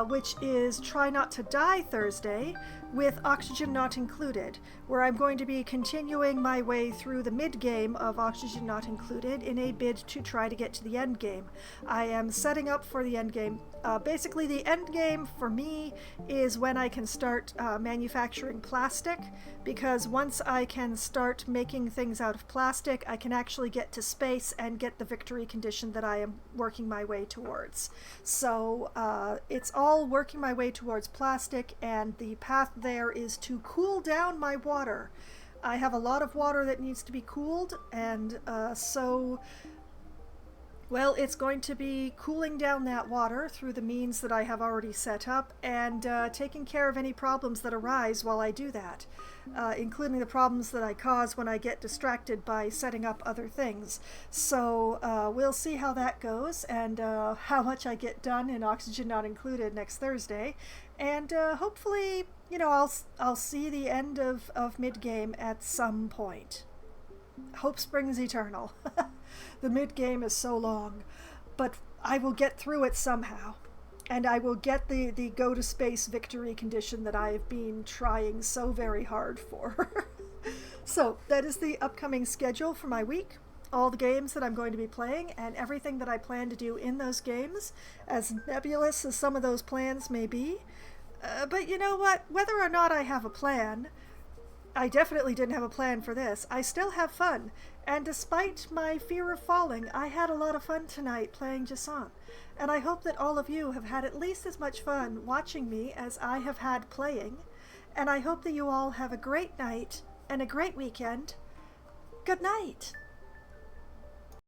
which is Try Not to Die Thursday, with Oxygen Not Included, where I'm going to be continuing my way through the mid-game of Oxygen Not Included in a bid to try to get to the end game. I am setting up for the end game. Basically, the end game for me is when I can start manufacturing plastic, because once I can start making things out of plastic, I can actually get to space and get the victory condition that I am working my way towards. So it's all working my way towards plastic, and the path there is to cool down my water. I have a lot of water that needs to be cooled, and well, it's going to be cooling down that water through the means that I have already set up, and taking care of any problems that arise while I do that, including the problems that I cause when I get distracted by setting up other things. So we'll see how that goes, and how much I get done in Oxygen Not Included next Thursday, and hopefully, you know, I'll see the end of mid-game at some point. Hope springs eternal. The mid-game is so long, but I will get through it somehow, and I will get the go to space victory condition that I have been trying so very hard for. So that is the upcoming schedule for my week, all the games that I'm going to be playing, and everything that I plan to do in those games, as nebulous as some of those plans may be. But you know what? Whether or not I have a plan, I definitely didn't have a plan for this. I still have fun, and despite my fear of falling, I had a lot of fun tonight playing Jusant, and I hope that all of you have had at least as much fun watching me as I have had playing, and I hope that you all have a great night and a great weekend. Good night!